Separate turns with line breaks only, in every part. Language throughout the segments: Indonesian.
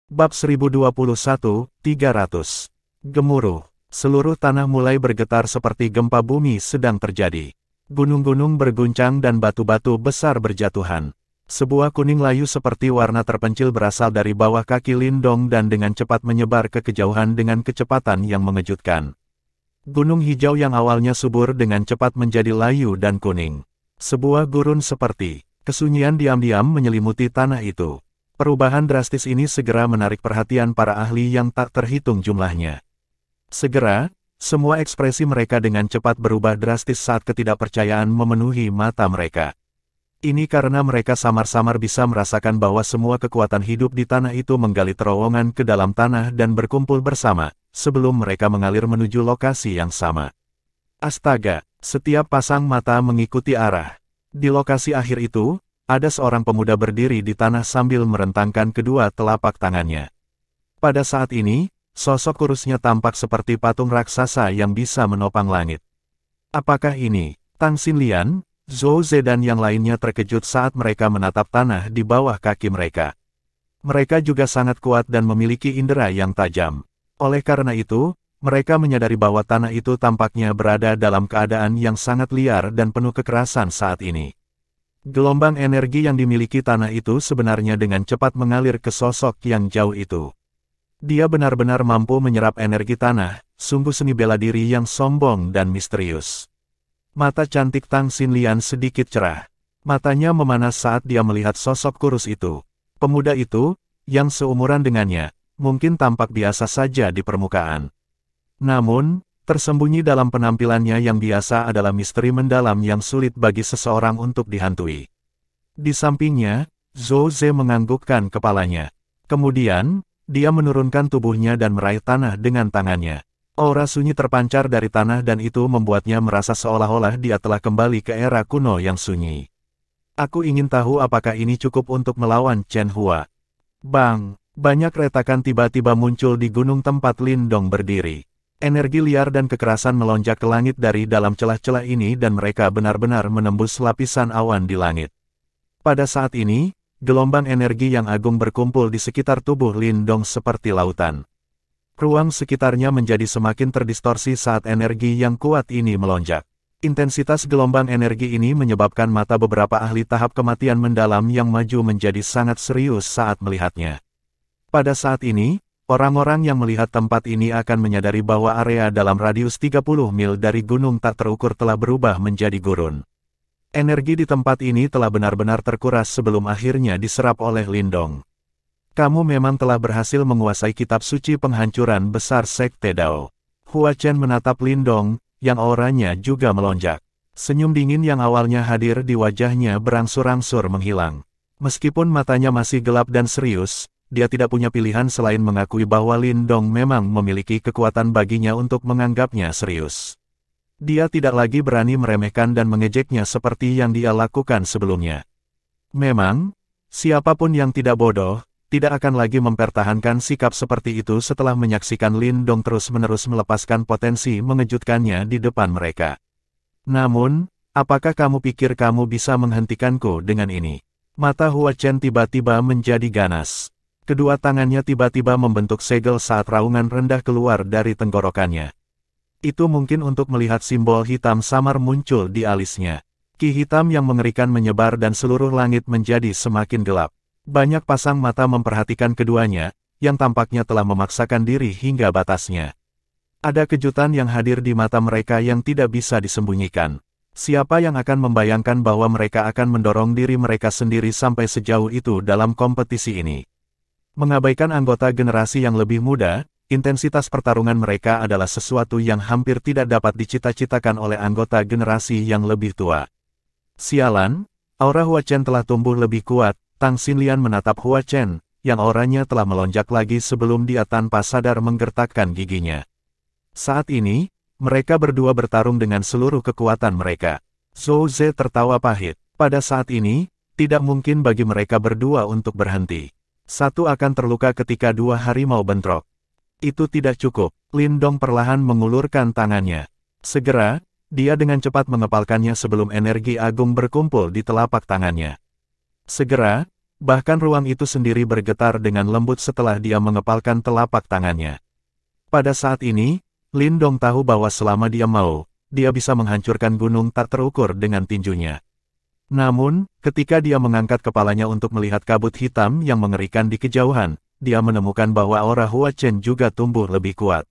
Bab 1021, 300. Gemuruh. Seluruh tanah mulai bergetar seperti gempa bumi sedang terjadi. Gunung-gunung berguncang dan batu-batu besar berjatuhan. Sebuah kuning layu seperti warna terpencil berasal dari bawah kaki Lindong dan dengan cepat menyebar ke kejauhan dengan kecepatan yang mengejutkan. Gunung hijau yang awalnya subur dengan cepat menjadi layu dan kuning. Sebuah gurun seperti kesunyian diam-diam menyelimuti tanah itu. Perubahan drastis ini segera menarik perhatian para ahli yang tak terhitung jumlahnya. Segera, semua ekspresi mereka dengan cepat berubah drastis saat ketidakpercayaan memenuhi mata mereka. Ini karena mereka samar-samar bisa merasakan bahwa semua kekuatan hidup di tanah itu menggali terowongan ke dalam tanah dan berkumpul bersama, sebelum mereka mengalir menuju lokasi yang sama. Astaga, setiap pasang mata mengikuti arah. Di lokasi akhir itu, ada seorang pemuda berdiri di tanah sambil merentangkan kedua telapak tangannya. Pada saat ini, sosok kurusnya tampak seperti patung raksasa yang bisa menopang langit. Apakah ini Tang Xinlian, Zhou Ze dan yang lainnya terkejut saat mereka menatap tanah di bawah kaki mereka. Mereka juga sangat kuat dan memiliki indera yang tajam. Oleh karena itu, mereka menyadari bahwa tanah itu tampaknya berada dalam keadaan yang sangat liar dan penuh kekerasan saat ini. Gelombang energi yang dimiliki tanah itu sebenarnya dengan cepat mengalir ke sosok yang jauh itu. Dia benar-benar mampu menyerap energi tanah, sungguh seni bela diri yang sombong dan misterius. Mata cantik Tang Xinlian sedikit cerah. Matanya memanas saat dia melihat sosok kurus itu. Pemuda itu, yang seumuran dengannya, mungkin tampak biasa saja di permukaan. Namun, tersembunyi dalam penampilannya yang biasa adalah misteri mendalam yang sulit bagi seseorang untuk dihantui. Di sampingnya, Zhou Ze menganggukkan kepalanya. Kemudian, dia menurunkan tubuhnya dan meraih tanah dengan tangannya. Aura sunyi terpancar dari tanah dan itu membuatnya merasa seolah-olah dia telah kembali ke era kuno yang sunyi. Aku ingin tahu apakah ini cukup untuk melawan Chen Hua. Bang! Banyak retakan tiba-tiba muncul di gunung tempat Lindong berdiri. Energi liar dan kekerasan melonjak ke langit dari dalam celah-celah ini dan mereka benar-benar menembus lapisan awan di langit. Pada saat ini, gelombang energi yang agung berkumpul di sekitar tubuh Lindong seperti lautan. Ruang sekitarnya menjadi semakin terdistorsi saat energi yang kuat ini melonjak. Intensitas gelombang energi ini menyebabkan mata beberapa ahli tahap kematian mendalam yang maju menjadi sangat serius saat melihatnya. Pada saat ini, orang-orang yang melihat tempat ini akan menyadari bahwa area dalam radius 30 mil dari gunung tak terukur telah berubah menjadi gurun. Energi di tempat ini telah benar-benar terkuras sebelum akhirnya diserap oleh Lindong. Kamu memang telah berhasil menguasai kitab suci penghancuran besar Sekte Dao. Hua Chen menatap Lindong, yang auranya juga melonjak. Senyum dingin yang awalnya hadir di wajahnya berangsur-angsur menghilang. Meskipun matanya masih gelap dan serius, dia tidak punya pilihan selain mengakui bahwa Lindong memang memiliki kekuatan baginya untuk menganggapnya serius. Dia tidak lagi berani meremehkan dan mengejeknya seperti yang dia lakukan sebelumnya. Memang, siapapun yang tidak bodoh, tidak akan lagi mempertahankan sikap seperti itu setelah menyaksikan Lindong terus-menerus melepaskan potensi mengejutkannya di depan mereka. Namun, apakah kamu pikir kamu bisa menghentikanku dengan ini? Mata Hua Chen tiba-tiba menjadi ganas. Kedua tangannya tiba-tiba membentuk segel saat raungan rendah keluar dari tenggorokannya. Itu mungkin untuk melihat simbol hitam samar muncul di alisnya. Ki hitam yang mengerikan menyebar dan seluruh langit menjadi semakin gelap. Banyak pasang mata memperhatikan keduanya, yang tampaknya telah memaksakan diri hingga batasnya. Ada kejutan yang hadir di mata mereka yang tidak bisa disembunyikan. Siapa yang akan membayangkan bahwa mereka akan mendorong diri mereka sendiri sampai sejauh itu dalam kompetisi ini? Mengabaikan anggota generasi yang lebih muda, intensitas pertarungan mereka adalah sesuatu yang hampir tidak dapat dicita-citakan oleh anggota generasi yang lebih tua. Sialan, aura Hua Chen telah tumbuh lebih kuat. Tang Xinlian menatap Hua Chen, yang auranya telah melonjak lagi sebelum dia tanpa sadar menggertakkan giginya. Saat ini, mereka berdua bertarung dengan seluruh kekuatan mereka. Zhou Ze tertawa pahit. Pada saat ini, tidak mungkin bagi mereka berdua untuk berhenti. Satu akan terluka ketika dua harimau bentrok. Itu tidak cukup. Lindong perlahan mengulurkan tangannya. Segera, dia dengan cepat mengepalkannya sebelum energi agung berkumpul di telapak tangannya. Segera, Bahkan ruang itu sendiri bergetar dengan lembut setelah dia mengepalkan telapak tangannya. Pada saat ini, Lindong tahu bahwa selama dia mau, dia bisa menghancurkan gunung tak terukur dengan tinjunya. Namun, ketika dia mengangkat kepalanya untuk melihat kabut hitam yang mengerikan di kejauhan, dia menemukan bahwa aura Hua Chen juga tumbuh lebih kuat.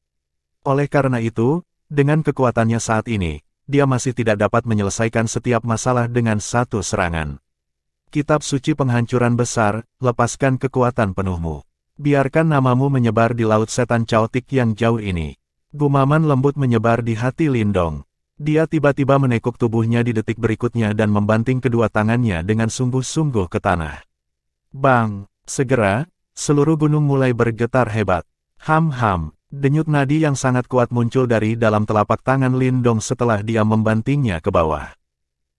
Oleh karena itu, dengan kekuatannya saat ini, dia masih tidak dapat menyelesaikan setiap masalah dengan satu serangan. Kitab suci penghancuran besar, lepaskan kekuatan penuhmu. Biarkan namamu menyebar di laut setan caotik yang jauh ini. Gumaman lembut menyebar di hati Lindong. Dia tiba-tiba menekuk tubuhnya di detik berikutnya dan membanting kedua tangannya dengan sungguh-sungguh ke tanah. Bang! Segera, seluruh gunung mulai bergetar hebat. Ham-ham! Denyut nadi yang sangat kuat muncul dari dalam telapak tangan Lindong setelah dia membantingnya ke bawah.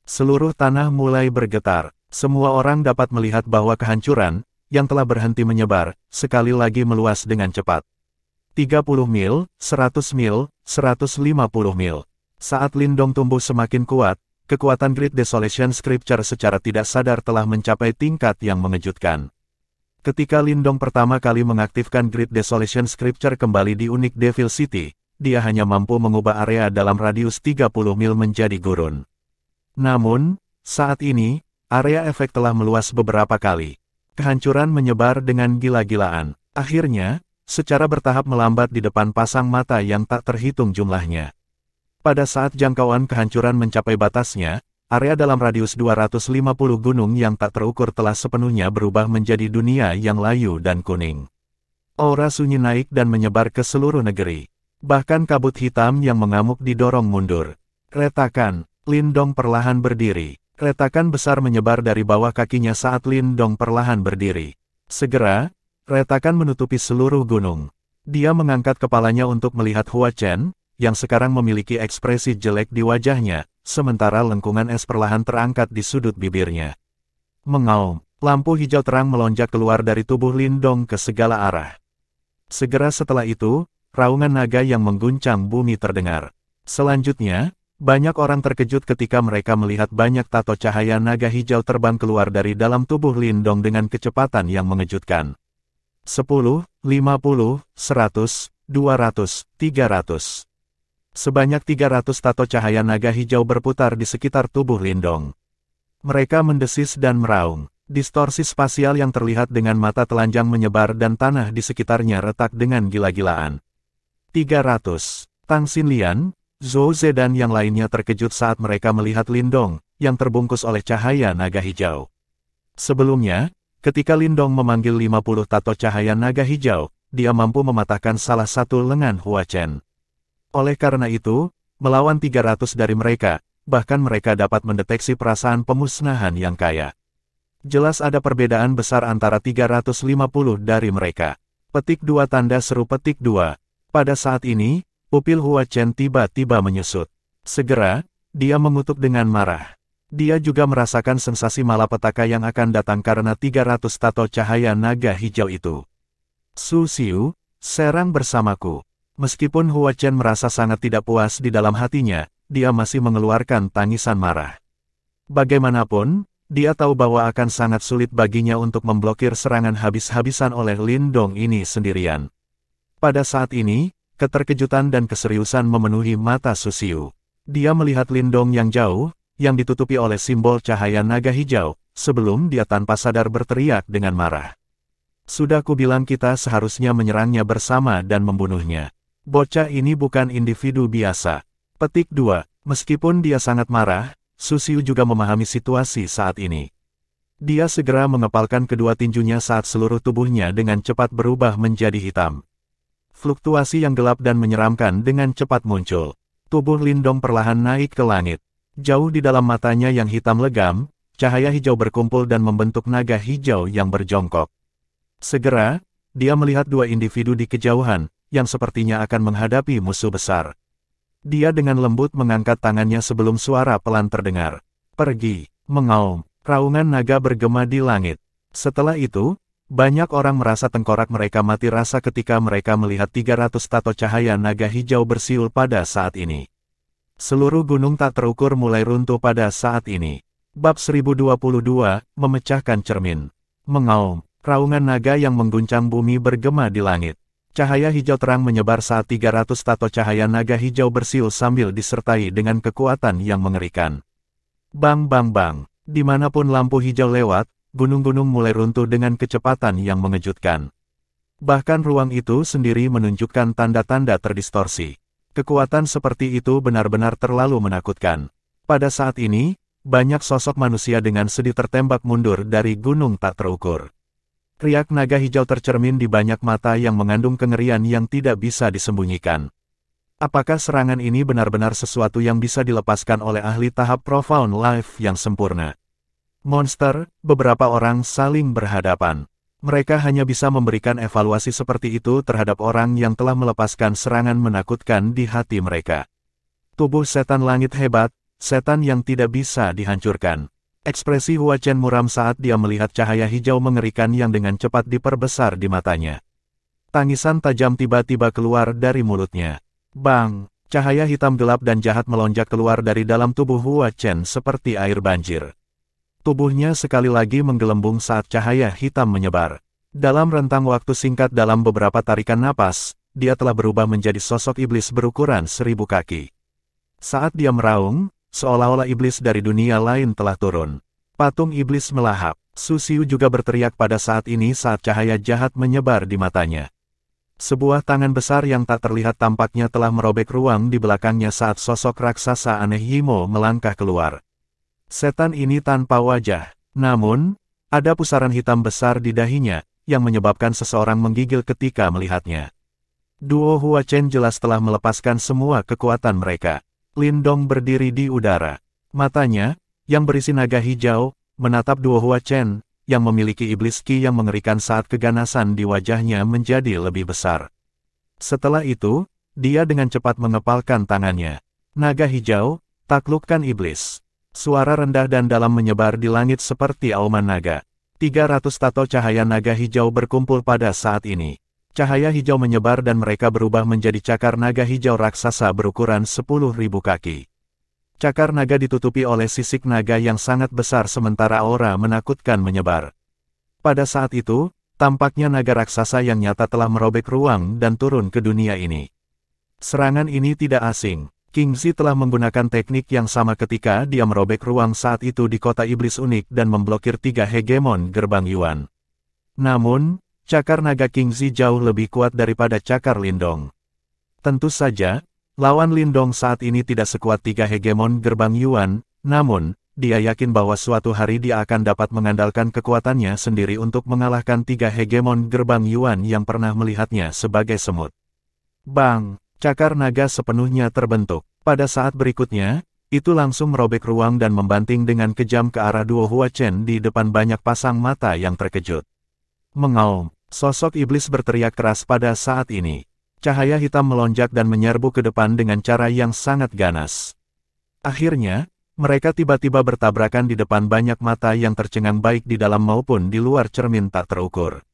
Seluruh tanah mulai bergetar. Semua orang dapat melihat bahwa kehancuran, yang telah berhenti menyebar, sekali lagi meluas dengan cepat. 30 mil, 100 mil, 150 mil. Saat Lindong tumbuh semakin kuat, kekuatan Great Desolation Scripture secara tidak sadar telah mencapai tingkat yang mengejutkan. Ketika Lindong pertama kali mengaktifkan Great Desolation Scripture kembali di Unique Devil City, dia hanya mampu mengubah area dalam radius 30 mil menjadi gurun. Namun, saat ini, area efek telah meluas beberapa kali. Kehancuran menyebar dengan gila-gilaan. Akhirnya, secara bertahap melambat di depan pasang mata yang tak terhitung jumlahnya. Pada saat jangkauan kehancuran mencapai batasnya, area dalam radius 250 gunung yang tak terukur telah sepenuhnya berubah menjadi dunia yang layu dan kuning. Aura sunyi naik dan menyebar ke seluruh negeri. Bahkan kabut hitam yang mengamuk didorong mundur. Retakan, Lindong perlahan berdiri. Retakan besar menyebar dari bawah kakinya saat Lindong perlahan berdiri. Segera, retakan menutupi seluruh gunung. Dia mengangkat kepalanya untuk melihat Hua Chen, yang sekarang memiliki ekspresi jelek di wajahnya, sementara lengkungan es perlahan terangkat di sudut bibirnya. Mengaum, lampu hijau terang melonjak keluar dari tubuh Lindong ke segala arah. Segera setelah itu, raungan naga yang mengguncang bumi terdengar. Selanjutnya, banyak orang terkejut ketika mereka melihat banyak tato cahaya naga hijau terbang keluar dari dalam tubuh Lindong dengan kecepatan yang mengejutkan. 10, 50, 100, 200, 300. Sebanyak 300 tato cahaya naga hijau berputar di sekitar tubuh Lindong. Mereka mendesis dan meraung. Distorsi spasial yang terlihat dengan mata telanjang menyebar dan tanah di sekitarnya retak dengan gila-gilaan. 300. Tang Xinlian, Zhou Ze dan yang lainnya terkejut saat mereka melihat Lindong, yang terbungkus oleh cahaya naga hijau. Sebelumnya, ketika Lindong memanggil 50 tato cahaya naga hijau, dia mampu mematahkan salah satu lengan Hua Chen. Oleh karena itu, melawan 300 dari mereka, bahkan mereka dapat mendeteksi perasaan pemusnahan yang kaya. Jelas ada perbedaan besar antara 350 dari mereka. Petik 2 tanda seru petik 2. Pada saat ini, pupil Hua Chen tiba-tiba menyusut. Segera, dia mengutuk dengan marah. Dia juga merasakan sensasi malapetaka yang akan datang karena 300 tato cahaya naga hijau itu. Su Xiu, serang bersamaku. Meskipun Hua Chen merasa sangat tidak puas di dalam hatinya, dia masih mengeluarkan tangisan marah. Bagaimanapun, dia tahu bahwa akan sangat sulit baginya untuk memblokir serangan habis-habisan oleh Lindong ini sendirian. Pada saat ini, keterkejutan dan keseriusan memenuhi mata Su Xiu. Dia melihat Lindong yang jauh, yang ditutupi oleh simbol cahaya naga hijau, sebelum dia tanpa sadar berteriak dengan marah. Sudah kubilang kita seharusnya menyerangnya bersama dan membunuhnya. Bocah ini bukan individu biasa. Petik 2. Meskipun dia sangat marah, Su Xiu juga memahami situasi saat ini. Dia segera mengepalkan kedua tinjunya saat seluruh tubuhnya dengan cepat berubah menjadi hitam. Fluktuasi yang gelap dan menyeramkan dengan cepat muncul. Tubuh Lindong perlahan naik ke langit. Jauh di dalam matanya yang hitam legam, cahaya hijau berkumpul dan membentuk naga hijau yang berjongkok. Segera, dia melihat dua individu di kejauhan, yang sepertinya akan menghadapi musuh besar. Dia dengan lembut mengangkat tangannya sebelum suara pelan terdengar. Pergi, mengaum, raungan naga bergema di langit. Setelah itu, banyak orang merasa tengkorak mereka mati rasa ketika mereka melihat 300 tato cahaya naga hijau bersiul pada saat ini. Seluruh gunung tak terukur mulai runtuh pada saat ini. Bab 1022, Memecahkan Cermin. Mengaum, raungan naga yang mengguncang bumi bergema di langit. Cahaya hijau terang menyebar saat 300 tato cahaya naga hijau bersiul sambil disertai dengan kekuatan yang mengerikan. Bang bang bang, dimanapun lampu hijau lewat, gunung-gunung mulai runtuh dengan kecepatan yang mengejutkan. Bahkan ruang itu sendiri menunjukkan tanda-tanda terdistorsi. Kekuatan seperti itu benar-benar terlalu menakutkan. Pada saat ini, banyak sosok manusia dengan sedih tertembak mundur dari gunung tak terukur. Riak naga hijau tercermin di banyak mata yang mengandung kengerian yang tidak bisa disembunyikan. Apakah serangan ini benar-benar sesuatu yang bisa dilepaskan oleh ahli tahap Profound Life yang sempurna? Monster, beberapa orang saling berhadapan. Mereka hanya bisa memberikan evaluasi seperti itu terhadap orang yang telah melepaskan serangan menakutkan di hati mereka. Tubuh setan langit hebat, setan yang tidak bisa dihancurkan. Ekspresi Hua Chen muram saat dia melihat cahaya hijau mengerikan yang dengan cepat diperbesar di matanya. Tangisan tajam tiba-tiba keluar dari mulutnya. Bang! Cahaya hitam gelap dan jahat melonjak keluar dari dalam tubuh Hua Chen seperti air banjir. Tubuhnya sekali lagi menggelembung saat cahaya hitam menyebar. Dalam rentang waktu singkat dalam beberapa tarikan napas, dia telah berubah menjadi sosok iblis berukuran 1000 kaki. Saat dia meraung, seolah-olah iblis dari dunia lain telah turun. Patung iblis melahap. Su Xiu juga berteriak pada saat ini saat cahaya jahat menyebar di matanya. Sebuah tangan besar yang tak terlihat tampaknya telah merobek ruang di belakangnya saat sosok raksasa aneh Yimo melangkah keluar. Setan ini tanpa wajah, namun, ada pusaran hitam besar di dahinya, yang menyebabkan seseorang menggigil ketika melihatnya. Duo Hua Chen jelas telah melepaskan semua kekuatan mereka. Lin Dong berdiri di udara. Matanya, yang berisi naga hijau, menatap duo Hua Chen, yang memiliki iblis ki yang mengerikan saat keganasan di wajahnya menjadi lebih besar. Setelah itu, dia dengan cepat mengepalkan tangannya. Naga hijau, taklukkan iblis. Suara rendah dan dalam menyebar di langit seperti auman naga. 300 tato cahaya naga hijau berkumpul pada saat ini. Cahaya hijau menyebar dan mereka berubah menjadi cakar naga hijau raksasa berukuran 10.000 kaki. Cakar naga ditutupi oleh sisik naga yang sangat besar sementara aura menakutkan menyebar. Pada saat itu, tampaknya naga raksasa yang nyata telah merobek ruang dan turun ke dunia ini. Serangan ini tidak asing. Kingzi telah menggunakan teknik yang sama ketika dia merobek ruang saat itu di kota iblis unik dan memblokir 3 hegemon gerbang Yuan. Namun, cakar naga Kingzi jauh lebih kuat daripada cakar Lindong. Tentu saja, lawan Lindong saat ini tidak sekuat 3 hegemon gerbang Yuan, namun, dia yakin bahwa suatu hari dia akan dapat mengandalkan kekuatannya sendiri untuk mengalahkan 3 hegemon gerbang Yuan yang pernah melihatnya sebagai semut. Bang! Cakar naga sepenuhnya terbentuk. Pada saat berikutnya, itu langsung merobek ruang dan membanting dengan kejam ke arah duo Hua Chen di depan banyak pasang mata yang terkejut. Mengaum, sosok iblis berteriak keras pada saat ini. Cahaya hitam melonjak dan menyerbu ke depan dengan cara yang sangat ganas. Akhirnya, mereka tiba-tiba bertabrakan di depan banyak mata yang tercengang baik di dalam maupun di luar cermin tak terukur.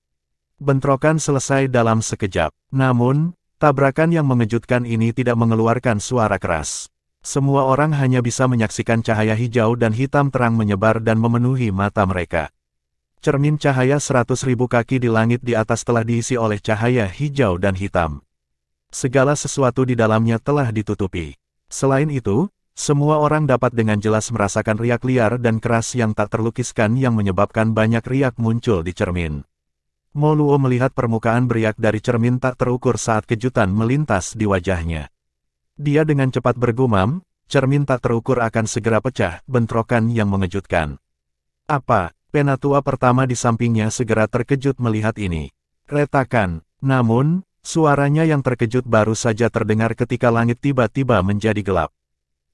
Bentrokan selesai dalam sekejap, namun, tabrakan yang mengejutkan ini tidak mengeluarkan suara keras. Semua orang hanya bisa menyaksikan cahaya hijau dan hitam terang menyebar dan memenuhi mata mereka. Cermin cahaya 100.000 kaki di langit di atas telah diisi oleh cahaya hijau dan hitam. Segala sesuatu di dalamnya telah ditutupi. Selain itu, semua orang dapat dengan jelas merasakan riak liar dan keras yang tak terlukiskan yang menyebabkan banyak riak muncul di cermin. Mo Luo melihat permukaan beriak dari cermin tak terukur saat kejutan melintas di wajahnya. Dia dengan cepat bergumam, cermin tak terukur akan segera pecah, bentrokan yang mengejutkan. Apa? Penatua pertama di sampingnya segera terkejut melihat ini. Retakan, namun, suaranya yang terkejut baru saja terdengar ketika langit tiba-tiba menjadi gelap.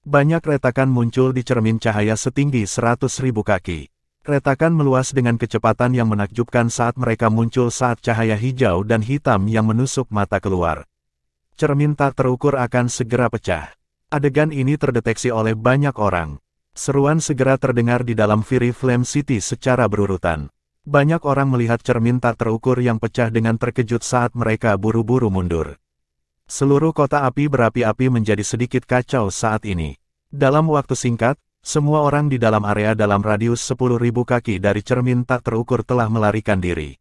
Banyak retakan muncul di cermin cahaya setinggi 100.000 kaki. Retakan meluas dengan kecepatan yang menakjubkan saat mereka muncul saat cahaya hijau dan hitam yang menusuk mata keluar. Cermin tak terukur akan segera pecah. Adegan ini terdeteksi oleh banyak orang. Seruan segera terdengar di dalam Fury Flame City secara berurutan. Banyak orang melihat cermin tak terukur yang pecah dengan terkejut saat mereka buru-buru mundur. Seluruh kota api berapi-api menjadi sedikit kacau saat ini. Dalam waktu singkat, semua orang di dalam area dalam radius 10.000 kaki dari cermin tak terukur telah melarikan diri.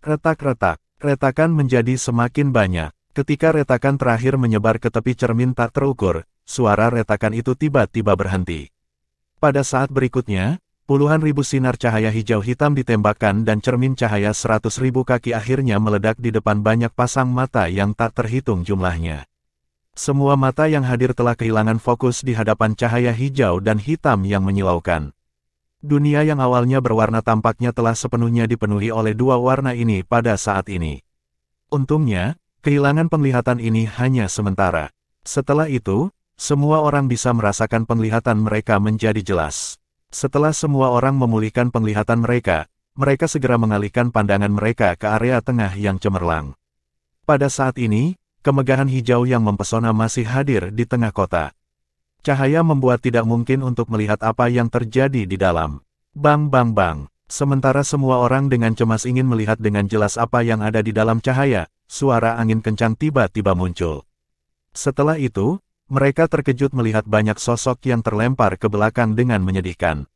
Retak-retak, retakan menjadi semakin banyak. Ketika retakan terakhir menyebar ke tepi cermin tak terukur, suara retakan itu tiba-tiba berhenti. Pada saat berikutnya, puluhan ribu sinar cahaya hijau hitam ditembakkan dan cermin cahaya 100.000 kaki akhirnya meledak di depan banyak pasang mata yang tak terhitung jumlahnya. Semua mata yang hadir telah kehilangan fokus di hadapan cahaya hijau dan hitam yang menyilaukan. Dunia yang awalnya berwarna tampaknya telah sepenuhnya dipenuhi oleh dua warna ini pada saat ini. Untungnya, kehilangan penglihatan ini hanya sementara. Setelah itu, semua orang bisa merasakan penglihatan mereka menjadi jelas. Setelah semua orang memulihkan penglihatan mereka, mereka segera mengalihkan pandangan mereka ke area tengah yang cemerlang. Pada saat ini, kemegahan hijau yang mempesona masih hadir di tengah kota. Cahaya membuat tidak mungkin untuk melihat apa yang terjadi di dalam. Bang bang bang. Sementara semua orang dengan cemas ingin melihat dengan jelas apa yang ada di dalam cahaya, suara angin kencang tiba-tiba muncul. Setelah itu, mereka terkejut melihat banyak sosok yang terlempar ke belakang dengan menyedihkan.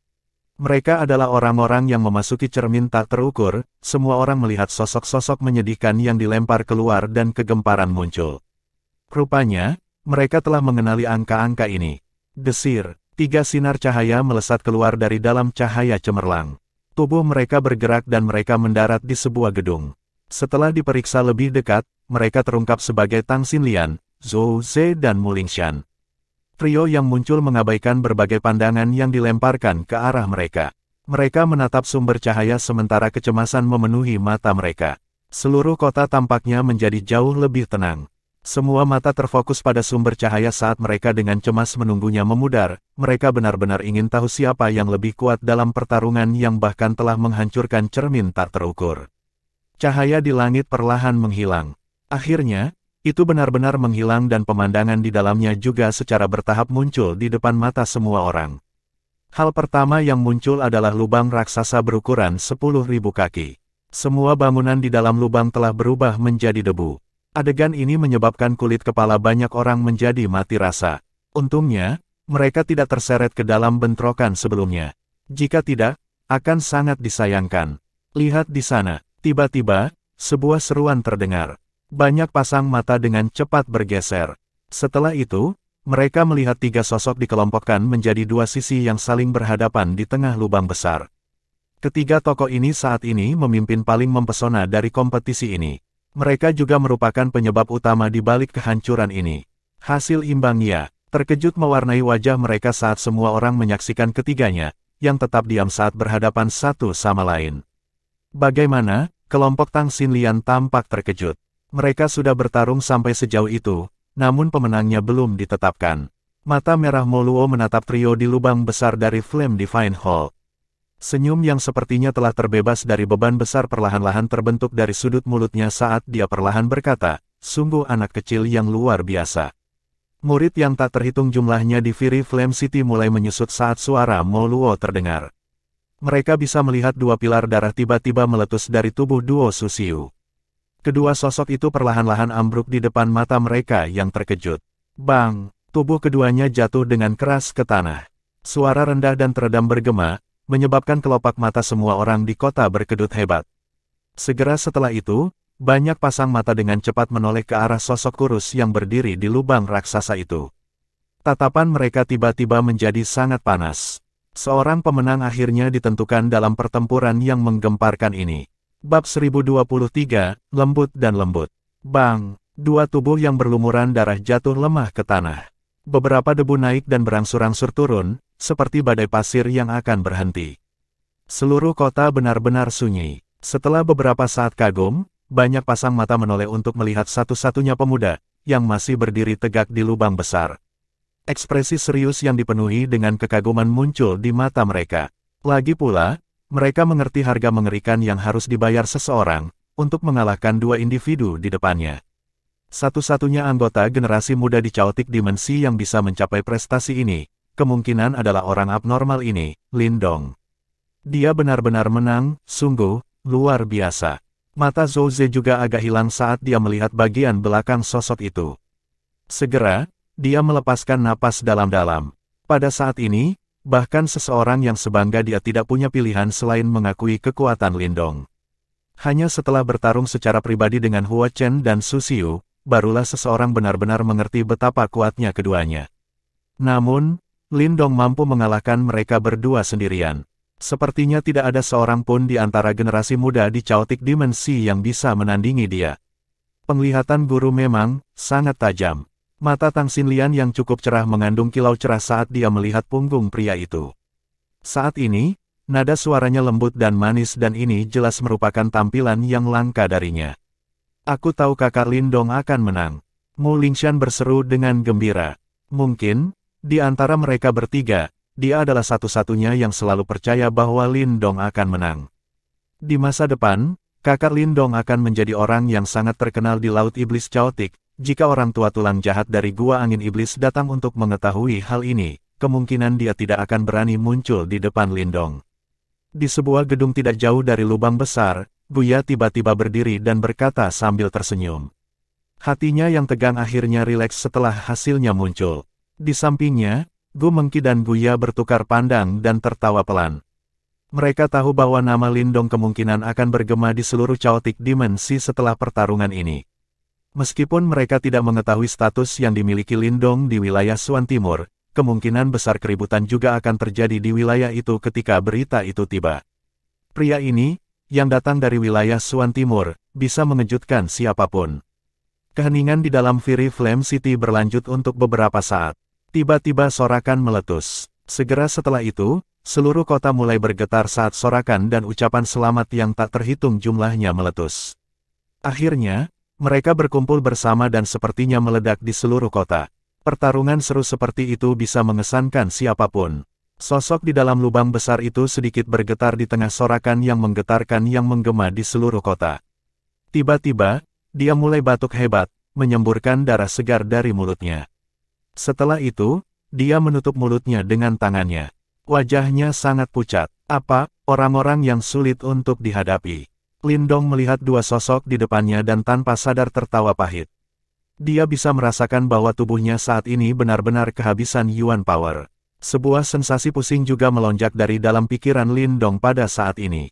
Mereka adalah orang-orang yang memasuki cermin tak terukur, semua orang melihat sosok-sosok menyedihkan yang dilempar keluar dan kegemparan muncul. Rupanya, mereka telah mengenali angka-angka ini. Desir, 3 sinar cahaya melesat keluar dari dalam cahaya cemerlang. Tubuh mereka bergerak dan mereka mendarat di sebuah gedung. Setelah diperiksa lebih dekat, mereka terungkap sebagai Tang Xinlian, Zhou Ze dan Mu Lingshan. Trio yang muncul mengabaikan berbagai pandangan yang dilemparkan ke arah mereka. Mereka menatap sumber cahaya sementara kecemasan memenuhi mata mereka. Seluruh kota tampaknya menjadi jauh lebih tenang. Semua mata terfokus pada sumber cahaya saat mereka dengan cemas menunggunya memudar. Mereka benar-benar ingin tahu siapa yang lebih kuat dalam pertarungan yang bahkan telah menghancurkan cermin tak terukur. Cahaya di langit perlahan menghilang. Akhirnya, itu benar-benar menghilang dan pemandangan di dalamnya juga secara bertahap muncul di depan mata semua orang. Hal pertama yang muncul adalah lubang raksasa berukuran 10.000 kaki. Semua bangunan di dalam lubang telah berubah menjadi debu. Adegan ini menyebabkan kulit kepala banyak orang menjadi mati rasa. Untungnya, mereka tidak terseret ke dalam bentrokan sebelumnya. Jika tidak, akan sangat disayangkan. Lihat di sana, tiba-tiba, sebuah seruan terdengar. Banyak pasang mata dengan cepat bergeser. Setelah itu, mereka melihat 3 sosok dikelompokkan menjadi 2 sisi yang saling berhadapan di tengah lubang besar. Ketiga tokoh ini saat ini memimpin paling mempesona dari kompetisi ini. Mereka juga merupakan penyebab utama di balik kehancuran ini. Hasil imbang ya, terkejut mewarnai wajah mereka saat semua orang menyaksikan ketiganya, yang tetap diam saat berhadapan satu sama lain. Bagaimana, kelompok Tang Xinlian tampak terkejut. Mereka sudah bertarung sampai sejauh itu, namun pemenangnya belum ditetapkan. Mata merah Mo Luo menatap trio di lubang besar dari Flame Divine Hall. Senyum yang sepertinya telah terbebas dari beban besar perlahan-lahan terbentuk dari sudut mulutnya saat dia perlahan berkata, sungguh anak kecil yang luar biasa. Murid yang tak terhitung jumlahnya di Fury Flame City mulai menyusut saat suara Mo Luo terdengar. Mereka bisa melihat 2 pilar darah tiba-tiba meletus dari tubuh duo Su Xiu. Kedua sosok itu perlahan-lahan ambruk di depan mata mereka yang terkejut. Bang! Tubuh keduanya jatuh dengan keras ke tanah. Suara rendah dan teredam bergema, menyebabkan kelopak mata semua orang di kota berkedut hebat. Segera setelah itu, banyak pasang mata dengan cepat menoleh ke arah sosok kurus yang berdiri di lubang raksasa itu. Tatapan mereka tiba-tiba menjadi sangat panas. Seorang pemenang akhirnya ditentukan dalam pertempuran yang menggemparkan ini. Bab 1023, Lembut dan Lembut. Bang! 2 tubuh yang berlumuran darah jatuh lemah ke tanah. Beberapa debu naik dan berangsur-angsur turun, seperti badai pasir yang akan berhenti. Seluruh kota benar-benar sunyi. Setelah beberapa saat kagum, banyak pasang mata menoleh untuk melihat satu-satunya pemuda, yang masih berdiri tegak di lubang besar. Ekspresi serius yang dipenuhi dengan kekaguman muncul di mata mereka. Lagi pula, mereka mengerti harga mengerikan yang harus dibayar seseorang, untuk mengalahkan 2 individu di depannya. Satu-satunya anggota generasi muda di Chaotic Dimensi yang bisa mencapai prestasi ini, kemungkinan adalah orang abnormal ini, Lin Dong. Dia benar-benar menang, sungguh, luar biasa. Mata Zhou Ze juga agak hilang saat dia melihat bagian belakang sosok itu. Segera, dia melepaskan napas dalam-dalam. Pada saat ini, Bahkan seseorang yang sebangga dia tidak punya pilihan selain mengakui kekuatan Lindong. Hanya setelah bertarung secara pribadi dengan Huo Chen dan Su Xiu, barulah seseorang benar-benar mengerti betapa kuatnya keduanya. Namun, Lindong mampu mengalahkan mereka berdua sendirian. Sepertinya tidak ada seorang pun di antara generasi muda di Chaotic Dimensi yang bisa menandingi dia. Penglihatan guru memang sangat tajam. Mata Tang Xinlian yang cukup cerah mengandung kilau cerah saat dia melihat punggung pria itu. Saat ini, nada suaranya lembut dan manis dan ini jelas merupakan tampilan yang langka darinya. Aku tahu kakak Lindong akan menang. Mu Lingshan berseru dengan gembira. Mungkin, di antara mereka bertiga, dia adalah satu-satunya yang selalu percaya bahwa Lindong akan menang. Di masa depan, kakak Lindong akan menjadi orang yang sangat terkenal di Laut Iblis Chaotic. Jika orang tua tulang jahat dari Gua Angin Iblis datang untuk mengetahui hal ini, kemungkinan dia tidak akan berani muncul di depan Lindong. Di sebuah gedung tidak jauh dari lubang besar, Guya tiba-tiba berdiri dan berkata sambil tersenyum. Hatinya yang tegang akhirnya rileks setelah hasilnya muncul. Di sampingnya, Gu Mengki dan Guya bertukar pandang dan tertawa pelan. Mereka tahu bahwa nama Lindong kemungkinan akan bergema di seluruh Chaotic Dimensi setelah pertarungan ini. Meskipun mereka tidak mengetahui status yang dimiliki Lindong di wilayah Suan Timur, kemungkinan besar keributan juga akan terjadi di wilayah itu ketika berita itu tiba. Pria ini, yang datang dari wilayah Suan Timur, bisa mengejutkan siapapun. Keheningan di dalam Fury Flame City berlanjut untuk beberapa saat. Tiba-tiba sorakan meletus. Segera setelah itu, seluruh kota mulai bergetar saat sorakan dan ucapan selamat yang tak terhitung jumlahnya meletus. Akhirnya, mereka berkumpul bersama dan sepertinya meledak di seluruh kota. Pertarungan seru seperti itu bisa mengesankan siapapun. Sosok di dalam lubang besar itu sedikit bergetar di tengah sorakan yang menggetarkan yang menggema di seluruh kota. Tiba-tiba, dia mulai batuk hebat, menyemburkan darah segar dari mulutnya. Setelah itu, dia menutup mulutnya dengan tangannya. Wajahnya sangat pucat. Apa, orang-orang yang sulit untuk dihadapi. Lindong melihat dua sosok di depannya dan tanpa sadar tertawa pahit. Dia bisa merasakan bahwa tubuhnya saat ini benar-benar kehabisan Yuan Power. Sebuah sensasi pusing juga melonjak dari dalam pikiran Lindong pada saat ini.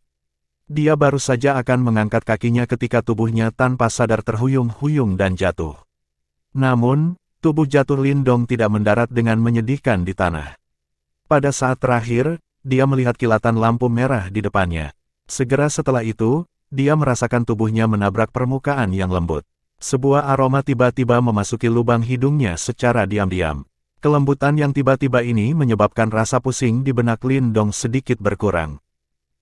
Dia baru saja akan mengangkat kakinya ketika tubuhnya tanpa sadar terhuyung-huyung dan jatuh. Namun, tubuh jatuh Lindong tidak mendarat dengan menyedihkan di tanah. Pada saat terakhir, dia melihat kilatan lampu merah di depannya. Segera setelah itu, dia merasakan tubuhnya menabrak permukaan yang lembut. Sebuah aroma tiba-tiba memasuki lubang hidungnya secara diam-diam. Kelembutan yang tiba-tiba ini menyebabkan rasa pusing di benak Lindong sedikit berkurang.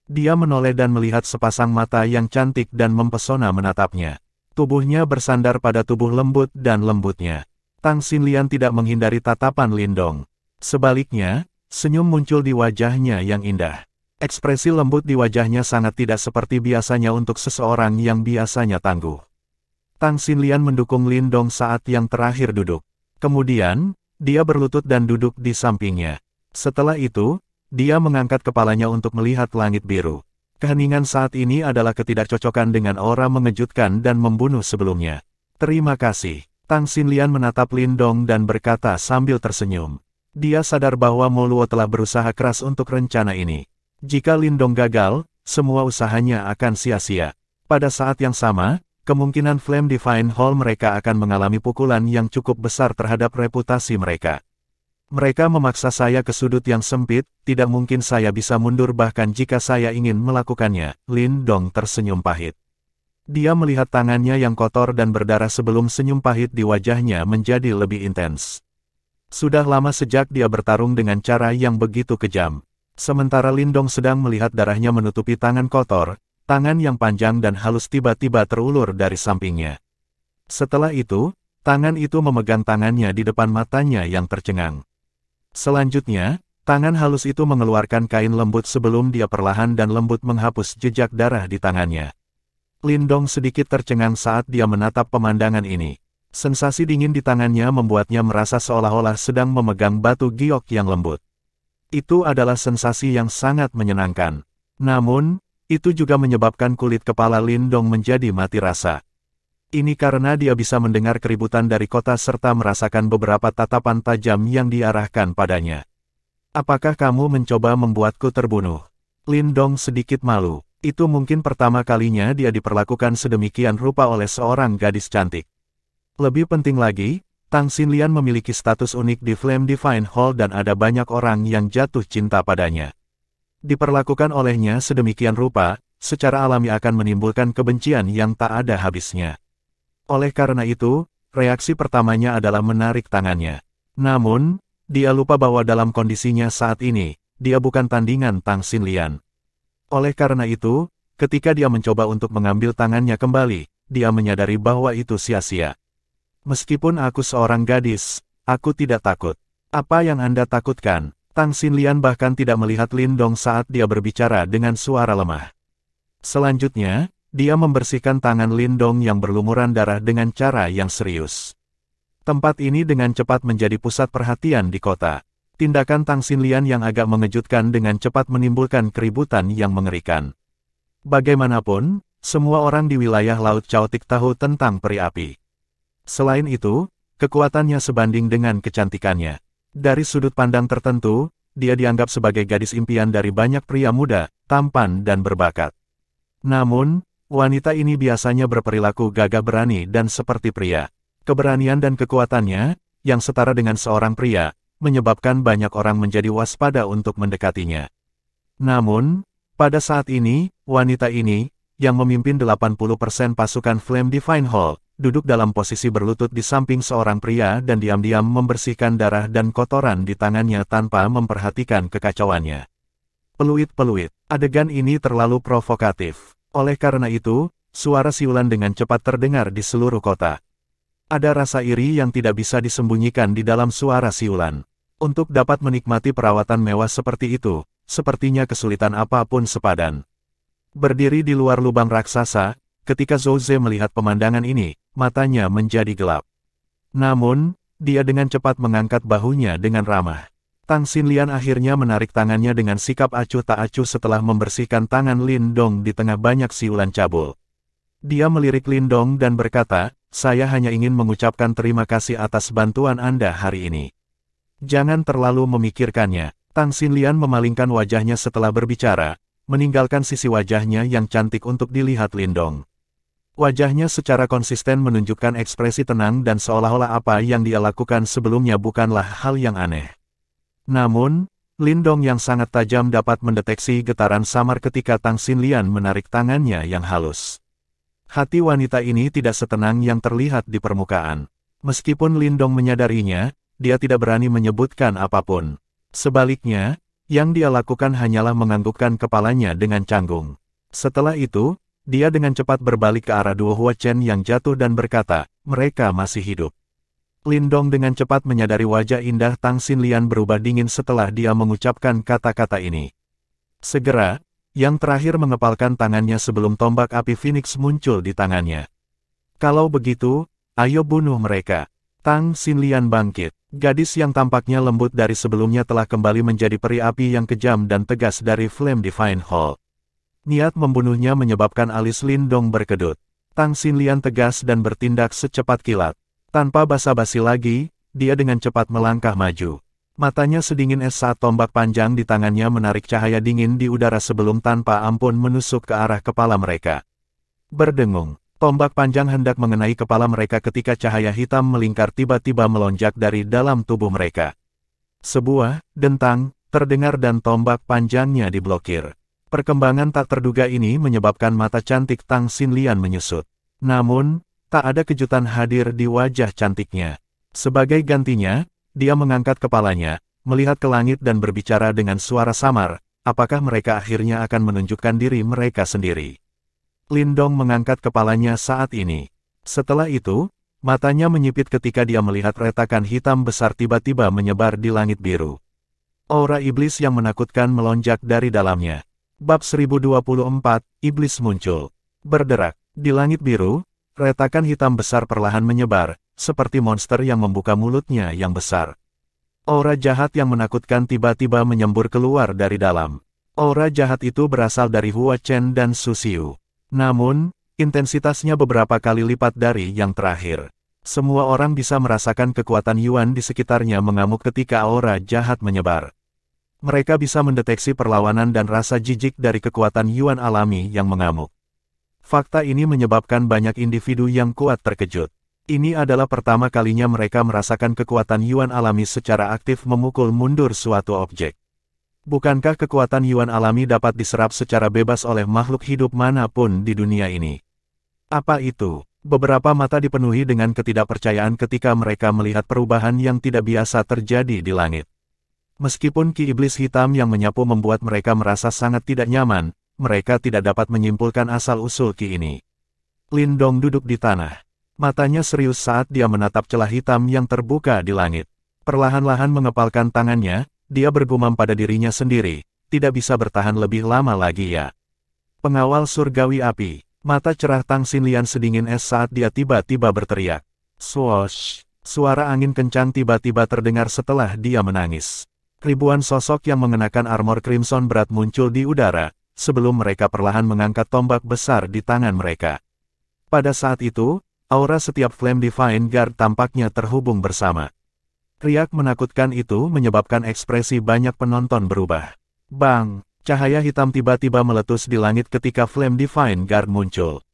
Dia menoleh dan melihat sepasang mata yang cantik dan mempesona menatapnya. Tubuhnya bersandar pada tubuh lembut dan lembutnya. Tang Xinlian tidak menghindari tatapan Lindong. Sebaliknya, senyum muncul di wajahnya yang indah. Ekspresi lembut di wajahnya sangat tidak seperti biasanya untuk seseorang yang biasanya tangguh. Tang Xinlian mendukung Lindong saat yang terakhir duduk. Kemudian, dia berlutut dan duduk di sampingnya. Setelah itu, dia mengangkat kepalanya untuk melihat langit biru. Keheningan saat ini adalah ketidakcocokan dengan aura mengejutkan dan membunuh sebelumnya. Terima kasih. Tang Xinlian menatap Lindong dan berkata sambil tersenyum. Dia sadar bahwa Mo Luo telah berusaha keras untuk rencana ini. Jika Lindong gagal, semua usahanya akan sia-sia. Pada saat yang sama, kemungkinan Flame Divine Hall mereka akan mengalami pukulan yang cukup besar terhadap reputasi mereka. Mereka memaksa saya ke sudut yang sempit, tidak mungkin saya bisa mundur bahkan jika saya ingin melakukannya. Lindong tersenyum pahit. Dia melihat tangannya yang kotor dan berdarah sebelum senyum pahit di wajahnya menjadi lebih intens. Sudah lama sejak dia bertarung dengan cara yang begitu kejam. Sementara Lindong sedang melihat darahnya menutupi tangan kotor, tangan yang panjang dan halus tiba-tiba terulur dari sampingnya. Setelah itu, tangan itu memegang tangannya di depan matanya yang tercengang. Selanjutnya, tangan halus itu mengeluarkan kain lembut sebelum dia perlahan dan lembut menghapus jejak darah di tangannya. Lindong sedikit tercengang saat dia menatap pemandangan ini. Sensasi dingin di tangannya membuatnya merasa seolah-olah sedang memegang batu giok yang lembut. Itu adalah sensasi yang sangat menyenangkan. Namun, itu juga menyebabkan kulit kepala Lindong menjadi mati rasa. Ini karena dia bisa mendengar keributan dari kota serta merasakan beberapa tatapan tajam yang diarahkan padanya. Apakah kamu mencoba membuatku terbunuh? Lindong sedikit malu. Itu mungkin pertama kalinya dia diperlakukan sedemikian rupa oleh seorang gadis cantik. Lebih penting lagi, Tang Xinlian memiliki status unik di Flame Divine Hall dan ada banyak orang yang jatuh cinta padanya. Diperlakukan olehnya sedemikian rupa, secara alami akan menimbulkan kebencian yang tak ada habisnya. Oleh karena itu, reaksi pertamanya adalah menarik tangannya. Namun, dia lupa bahwa dalam kondisinya saat ini, dia bukan tandingan Tang Xinlian. Oleh karena itu, ketika dia mencoba untuk mengambil tangannya kembali, dia menyadari bahwa itu sia-sia. Meskipun aku seorang gadis, aku tidak takut. Apa yang Anda takutkan? Tang Xinlian bahkan tidak melihat Lindong saat dia berbicara dengan suara lemah. Selanjutnya, dia membersihkan tangan Lindong yang berlumuran darah dengan cara yang serius. Tempat ini dengan cepat menjadi pusat perhatian di kota. Tindakan Tang Xinlian yang agak mengejutkan dengan cepat menimbulkan keributan yang mengerikan. Bagaimanapun, semua orang di wilayah Laut Chaotic tahu tentang peri api. Selain itu, kekuatannya sebanding dengan kecantikannya. Dari sudut pandang tertentu, dia dianggap sebagai gadis impian dari banyak pria muda, tampan dan berbakat. Namun, wanita ini biasanya berperilaku gagah berani dan seperti pria. Keberanian dan kekuatannya, yang setara dengan seorang pria, menyebabkan banyak orang menjadi waspada untuk mendekatinya. Namun, pada saat ini, wanita ini, yang memimpin 80% pasukan Flame Divine Hall, duduk dalam posisi berlutut di samping seorang pria dan diam-diam membersihkan darah dan kotoran di tangannya tanpa memperhatikan kekacauannya. Peluit-peluit, adegan ini terlalu provokatif. Oleh karena itu, suara siulan dengan cepat terdengar di seluruh kota. Ada rasa iri yang tidak bisa disembunyikan di dalam suara siulan. Untuk dapat menikmati perawatan mewah seperti itu, sepertinya kesulitan apapun sepadan. Berdiri di luar lubang raksasa, ketika Zhou Ze melihat pemandangan ini, matanya menjadi gelap. Namun, dia dengan cepat mengangkat bahunya dengan ramah. Tang Xinlian akhirnya menarik tangannya dengan sikap acuh tak acuh setelah membersihkan tangan Lindong di tengah banyak siulan cabul. Dia melirik Lindong dan berkata, "Saya hanya ingin mengucapkan terima kasih atas bantuan Anda hari ini." Jangan terlalu memikirkannya. Tang Xinlian memalingkan wajahnya setelah berbicara, meninggalkan sisi wajahnya yang cantik untuk dilihat Lindong. Wajahnya secara konsisten menunjukkan ekspresi tenang dan seolah-olah apa yang dia lakukan sebelumnya bukanlah hal yang aneh. Namun, Lindong yang sangat tajam dapat mendeteksi getaran samar ketika Tang Xinlian menarik tangannya yang halus. Hati wanita ini tidak setenang yang terlihat di permukaan. Meskipun Lindong menyadarinya, dia tidak berani menyebutkan apapun. Sebaliknya, yang dia lakukan hanyalah menganggukkan kepalanya dengan canggung. Setelah itu, dia dengan cepat berbalik ke arah Duo Hua Chen yang jatuh dan berkata, "Mereka masih hidup." Lindong dengan cepat menyadari wajah indah Tang Xinlian berubah dingin setelah dia mengucapkan kata-kata ini. Segera, yang terakhir mengepalkan tangannya sebelum tombak api Phoenix muncul di tangannya. "Kalau begitu, ayo bunuh mereka." Tang Xinlian bangkit. Gadis yang tampaknya lembut dari sebelumnya telah kembali menjadi peri api yang kejam dan tegas dari Flame Divine Hall. Niat membunuhnya menyebabkan alis Lindong berkedut. Tang Xinlian tegas dan bertindak secepat kilat. Tanpa basa-basi lagi, dia dengan cepat melangkah maju. Matanya sedingin es saat tombak panjang di tangannya menarik cahaya dingin di udara sebelum tanpa ampun menusuk ke arah kepala mereka. Berdengung, tombak panjang hendak mengenai kepala mereka ketika cahaya hitam melingkar tiba-tiba melonjak dari dalam tubuh mereka. Sebuah dentang terdengar dan tombak panjangnya diblokir. Perkembangan tak terduga ini menyebabkan mata cantik Tang Xinlian menyusut. Namun, tak ada kejutan hadir di wajah cantiknya. Sebagai gantinya, dia mengangkat kepalanya, melihat ke langit dan berbicara dengan suara samar, apakah mereka akhirnya akan menunjukkan diri mereka sendiri. Lindong mengangkat kepalanya saat ini. Setelah itu, matanya menyipit ketika dia melihat retakan hitam besar tiba-tiba menyebar di langit biru. Aura iblis yang menakutkan melonjak dari dalamnya. Bab 1024, Iblis muncul. Berderak. Di langit biru, retakan hitam besar perlahan menyebar, seperti monster yang membuka mulutnya yang besar. Aura jahat yang menakutkan tiba-tiba menyembur keluar dari dalam. Aura jahat itu berasal dari Hua Chen dan Su Xiu. Namun, intensitasnya beberapa kali lipat dari yang terakhir. Semua orang bisa merasakan kekuatan Yuan di sekitarnya mengamuk ketika aura jahat menyebar. Mereka bisa mendeteksi perlawanan dan rasa jijik dari kekuatan Yuan alami yang mengamuk. Fakta ini menyebabkan banyak individu yang kuat terkejut. Ini adalah pertama kalinya mereka merasakan kekuatan Yuan alami secara aktif memukul mundur suatu objek. Bukankah kekuatan Yuan alami dapat diserap secara bebas oleh makhluk hidup manapun di dunia ini? Apa itu? Beberapa mata dipenuhi dengan ketidakpercayaan ketika mereka melihat perubahan yang tidak biasa terjadi di langit. Meskipun ki iblis hitam yang menyapu membuat mereka merasa sangat tidak nyaman, mereka tidak dapat menyimpulkan asal-usul ki ini. Lin Dong duduk di tanah. Matanya serius saat dia menatap celah hitam yang terbuka di langit. Perlahan-lahan mengepalkan tangannya, dia bergumam pada dirinya sendiri, tidak bisa bertahan lebih lama lagi ya. Pengawal surgawi api. Mata cerah Tang Xinlian sedingin es saat dia tiba-tiba berteriak. Swoosh! Suara angin kencang tiba-tiba terdengar setelah dia menangis. Ribuan sosok yang mengenakan armor crimson berat muncul di udara, sebelum mereka perlahan mengangkat tombak besar di tangan mereka. Pada saat itu, aura setiap Flame Divine Guard tampaknya terhubung bersama. Riak menakutkan itu menyebabkan ekspresi banyak penonton berubah. Bang! Cahaya hitam tiba-tiba meletus di langit ketika Flame Divine Guard muncul.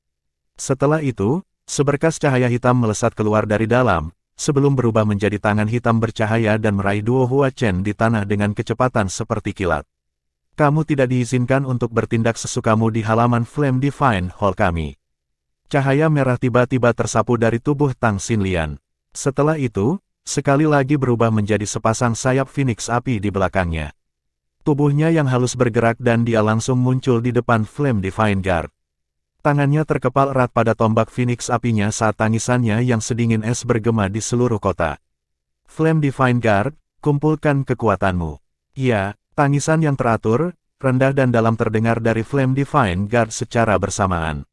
Setelah itu, seberkas cahaya hitam melesat keluar dari dalam, sebelum berubah menjadi tangan hitam bercahaya dan meraih Duo Hua Chen di tanah dengan kecepatan seperti kilat. Kamu tidak diizinkan untuk bertindak sesukamu di halaman Flame Divine Hall kami. Cahaya merah tiba-tiba tersapu dari tubuh Tang Xinlian. Setelah itu, sekali lagi berubah menjadi sepasang sayap Phoenix api di belakangnya. Tubuhnya yang halus bergerak dan dia langsung muncul di depan Flame Divine Guard. Tangannya terkepal erat pada tombak Phoenix apinya saat tangisannya yang sedingin es bergema di seluruh kota. Flame Divine Guard, kumpulkan kekuatanmu. Ya, tangisan yang teratur, rendah dan dalam terdengar dari Flame Divine Guard secara bersamaan.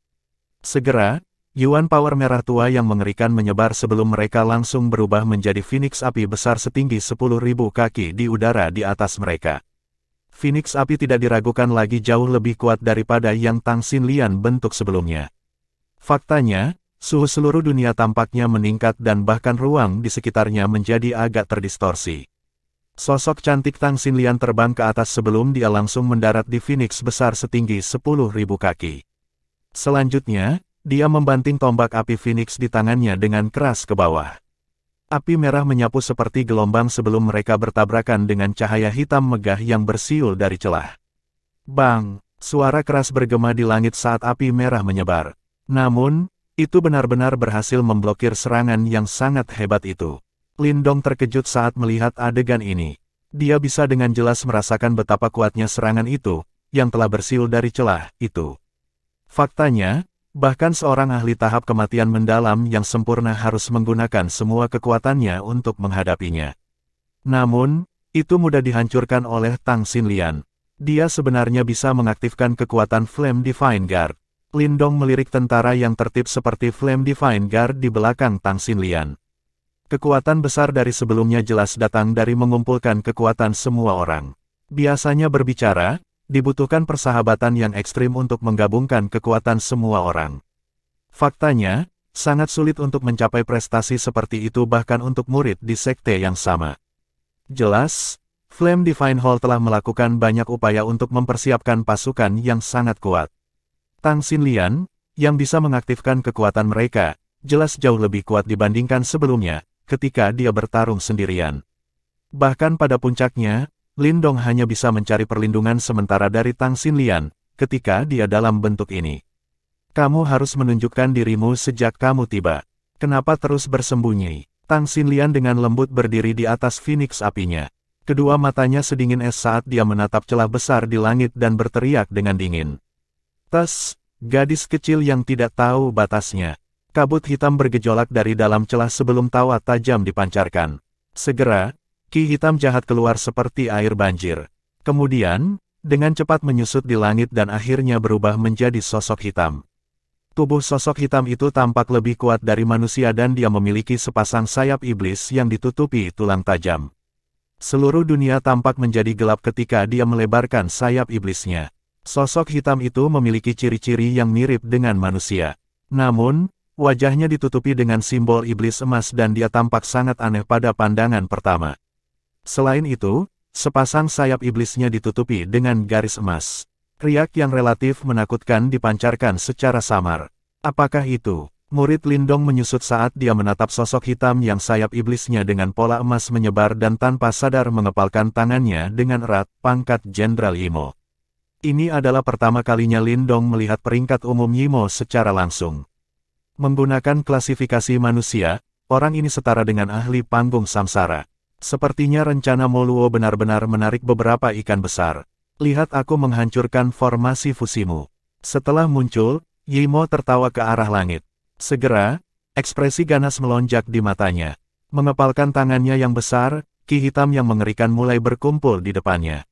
Segera, Yuan Power merah tua yang mengerikan menyebar sebelum mereka langsung berubah menjadi Phoenix api besar setinggi 10.000 kaki di udara di atas mereka. Phoenix api tidak diragukan lagi jauh lebih kuat daripada yang Tang Xinlian bentuk sebelumnya. Faktanya, suhu seluruh dunia tampaknya meningkat dan bahkan ruang di sekitarnya menjadi agak terdistorsi. Sosok cantik Tang Xinlian terbang ke atas sebelum dia langsung mendarat di Phoenix besar setinggi 10.000 kaki. Selanjutnya, dia membanting tombak api Phoenix di tangannya dengan keras ke bawah. Api merah menyapu seperti gelombang sebelum mereka bertabrakan dengan cahaya hitam megah yang bersiul dari celah. Bang! Suara keras bergema di langit saat api merah menyebar. Namun, itu benar-benar berhasil memblokir serangan yang sangat hebat itu. Lin Dong terkejut saat melihat adegan ini. Dia bisa dengan jelas merasakan betapa kuatnya serangan itu, yang telah bersiul dari celah itu. Faktanya, bahkan seorang ahli tahap kematian mendalam yang sempurna harus menggunakan semua kekuatannya untuk menghadapinya. Namun, itu mudah dihancurkan oleh Tang Xinlian. Dia sebenarnya bisa mengaktifkan kekuatan Flame Divine Guard. Lin Dong melirik tentara yang tertib seperti Flame Divine Guard di belakang Tang Xinlian. Kekuatan besar dari sebelumnya jelas datang dari mengumpulkan kekuatan semua orang. Biasanya berbicara, dibutuhkan persahabatan yang ekstrim untuk menggabungkan kekuatan semua orang. Faktanya, sangat sulit untuk mencapai prestasi seperti itu bahkan untuk murid di sekte yang sama. Jelas, Flame Divine Hall telah melakukan banyak upaya untuk mempersiapkan pasukan yang sangat kuat. Tang Xinlian, yang bisa mengaktifkan kekuatan mereka, jelas jauh lebih kuat dibandingkan sebelumnya, ketika dia bertarung sendirian. Bahkan pada puncaknya, Lin Dong hanya bisa mencari perlindungan sementara dari Tang Xinlian, ketika dia dalam bentuk ini. Kamu harus menunjukkan dirimu sejak kamu tiba. Kenapa terus bersembunyi? Tang Xinlian dengan lembut berdiri di atas Phoenix apinya. Kedua matanya sedingin es saat dia menatap celah besar di langit dan berteriak dengan dingin. Tes, gadis kecil yang tidak tahu batasnya. Kabut hitam bergejolak dari dalam celah sebelum tawa tajam dipancarkan. Segera, ki hitam jahat keluar seperti air banjir. Kemudian, dengan cepat menyusut di langit dan akhirnya berubah menjadi sosok hitam. Tubuh sosok hitam itu tampak lebih kuat dari manusia dan dia memiliki sepasang sayap iblis yang ditutupi tulang tajam. Seluruh dunia tampak menjadi gelap ketika dia melebarkan sayap iblisnya. Sosok hitam itu memiliki ciri-ciri yang mirip dengan manusia. Namun, wajahnya ditutupi dengan simbol iblis emas dan dia tampak sangat aneh pada pandangan pertama. Selain itu, sepasang sayap iblisnya ditutupi dengan garis emas. Riak yang relatif menakutkan dipancarkan secara samar. Apakah itu? Murid Lindong menyusut saat dia menatap sosok hitam yang sayap iblisnya dengan pola emas menyebar dan tanpa sadar mengepalkan tangannya dengan erat. Pangkat Jenderal Yimo. Ini adalah pertama kalinya Lindong melihat peringkat umum Yimo secara langsung. Menggunakan klasifikasi manusia, orang ini setara dengan ahli panggung samsara. Sepertinya rencana Moluo benar-benar menarik beberapa ikan besar. Lihat aku menghancurkan formasi fusimu. Setelah muncul, Yimo tertawa ke arah langit. Segera, ekspresi ganas melonjak di matanya. Mengepalkan tangannya yang besar, ki hitam yang mengerikan mulai berkumpul di depannya.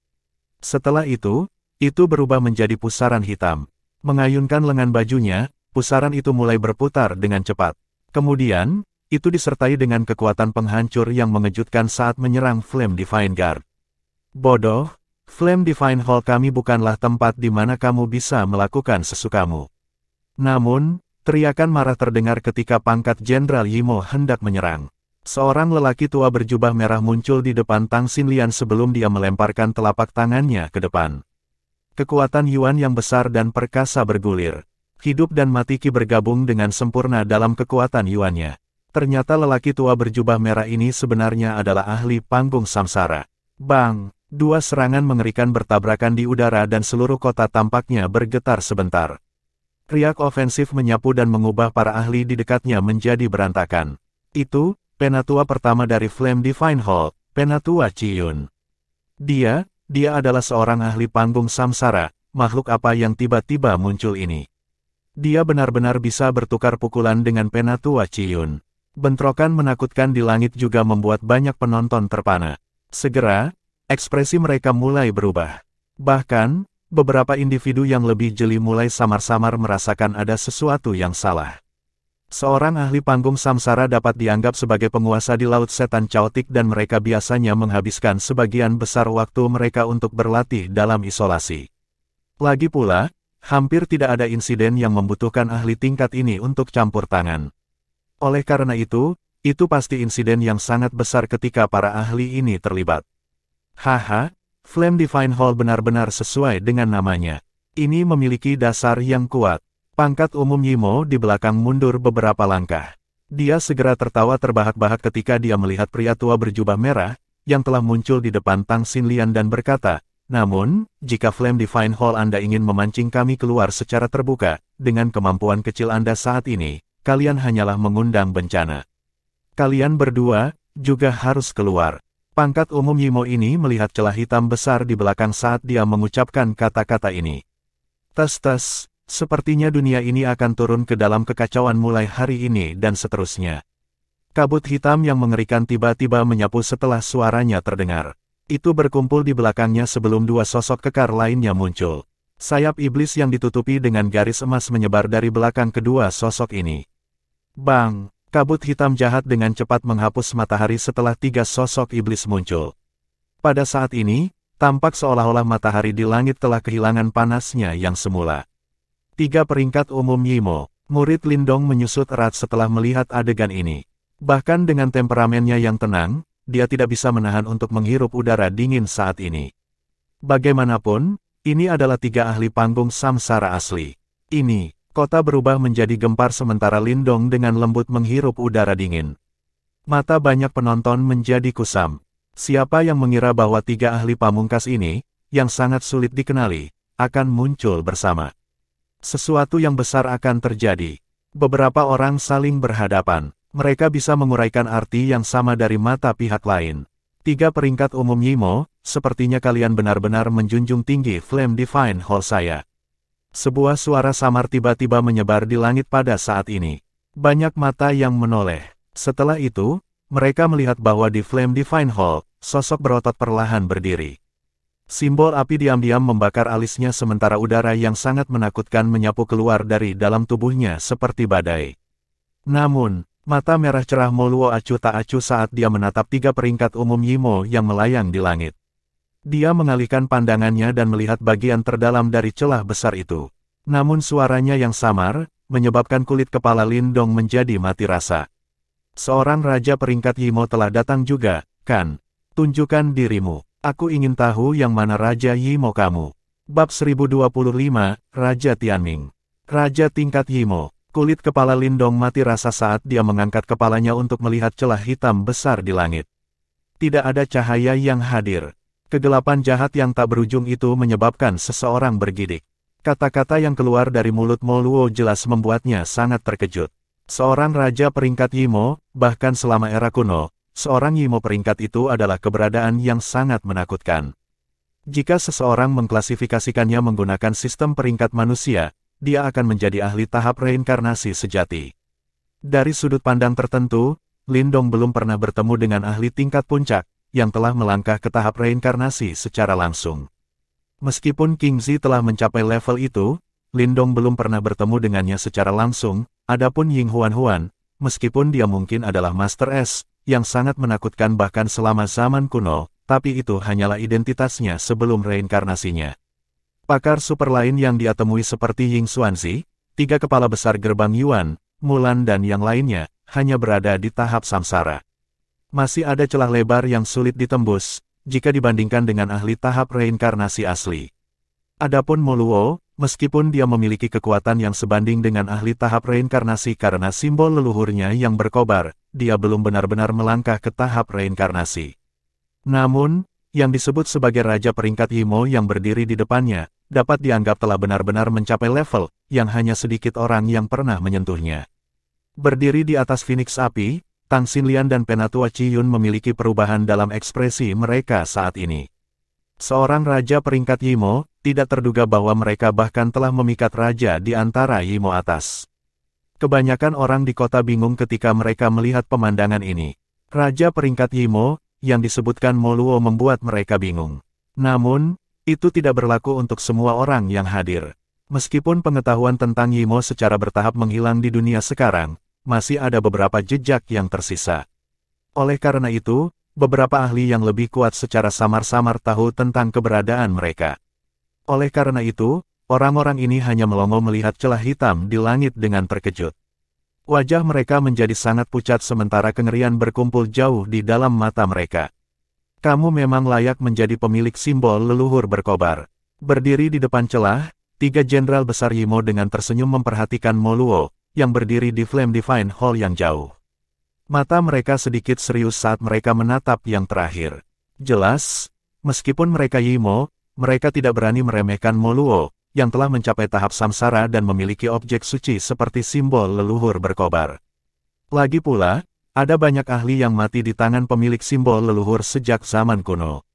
Setelah itu berubah menjadi pusaran hitam. Mengayunkan lengan bajunya, pusaran itu mulai berputar dengan cepat. Kemudian, itu disertai dengan kekuatan penghancur yang mengejutkan saat menyerang Flame Divine Guard. Bodoh, Flame Divine Hall kami bukanlah tempat di mana kamu bisa melakukan sesukamu. Namun, teriakan marah terdengar ketika pangkat Jenderal Yimo hendak menyerang. Seorang lelaki tua berjubah merah muncul di depan Tang Xinlian sebelum dia melemparkan telapak tangannya ke depan. Kekuatan Yuan yang besar dan perkasa bergulir. Hidup dan mati Qi bergabung dengan sempurna dalam kekuatan Yuannya. Ternyata lelaki tua berjubah merah ini sebenarnya adalah ahli panggung samsara. Bang! Dua serangan mengerikan bertabrakan di udara dan seluruh kota tampaknya bergetar sebentar. Riak ofensif menyapu dan mengubah para ahli di dekatnya menjadi berantakan. Itu, penatua pertama dari Flame Divine Hall, Penatua Qiyun. Dia adalah seorang ahli panggung samsara, makhluk apa yang tiba-tiba muncul ini. Dia benar-benar bisa bertukar pukulan dengan Penatua Qiyun. Bentrokan menakutkan di langit juga membuat banyak penonton terpana. Segera, ekspresi mereka mulai berubah. Bahkan, beberapa individu yang lebih jeli mulai samar-samar merasakan ada sesuatu yang salah. Seorang ahli panggung samsara dapat dianggap sebagai penguasa di Laut Setan Chaotic dan mereka biasanya menghabiskan sebagian besar waktu mereka untuk berlatih dalam isolasi. Lagi pula, hampir tidak ada insiden yang membutuhkan ahli tingkat ini untuk campur tangan. Oleh karena itu pasti insiden yang sangat besar ketika para ahli ini terlibat. Haha. Flame Divine Hall benar-benar sesuai dengan namanya. Ini memiliki dasar yang kuat. Pangkat umum Yimo di belakang mundur beberapa langkah. Dia segera tertawa terbahak-bahak ketika dia melihat pria tua berjubah merah, yang telah muncul di depan Tang Xinlian dan berkata, namun, jika Flame Divine Hall Anda ingin memancing kami keluar secara terbuka, dengan kemampuan kecil Anda saat ini, kalian hanyalah mengundang bencana. Kalian berdua, juga harus keluar. Pangkat umum Yimo ini melihat celah hitam besar di belakang saat dia mengucapkan kata-kata ini. Tes-tes, sepertinya dunia ini akan turun ke dalam kekacauan mulai hari ini dan seterusnya. Kabut hitam yang mengerikan tiba-tiba menyapu setelah suaranya terdengar. Itu berkumpul di belakangnya sebelum dua sosok kekar lainnya muncul. Sayap iblis yang ditutupi dengan garis emas menyebar dari belakang kedua sosok ini. Bang! Kabut hitam jahat dengan cepat menghapus matahari setelah tiga sosok iblis muncul. Pada saat ini, tampak seolah-olah matahari di langit telah kehilangan panasnya yang semula. Tiga peringkat umum Yimo, murid Lindong menyusut erat setelah melihat adegan ini. Bahkan dengan temperamennya yang tenang, dia tidak bisa menahan untuk menghirup udara dingin saat ini. Bagaimanapun, ini adalah tiga ahli panggung samsara asli. Ini. Kota berubah menjadi gempar sementara Lindong dengan lembut menghirup udara dingin. Mata banyak penonton menjadi kusam. Siapa yang mengira bahwa tiga ahli pamungkas ini, yang sangat sulit dikenali, akan muncul bersama. Sesuatu yang besar akan terjadi. Beberapa orang saling berhadapan. Mereka bisa menguraikan arti yang sama dari mata pihak lain. Tiga peringkat umum Yimo, sepertinya kalian benar-benar menjunjung tinggi Flame Divine Hall saya. Sebuah suara samar tiba-tiba menyebar di langit pada saat ini. Banyak mata yang menoleh. Setelah itu, mereka melihat bahwa di Flame Divine Hall, sosok berotot perlahan berdiri. Simbol api diam-diam membakar alisnya sementara udara yang sangat menakutkan menyapu keluar dari dalam tubuhnya seperti badai. Namun, mata merah cerah Moluo acuh tak acuh saat dia menatap tiga peringkat umum Yimo yang melayang di langit. Dia mengalihkan pandangannya dan melihat bagian terdalam dari celah besar itu. Namun suaranya yang samar, menyebabkan kulit kepala Lindong menjadi mati rasa. Seorang raja peringkat Yimo telah datang juga, kan? Tunjukkan dirimu. Aku ingin tahu yang mana Raja Yimo kamu. Bab 1025, Raja Tianming. Raja tingkat Yimo. Kulit kepala Lindong mati rasa saat dia mengangkat kepalanya untuk melihat celah hitam besar di langit. Tidak ada cahaya yang hadir. Kegelapan jahat yang tak berujung itu menyebabkan seseorang bergidik. Kata-kata yang keluar dari mulut Mo Luo jelas membuatnya sangat terkejut. Seorang raja peringkat Yimo, bahkan selama era kuno, seorang Yimo peringkat itu adalah keberadaan yang sangat menakutkan. Jika seseorang mengklasifikasikannya menggunakan sistem peringkat manusia, dia akan menjadi ahli tahap reinkarnasi sejati. Dari sudut pandang tertentu, Lindong belum pernah bertemu dengan ahli tingkat puncak, yang telah melangkah ke tahap reinkarnasi secara langsung. Meskipun King Zi telah mencapai level itu, Lindong belum pernah bertemu dengannya secara langsung. Adapun Ying Huan, meskipun dia mungkin adalah Master S, yang sangat menakutkan bahkan selama zaman kuno, tapi itu hanyalah identitasnya sebelum reinkarnasinya. Pakar super lain yang dia temui seperti Ying Xuanzi, tiga kepala besar gerbang Yuan, Mulan dan yang lainnya, hanya berada di tahap samsara. Masih ada celah lebar yang sulit ditembus, jika dibandingkan dengan ahli tahap reinkarnasi asli. Adapun Mo Luo, meskipun dia memiliki kekuatan yang sebanding dengan ahli tahap reinkarnasi karena simbol leluhurnya yang berkobar, dia belum benar-benar melangkah ke tahap reinkarnasi. Namun, yang disebut sebagai Raja peringkat Yimo yang berdiri di depannya, dapat dianggap telah benar-benar mencapai level yang hanya sedikit orang yang pernah menyentuhnya. Berdiri di atas Phoenix Api, Tang Xinlian dan Penatua Qiyun memiliki perubahan dalam ekspresi mereka saat ini. Seorang Raja peringkat Yimo, tidak terduga bahwa mereka bahkan telah memikat Raja di antara Yimo atas. Kebanyakan orang di kota bingung ketika mereka melihat pemandangan ini. Raja peringkat Yimo, yang disebutkan Mo Luo membuat mereka bingung. Namun, itu tidak berlaku untuk semua orang yang hadir. Meskipun pengetahuan tentang Yimo secara bertahap menghilang di dunia sekarang, masih ada beberapa jejak yang tersisa. Oleh karena itu, beberapa ahli yang lebih kuat secara samar-samar tahu tentang keberadaan mereka. Oleh karena itu, orang-orang ini hanya melongo melihat celah hitam di langit dengan terkejut. Wajah mereka menjadi sangat pucat sementara kengerian berkumpul jauh di dalam mata mereka. Kamu memang layak menjadi pemilik simbol leluhur berkobar. Berdiri di depan celah, tiga jenderal besar Yimo dengan tersenyum memperhatikan Mo Luo, yang berdiri di Flame Divine Hall yang jauh. Mata mereka sedikit serius saat mereka menatap yang terakhir. Jelas, meskipun mereka Yimo, mereka tidak berani meremehkan Mo Luo, yang telah mencapai tahap samsara dan memiliki objek suci seperti simbol leluhur berkobar. Lagi pula, ada banyak ahli yang mati di tangan pemilik simbol leluhur sejak zaman kuno.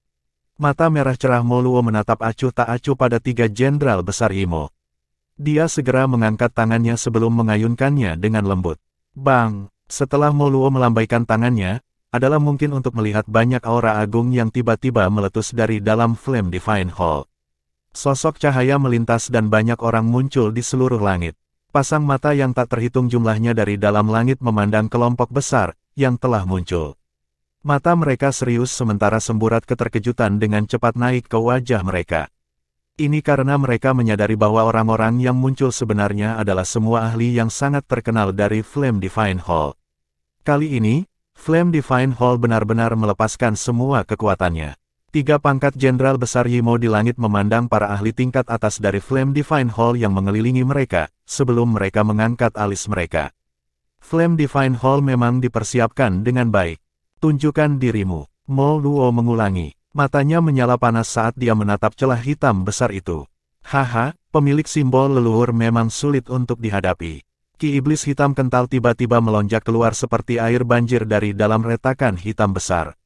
Mata merah cerah Mo Luo menatap acuh tak acuh pada tiga jenderal besar Yimo. Dia segera mengangkat tangannya sebelum mengayunkannya dengan lembut. Bang! Setelah Mo Luo melambaikan tangannya, adalah mungkin untuk melihat banyak aura agung yang tiba-tiba meletus dari dalam Flame Divine Hall. Sosok cahaya melintas dan banyak orang muncul di seluruh langit. Pasang mata yang tak terhitung jumlahnya dari dalam langit memandang kelompok besar yang telah muncul. Mata mereka serius sementara semburat keterkejutan dengan cepat naik ke wajah mereka. Ini karena mereka menyadari bahwa orang-orang yang muncul sebenarnya adalah semua ahli yang sangat terkenal dari Flame Divine Hall. Kali ini, Flame Divine Hall benar-benar melepaskan semua kekuatannya. Tiga pangkat jenderal besar Yimo di langit memandang para ahli tingkat atas dari Flame Divine Hall yang mengelilingi mereka, sebelum mereka mengangkat alis mereka. Flame Divine Hall memang dipersiapkan dengan baik. Tunjukkan dirimu, Mo Luo mengulangi. Matanya menyala panas saat dia menatap celah hitam besar itu. Haha, pemilik simbol leluhur memang sulit untuk dihadapi. Ki iblis hitam kental tiba-tiba melonjak keluar seperti air banjir dari dalam retakan hitam besar.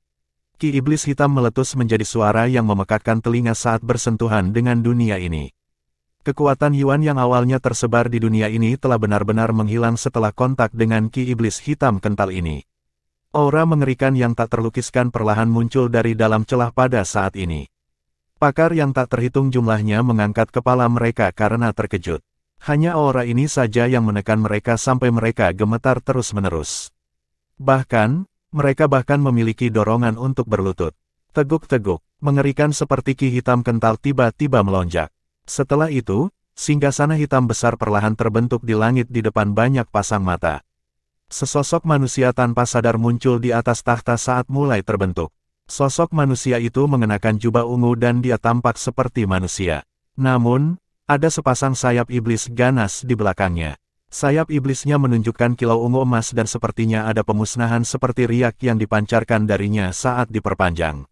Ki iblis hitam meletus menjadi suara yang memekakkan telinga saat bersentuhan dengan dunia ini. Kekuatan Yuan yang awalnya tersebar di dunia ini telah benar-benar menghilang setelah kontak dengan ki iblis hitam kental ini. Aura mengerikan yang tak terlukiskan perlahan muncul dari dalam celah pada saat ini. Pakar yang tak terhitung jumlahnya mengangkat kepala mereka karena terkejut. Hanya aura ini saja yang menekan mereka sampai mereka gemetar terus-menerus. Bahkan, mereka bahkan memiliki dorongan untuk berlutut. Teguk-teguk, mengerikan seperti ki hitam kental tiba-tiba melonjak. Setelah itu, singgasana hitam besar perlahan terbentuk di langit di depan banyak pasang mata. Sesosok manusia tanpa sadar muncul di atas tahta saat mulai terbentuk. Sosok manusia itu mengenakan jubah ungu dan dia tampak seperti manusia. Namun, ada sepasang sayap iblis ganas di belakangnya. Sayap iblisnya menunjukkan kilau ungu emas dan sepertinya ada pemusnahan seperti riak yang dipancarkan darinya saat diperpanjang.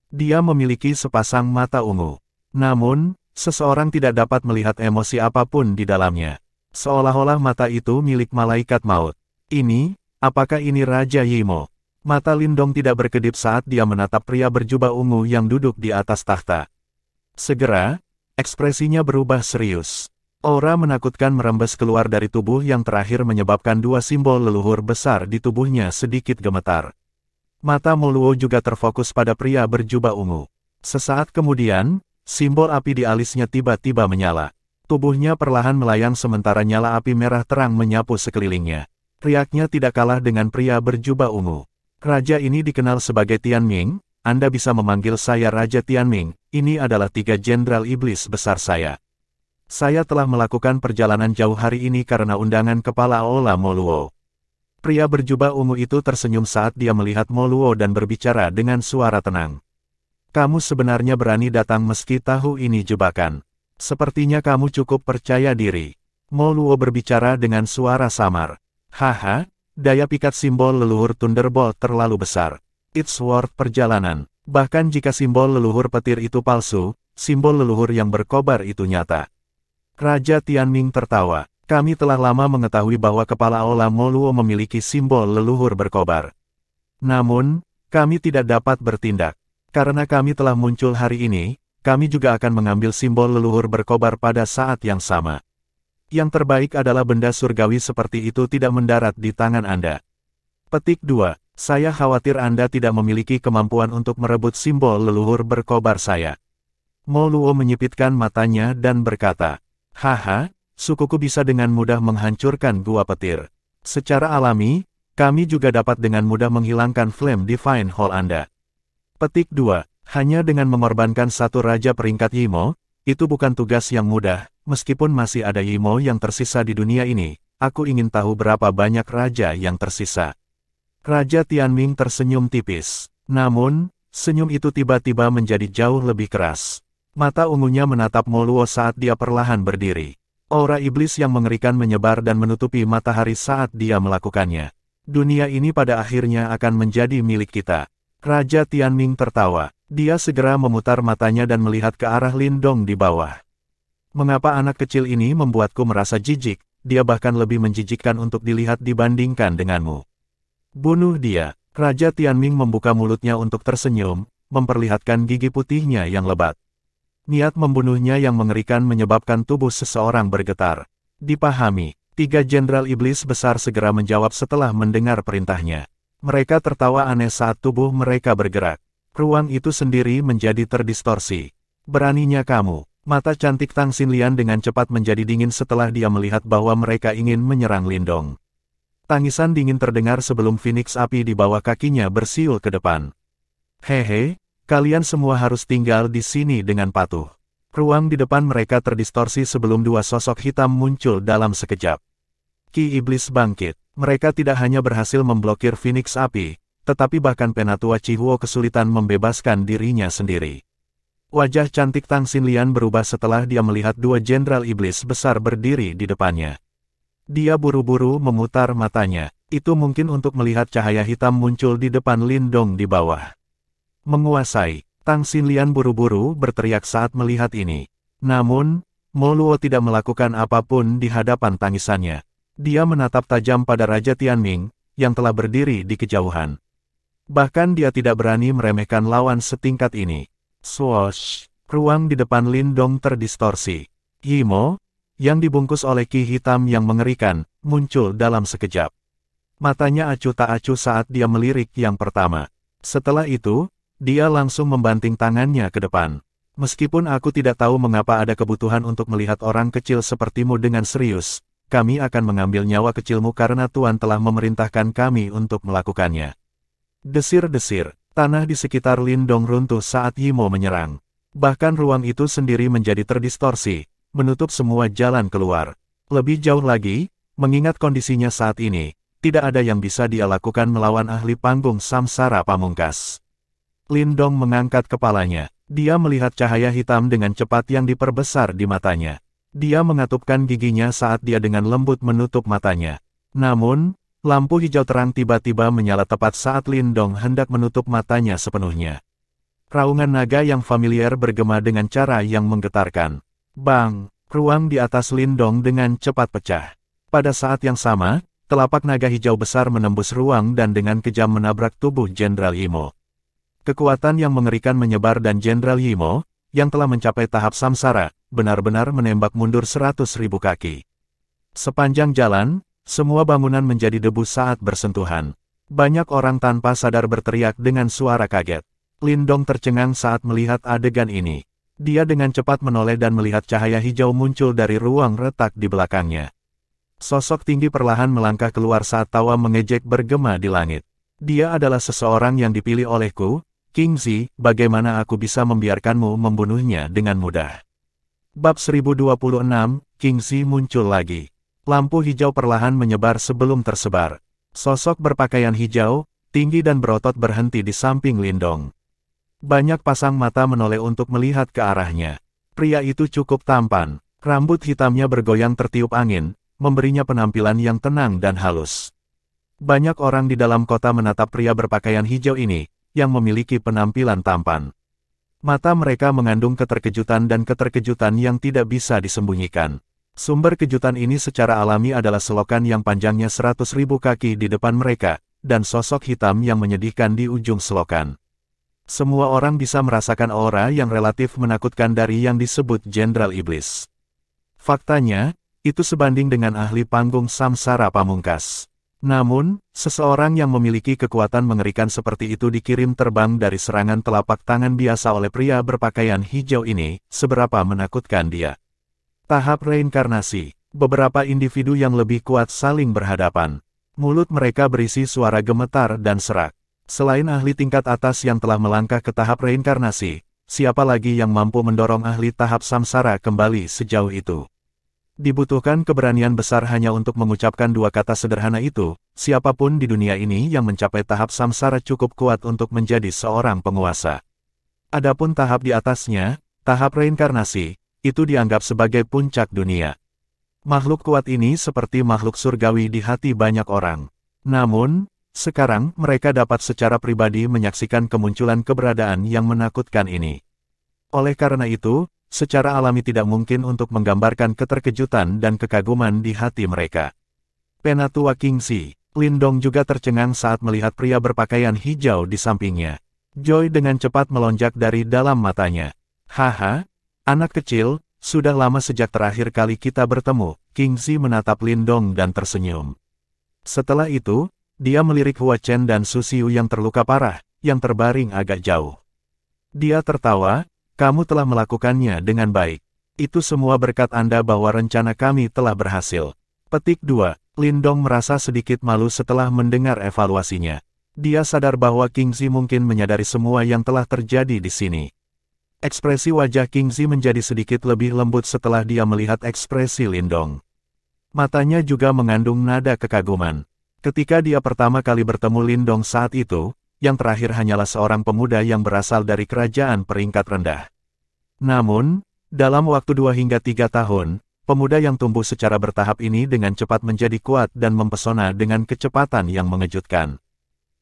Dia memiliki sepasang mata ungu. Namun, seseorang tidak dapat melihat emosi apapun di dalamnya. Seolah-olah mata itu milik malaikat maut. Apakah ini Raja Yimo? Mata Lindong tidak berkedip saat dia menatap pria berjubah ungu yang duduk di atas tahta. Segera, ekspresinya berubah serius. Aura menakutkan merembes keluar dari tubuh yang terakhir menyebabkan dua simbol leluhur besar di tubuhnya sedikit gemetar. Mata Moluo juga terfokus pada pria berjubah ungu. Sesaat kemudian, simbol api di alisnya tiba-tiba menyala. Tubuhnya perlahan melayang sementara nyala api merah terang menyapu sekelilingnya. Riaknya tidak kalah dengan pria berjubah ungu. Raja ini dikenal sebagai Tianming, Anda bisa memanggil saya Raja Tianming, ini adalah 3 jenderal iblis besar saya. Saya telah melakukan perjalanan jauh hari ini karena undangan kepala Ola Moluo. Pria berjubah ungu itu tersenyum saat dia melihat Moluo dan berbicara dengan suara tenang. Kamu sebenarnya berani datang meski tahu ini jebakan. Sepertinya kamu cukup percaya diri. Moluo berbicara dengan suara samar. Haha, daya pikat simbol leluhur Thunderbolt terlalu besar. It's worth perjalanan. Bahkan jika simbol leluhur petir itu palsu, simbol leluhur yang berkobar itu nyata. Raja Tianming tertawa. Kami telah lama mengetahui bahwa kepala Ola Moluo memiliki simbol leluhur berkobar. Namun, kami tidak dapat bertindak. Karena kami telah muncul hari ini, kami juga akan mengambil simbol leluhur berkobar pada saat yang sama. Yang terbaik adalah benda surgawi seperti itu tidak mendarat di tangan Anda. Petik 2. Saya khawatir Anda tidak memiliki kemampuan untuk merebut simbol leluhur berkobar saya. Moluo menyipitkan matanya dan berkata, haha, sukuku bisa dengan mudah menghancurkan gua petir. Secara alami, kami juga dapat dengan mudah menghilangkan Flame Divine Hall Anda. Petik 2. Hanya dengan mengorbankan satu raja peringkat Yimo, itu bukan tugas yang mudah, meskipun masih ada Yimo yang tersisa di dunia ini, aku ingin tahu berapa banyak raja yang tersisa. Raja Tianming tersenyum tipis. Namun, senyum itu tiba-tiba menjadi jauh lebih keras. Mata ungunya menatap Moluo saat dia perlahan berdiri. Aura iblis yang mengerikan menyebar dan menutupi matahari saat dia melakukannya. Dunia ini pada akhirnya akan menjadi milik kita. Raja Tianming tertawa. Dia segera memutar matanya dan melihat ke arah Lindong di bawah. Mengapa anak kecil ini membuatku merasa jijik, dia bahkan lebih menjijikkan untuk dilihat dibandingkan denganmu. Bunuh dia. Raja Tianming membuka mulutnya untuk tersenyum, memperlihatkan gigi putihnya yang lebat. Niat membunuhnya yang mengerikan menyebabkan tubuh seseorang bergetar. Dipahami, 3 jenderal iblis besar segera menjawab setelah mendengar perintahnya. Mereka tertawa aneh saat tubuh mereka bergerak. Ruang itu sendiri menjadi terdistorsi. Beraninya kamu. Mata cantik Tang Xinlian dengan cepat menjadi dingin setelah dia melihat bahwa mereka ingin menyerang Lindong. Tangisan dingin terdengar sebelum Phoenix api di bawah kakinya bersiul ke depan. Hehe, kalian semua harus tinggal di sini dengan patuh. Ruang di depan mereka terdistorsi sebelum 2 sosok hitam muncul dalam sekejap. Ki iblis bangkit. Mereka tidak hanya berhasil memblokir Phoenix api, tetapi bahkan Penatua Chihuo kesulitan membebaskan dirinya sendiri. Wajah cantik Tang Xinlian berubah setelah dia melihat 2 jenderal iblis besar berdiri di depannya. Dia buru-buru memutar matanya. Itu mungkin untuk melihat cahaya hitam muncul di depan Lindong di bawah. Menguasai. Tang Xinlian buru-buru berteriak saat melihat ini. Namun, Moluo tidak melakukan apapun di hadapan tangisannya. Dia menatap tajam pada Raja Tianming, yang telah berdiri di kejauhan. Bahkan dia tidak berani meremehkan lawan setingkat ini. Swoosh! Ruang di depan Lindong terdistorsi. Yimo, yang dibungkus oleh ki hitam yang mengerikan, muncul dalam sekejap. Matanya acuh tak acuh saat dia melirik yang pertama. Setelah itu, dia langsung membanting tangannya ke depan. Meskipun aku tidak tahu mengapa ada kebutuhan untuk melihat orang kecil sepertimu dengan serius, kami akan mengambil nyawa kecilmu karena Tuan telah memerintahkan kami untuk melakukannya. Desir-desir, tanah di sekitar Lindong runtuh saat Yimo menyerang. Bahkan ruang itu sendiri menjadi terdistorsi, menutup semua jalan keluar. Lebih jauh lagi, mengingat kondisinya saat ini, tidak ada yang bisa dia lakukan melawan ahli panggung samsara pamungkas. Lindong mengangkat kepalanya. Dia melihat cahaya hitam dengan cepat yang diperbesar di matanya. Dia mengatupkan giginya saat dia dengan lembut menutup matanya. Namun, lampu hijau terang tiba-tiba menyala tepat saat Lindong hendak menutup matanya sepenuhnya. Raungan naga yang familiar bergema dengan cara yang menggetarkan. Bang! Ruang di atas Lindong dengan cepat pecah. Pada saat yang sama, telapak naga hijau besar menembus ruang dan dengan kejam menabrak tubuh Jenderal Yimo. Kekuatan yang mengerikan menyebar dan Jenderal Yimo, yang telah mencapai tahap samsara, benar-benar menembak mundur 100.000 kaki. Sepanjang jalan, semua bangunan menjadi debu saat bersentuhan. Banyak orang tanpa sadar berteriak dengan suara kaget. Lindong tercengang saat melihat adegan ini. Dia dengan cepat menoleh dan melihat cahaya hijau muncul dari ruang retak di belakangnya. Sosok tinggi perlahan melangkah keluar saat tawa mengejek bergema di langit. Dia adalah seseorang yang dipilih olehku, King Zi, bagaimana aku bisa membiarkanmu membunuhnya dengan mudah. Bab 1026, King Zi muncul lagi. Lampu hijau perlahan menyebar sebelum tersebar. Sosok berpakaian hijau, tinggi dan berotot berhenti di samping Lindong. Banyak pasang mata menoleh untuk melihat ke arahnya. Pria itu cukup tampan. Rambut hitamnya bergoyang tertiup angin, memberinya penampilan yang tenang dan halus. Banyak orang di dalam kota menatap pria berpakaian hijau ini, yang memiliki penampilan tampan. Mata mereka mengandung keterkejutan dan keterkejutan yang tidak bisa disembunyikan. Sumber kejutan ini secara alami adalah selokan yang panjangnya 100.000 kaki di depan mereka, dan sosok hitam yang menyedihkan di ujung selokan. Semua orang bisa merasakan aura yang relatif menakutkan dari yang disebut Jenderal Iblis. Faktanya, itu sebanding dengan ahli panggung samsara pamungkas. Namun, seseorang yang memiliki kekuatan mengerikan seperti itu dikirim terbang dari serangan telapak tangan biasa oleh pria berpakaian hijau ini, seberapa menakutkan dia. Tahap reinkarnasi. Beberapa individu yang lebih kuat saling berhadapan. Mulut mereka berisi suara gemetar dan serak. Selain ahli tingkat atas yang telah melangkah ke tahap reinkarnasi, siapa lagi yang mampu mendorong ahli tahap samsara kembali sejauh itu? Dibutuhkan keberanian besar hanya untuk mengucapkan dua kata sederhana itu, siapapun di dunia ini yang mencapai tahap samsara cukup kuat untuk menjadi seorang penguasa. Adapun tahap di atasnya, tahap reinkarnasi, itu dianggap sebagai puncak dunia. Makhluk kuat ini seperti makhluk surgawi di hati banyak orang. Namun, sekarang mereka dapat secara pribadi menyaksikan kemunculan keberadaan yang menakutkan ini. Oleh karena itu, secara alami tidak mungkin untuk menggambarkan keterkejutan dan kekaguman di hati mereka. Penatua King Zi, Lindong juga tercengang saat melihat pria berpakaian hijau di sampingnya. Joy dengan cepat melonjak dari dalam matanya. Haha, anak kecil, sudah lama sejak terakhir kali kita bertemu. King Zi menatap Lindong dan tersenyum. Setelah itu, dia melirik Hua Chen dan Su Xiu yang terluka parah, yang terbaring agak jauh. Dia tertawa, kamu telah melakukannya dengan baik. Itu semua berkat Anda bahwa rencana kami telah berhasil. Petik 2. Lindong merasa sedikit malu setelah mendengar evaluasinya. Dia sadar bahwa King Zi mungkin menyadari semua yang telah terjadi di sini. Ekspresi wajah King Zi menjadi sedikit lebih lembut setelah dia melihat ekspresi Lindong. Matanya juga mengandung nada kekaguman. Ketika dia pertama kali bertemu Lindong saat itu, yang terakhir hanyalah seorang pemuda yang berasal dari kerajaan peringkat rendah. Namun, dalam waktu 2 hingga 3 tahun, pemuda yang tumbuh secara bertahap ini dengan cepat menjadi kuat dan mempesona dengan kecepatan yang mengejutkan.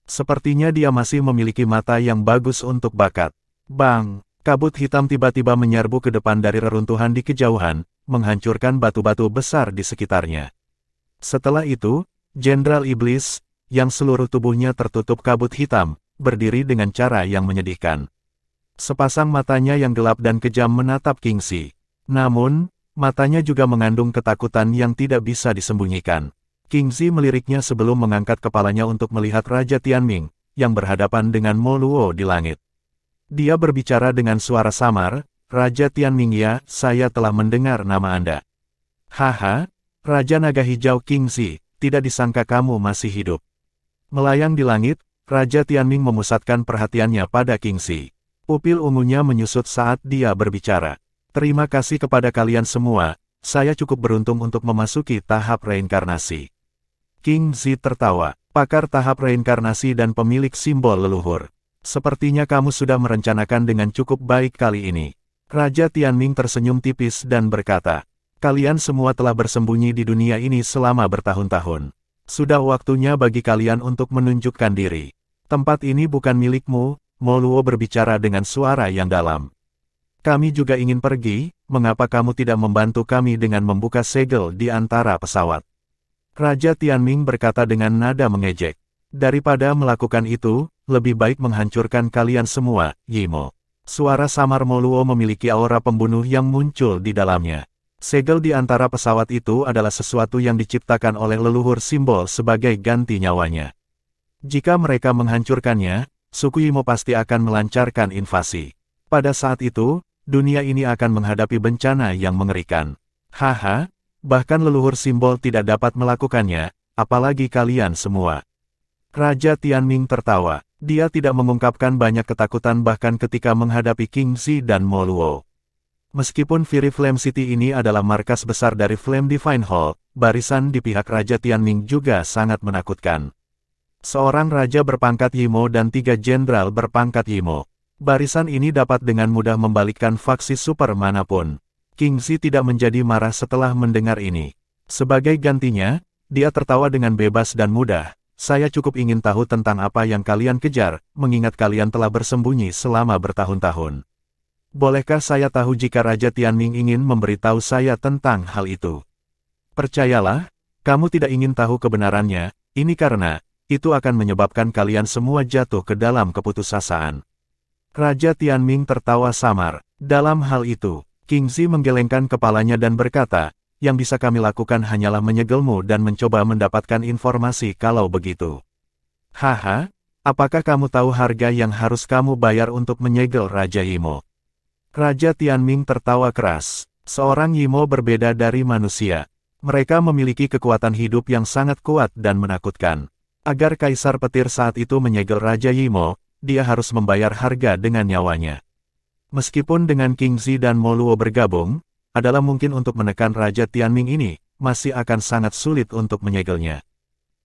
Sepertinya dia masih memiliki mata yang bagus untuk bakat. Bang! Kabut hitam tiba-tiba menyerbu ke depan dari reruntuhan di kejauhan, menghancurkan batu-batu besar di sekitarnya. Setelah itu, Jenderal Iblis, yang seluruh tubuhnya tertutup kabut hitam, berdiri dengan cara yang menyedihkan. Sepasang matanya yang gelap dan kejam menatap King Zi. Namun, matanya juga mengandung ketakutan yang tidak bisa disembunyikan. King Zi meliriknya sebelum mengangkat kepalanya untuk melihat Raja Tianming, yang berhadapan dengan Mo Luo di langit. Dia berbicara dengan suara samar, Raja Tianming ya, saya telah mendengar nama Anda. Haha, Raja Naga Hijau King Zi. Tidak disangka kamu masih hidup. Melayang di langit, Raja Tianming memusatkan perhatiannya pada King Zi. Pupil ungunya menyusut saat dia berbicara. Terima kasih kepada kalian semua, saya cukup beruntung untuk memasuki tahap reinkarnasi. King Zi tertawa, pakar tahap reinkarnasi dan pemilik simbol leluhur. Sepertinya kamu sudah merencanakan dengan cukup baik kali ini. Raja Tianming tersenyum tipis dan berkata, kalian semua telah bersembunyi di dunia ini selama bertahun-tahun. Sudah waktunya bagi kalian untuk menunjukkan diri. Tempat ini bukan milikmu, Mo Luo berbicara dengan suara yang dalam. Kami juga ingin pergi, mengapa kamu tidak membantu kami dengan membuka segel di antara pesawat? Raja Tianming berkata dengan nada mengejek. Daripada melakukan itu, lebih baik menghancurkan kalian semua, Yimo. Suara samar Mo Luo memiliki aura pembunuh yang muncul di dalamnya. Segel di antara pesawat itu adalah sesuatu yang diciptakan oleh leluhur simbol sebagai ganti nyawanya. Jika mereka menghancurkannya, suku Yimo pasti akan melancarkan invasi. Pada saat itu, dunia ini akan menghadapi bencana yang mengerikan. Haha, bahkan leluhur simbol tidak dapat melakukannya, apalagi kalian semua. Raja Tianming tertawa. Dia tidak mengungkapkan banyak ketakutan bahkan ketika menghadapi King Zi dan Mo Luo. Meskipun Fury Flame City ini adalah markas besar dari Flame Divine Hall, barisan di pihak Raja Tianming juga sangat menakutkan. Seorang raja berpangkat Yimo dan 3 jenderal berpangkat Yimo. Barisan ini dapat dengan mudah membalikkan faksi super manapun. King Zi tidak menjadi marah setelah mendengar ini. Sebagai gantinya, dia tertawa dengan bebas dan mudah. Saya cukup ingin tahu tentang apa yang kalian kejar, mengingat kalian telah bersembunyi selama bertahun-tahun. Bolehkah saya tahu jika Raja Tianming ingin memberitahu saya tentang hal itu? Percayalah, kamu tidak ingin tahu kebenarannya, ini karena, itu akan menyebabkan kalian semua jatuh ke dalam keputusasaan. Raja Tianming tertawa samar. Dalam hal itu, King Zi menggelengkan kepalanya dan berkata, yang bisa kami lakukan hanyalah menyegelmu dan mencoba mendapatkan informasi kalau begitu. Haha, apakah kamu tahu harga yang harus kamu bayar untuk menyegel Raja Yimo? Raja Tianming tertawa keras. Seorang Yimo berbeda dari manusia. Mereka memiliki kekuatan hidup yang sangat kuat dan menakutkan. Agar Kaisar Petir saat itu menyegel Raja Yimo, dia harus membayar harga dengan nyawanya. Meskipun dengan King Zi dan Mo Luo bergabung, adalah mungkin untuk menekan Raja Tianming ini, masih akan sangat sulit untuk menyegelnya.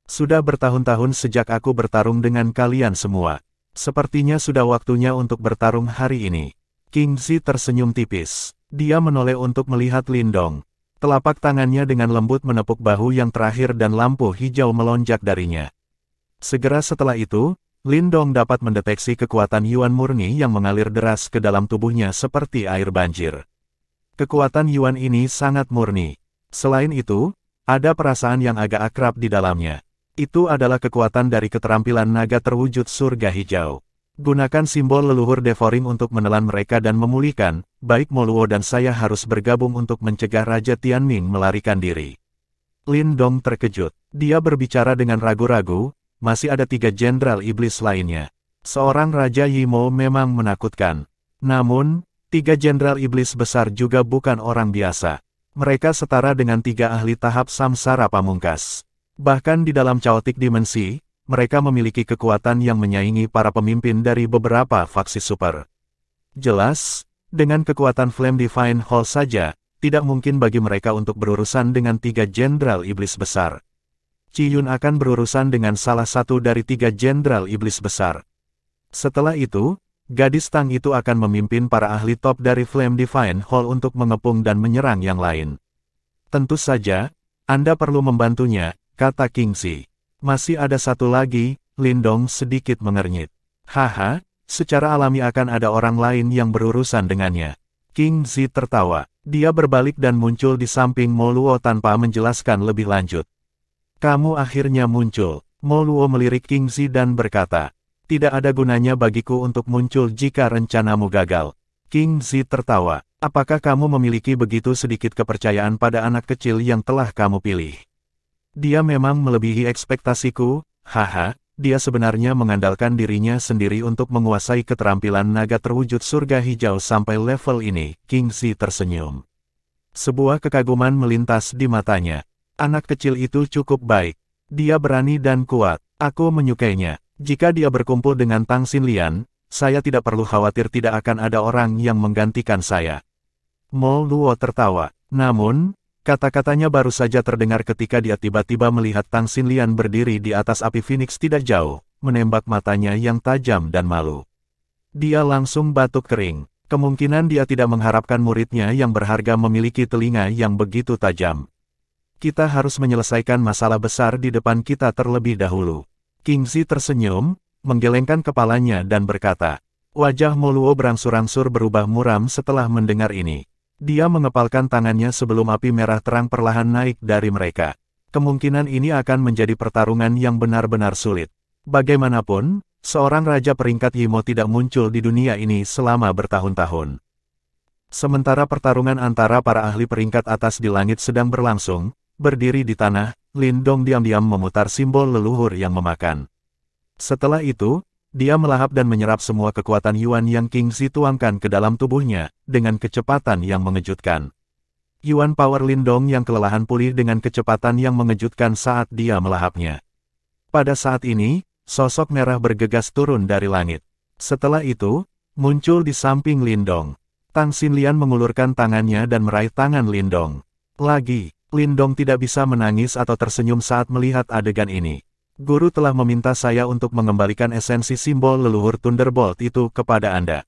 Sudah bertahun-tahun sejak aku bertarung dengan kalian semua. Sepertinya sudah waktunya untuk bertarung hari ini. King Zi tersenyum tipis. Dia menoleh untuk melihat Lindong. Telapak tangannya dengan lembut menepuk bahu yang terakhir dan lampu hijau melonjak darinya. Segera setelah itu, Lindong dapat mendeteksi kekuatan Yuan murni yang mengalir deras ke dalam tubuhnya seperti air banjir. Kekuatan Yuan ini sangat murni. Selain itu, ada perasaan yang agak akrab di dalamnya. Itu adalah kekuatan dari keterampilan naga terwujud surga hijau. Gunakan simbol leluhur Devouring untuk menelan mereka dan memulihkan, baik Mo Luo dan saya harus bergabung untuk mencegah Raja Tianming melarikan diri. Lindong terkejut. Dia berbicara dengan ragu-ragu, masih ada 3 jenderal iblis lainnya. Seorang Raja Yimo memang menakutkan. Namun, 3 jenderal iblis besar juga bukan orang biasa. Mereka setara dengan 3 ahli tahap samsara pamungkas. Bahkan di dalam chaotic dimensi, mereka memiliki kekuatan yang menyaingi para pemimpin dari beberapa faksi super. Jelas, dengan kekuatan Flame Divine Hall saja, tidak mungkin bagi mereka untuk berurusan dengan 3 jenderal iblis besar. Qi Yun akan berurusan dengan salah satu dari 3 jenderal iblis besar. Setelah itu, gadis Tang itu akan memimpin para ahli top dari Flame Divine Hall untuk mengepung dan menyerang yang lain. Tentu saja, Anda perlu membantunya, kata King Zi. Masih ada satu lagi, Lindong sedikit mengernyit. Haha, secara alami akan ada orang lain yang berurusan dengannya. King Zi tertawa. Dia berbalik dan muncul di samping Mo Luo tanpa menjelaskan lebih lanjut. Kamu akhirnya muncul. Mo Luo melirik King Zi dan berkata, tidak ada gunanya bagiku untuk muncul jika rencanamu gagal. King Zi tertawa. Apakah kamu memiliki begitu sedikit kepercayaan pada anak kecil yang telah kamu pilih? Dia memang melebihi ekspektasiku, haha, dia sebenarnya mengandalkan dirinya sendiri untuk menguasai keterampilan naga terwujud surga hijau sampai level ini, King Zi tersenyum. Sebuah kekaguman melintas di matanya. Anak kecil itu cukup baik. Dia berani dan kuat. Aku menyukainya. Jika dia berkumpul dengan Tang Xinlian, saya tidak perlu khawatir tidak akan ada orang yang menggantikan saya. Mo Luo tertawa. Namun, kata-katanya baru saja terdengar ketika dia tiba-tiba melihat Tang Xinlian berdiri di atas api Phoenix tidak jauh, menembak matanya yang tajam dan malu. Dia langsung batuk kering. Kemungkinan dia tidak mengharapkan muridnya yang berharga memiliki telinga yang begitu tajam. Kita harus menyelesaikan masalah besar di depan kita terlebih dahulu. Kingzi tersenyum, menggelengkan kepalanya dan berkata. Wajah Moluo berangsur-angsur berubah muram setelah mendengar ini. Dia mengepalkan tangannya sebelum api merah terang perlahan naik dari mereka. Kemungkinan ini akan menjadi pertarungan yang benar-benar sulit. Bagaimanapun, seorang raja peringkat Yimo tidak muncul di dunia ini selama bertahun-tahun. Sementara pertarungan antara para ahli peringkat atas di langit sedang berlangsung, berdiri di tanah, Lin Dong diam-diam memutar simbol leluhur yang memakan. Setelah itu, dia melahap dan menyerap semua kekuatan Yuan yang Kingzi tuangkan ke dalam tubuhnya, dengan kecepatan yang mengejutkan. Yuan Power Lin Dong yang kelelahan pulih dengan kecepatan yang mengejutkan saat dia melahapnya. Pada saat ini, sosok merah bergegas turun dari langit. Setelah itu, muncul di samping Lin Dong. Tang Xinlian mengulurkan tangannya dan meraih tangan Lin Dong. Lagi, Lin Dong tidak bisa menangis atau tersenyum saat melihat adegan ini. Guru telah meminta saya untuk mengembalikan esensi simbol leluhur Thunderbolt itu kepada Anda.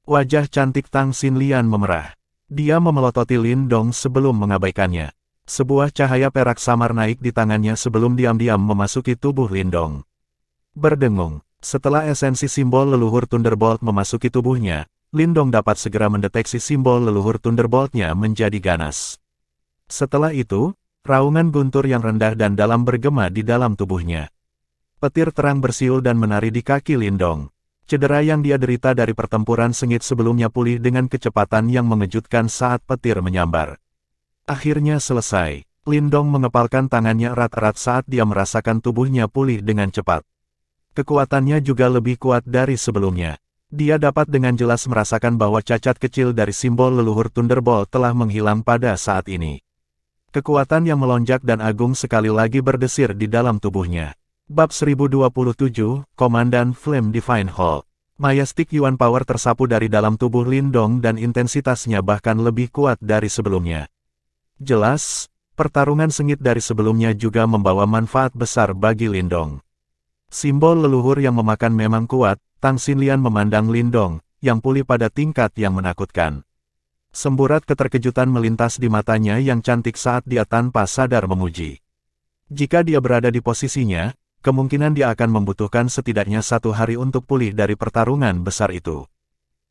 Wajah cantik Tang Xinlian memerah. Dia memelototi Lin Dong sebelum mengabaikannya. Sebuah cahaya perak samar naik di tangannya sebelum diam-diam memasuki tubuh Lin Dong. Berdengung, setelah esensi simbol leluhur Thunderbolt memasuki tubuhnya, Lin Dong dapat segera mendeteksi simbol leluhur Thunderbolt-nya menjadi ganas. Setelah itu, raungan guntur yang rendah dan dalam bergema di dalam tubuhnya. Petir terang bersiul dan menari di kaki Lin Dong. Cedera yang dia derita dari pertempuran sengit sebelumnya pulih dengan kecepatan yang mengejutkan saat petir menyambar. Akhirnya selesai, Lin Dong mengepalkan tangannya erat-erat saat dia merasakan tubuhnya pulih dengan cepat. Kekuatannya juga lebih kuat dari sebelumnya. Dia dapat dengan jelas merasakan bahwa cacat kecil dari simbol leluhur Thunderbolt telah menghilang pada saat ini. Kekuatan yang melonjak dan agung sekali lagi berdesir di dalam tubuhnya. Bab 1027, Komandan Flame Divine Hall. Majestic Yuan Power tersapu dari dalam tubuh Lin Dong dan intensitasnya bahkan lebih kuat dari sebelumnya. Jelas, pertarungan sengit dari sebelumnya juga membawa manfaat besar bagi Lin Dong. Simbol leluhur yang memakan memang kuat, Tang Xinlian memandang Lin Dong, yang pulih pada tingkat yang menakutkan. Semburat keterkejutan melintas di matanya yang cantik saat dia tanpa sadar memuji. Jika dia berada di posisinya, kemungkinan dia akan membutuhkan setidaknya 1 hari untuk pulih dari pertarungan besar itu.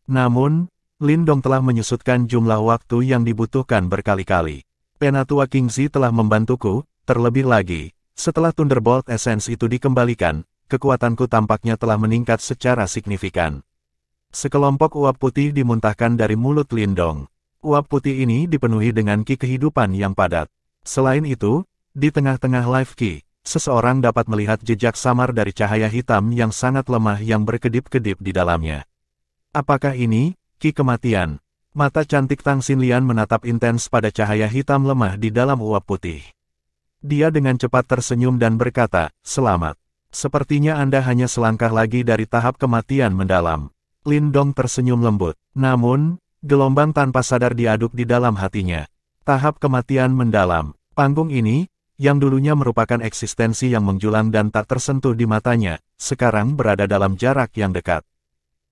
Namun, Lin Dong telah menyusutkan jumlah waktu yang dibutuhkan berkali-kali. Penatua Kingzi telah membantuku, terlebih lagi, setelah Thunderbolt Essence itu dikembalikan, kekuatanku tampaknya telah meningkat secara signifikan. Sekelompok uap putih dimuntahkan dari mulut Lin Dong. Uap putih ini dipenuhi dengan ki kehidupan yang padat. Selain itu, di tengah-tengah life ki, seseorang dapat melihat jejak samar dari cahaya hitam yang sangat lemah yang berkedip-kedip di dalamnya. Apakah ini ki kematian? Mata cantik Tang Xinlian menatap intens pada cahaya hitam lemah di dalam uap putih. Dia dengan cepat tersenyum dan berkata, "Selamat. Sepertinya Anda hanya selangkah lagi dari tahap kematian mendalam." Lin Dong tersenyum lembut. Namun, gelombang tanpa sadar diaduk di dalam hatinya. Tahap kematian mendalam. Panggung ini, yang dulunya merupakan eksistensi yang menjulang dan tak tersentuh di matanya, sekarang berada dalam jarak yang dekat.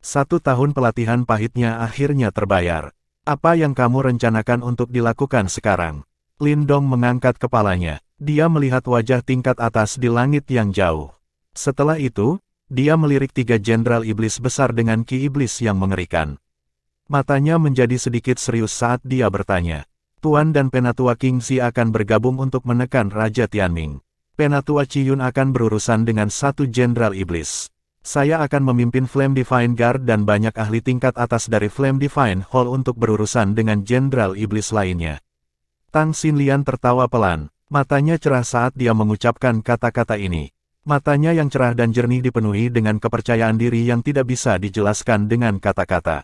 1 tahun pelatihan pahitnya akhirnya terbayar. Apa yang kamu rencanakan untuk dilakukan sekarang? Lin Dong mengangkat kepalanya. Dia melihat wajah tingkat atas di langit yang jauh. Setelah itu, dia melirik 3 jenderal iblis besar dengan ki iblis yang mengerikan. Matanya menjadi sedikit serius saat dia bertanya. Tuan dan Penatua Kingzi akan bergabung untuk menekan Raja Tianming. Penatua Qiyun akan berurusan dengan 1 jenderal iblis. Saya akan memimpin Flame Divine Guard dan banyak ahli tingkat atas dari Flame Divine Hall untuk berurusan dengan jenderal iblis lainnya. Tang Xinlian tertawa pelan. Matanya cerah saat dia mengucapkan kata-kata ini. Matanya yang cerah dan jernih dipenuhi dengan kepercayaan diri yang tidak bisa dijelaskan dengan kata-kata.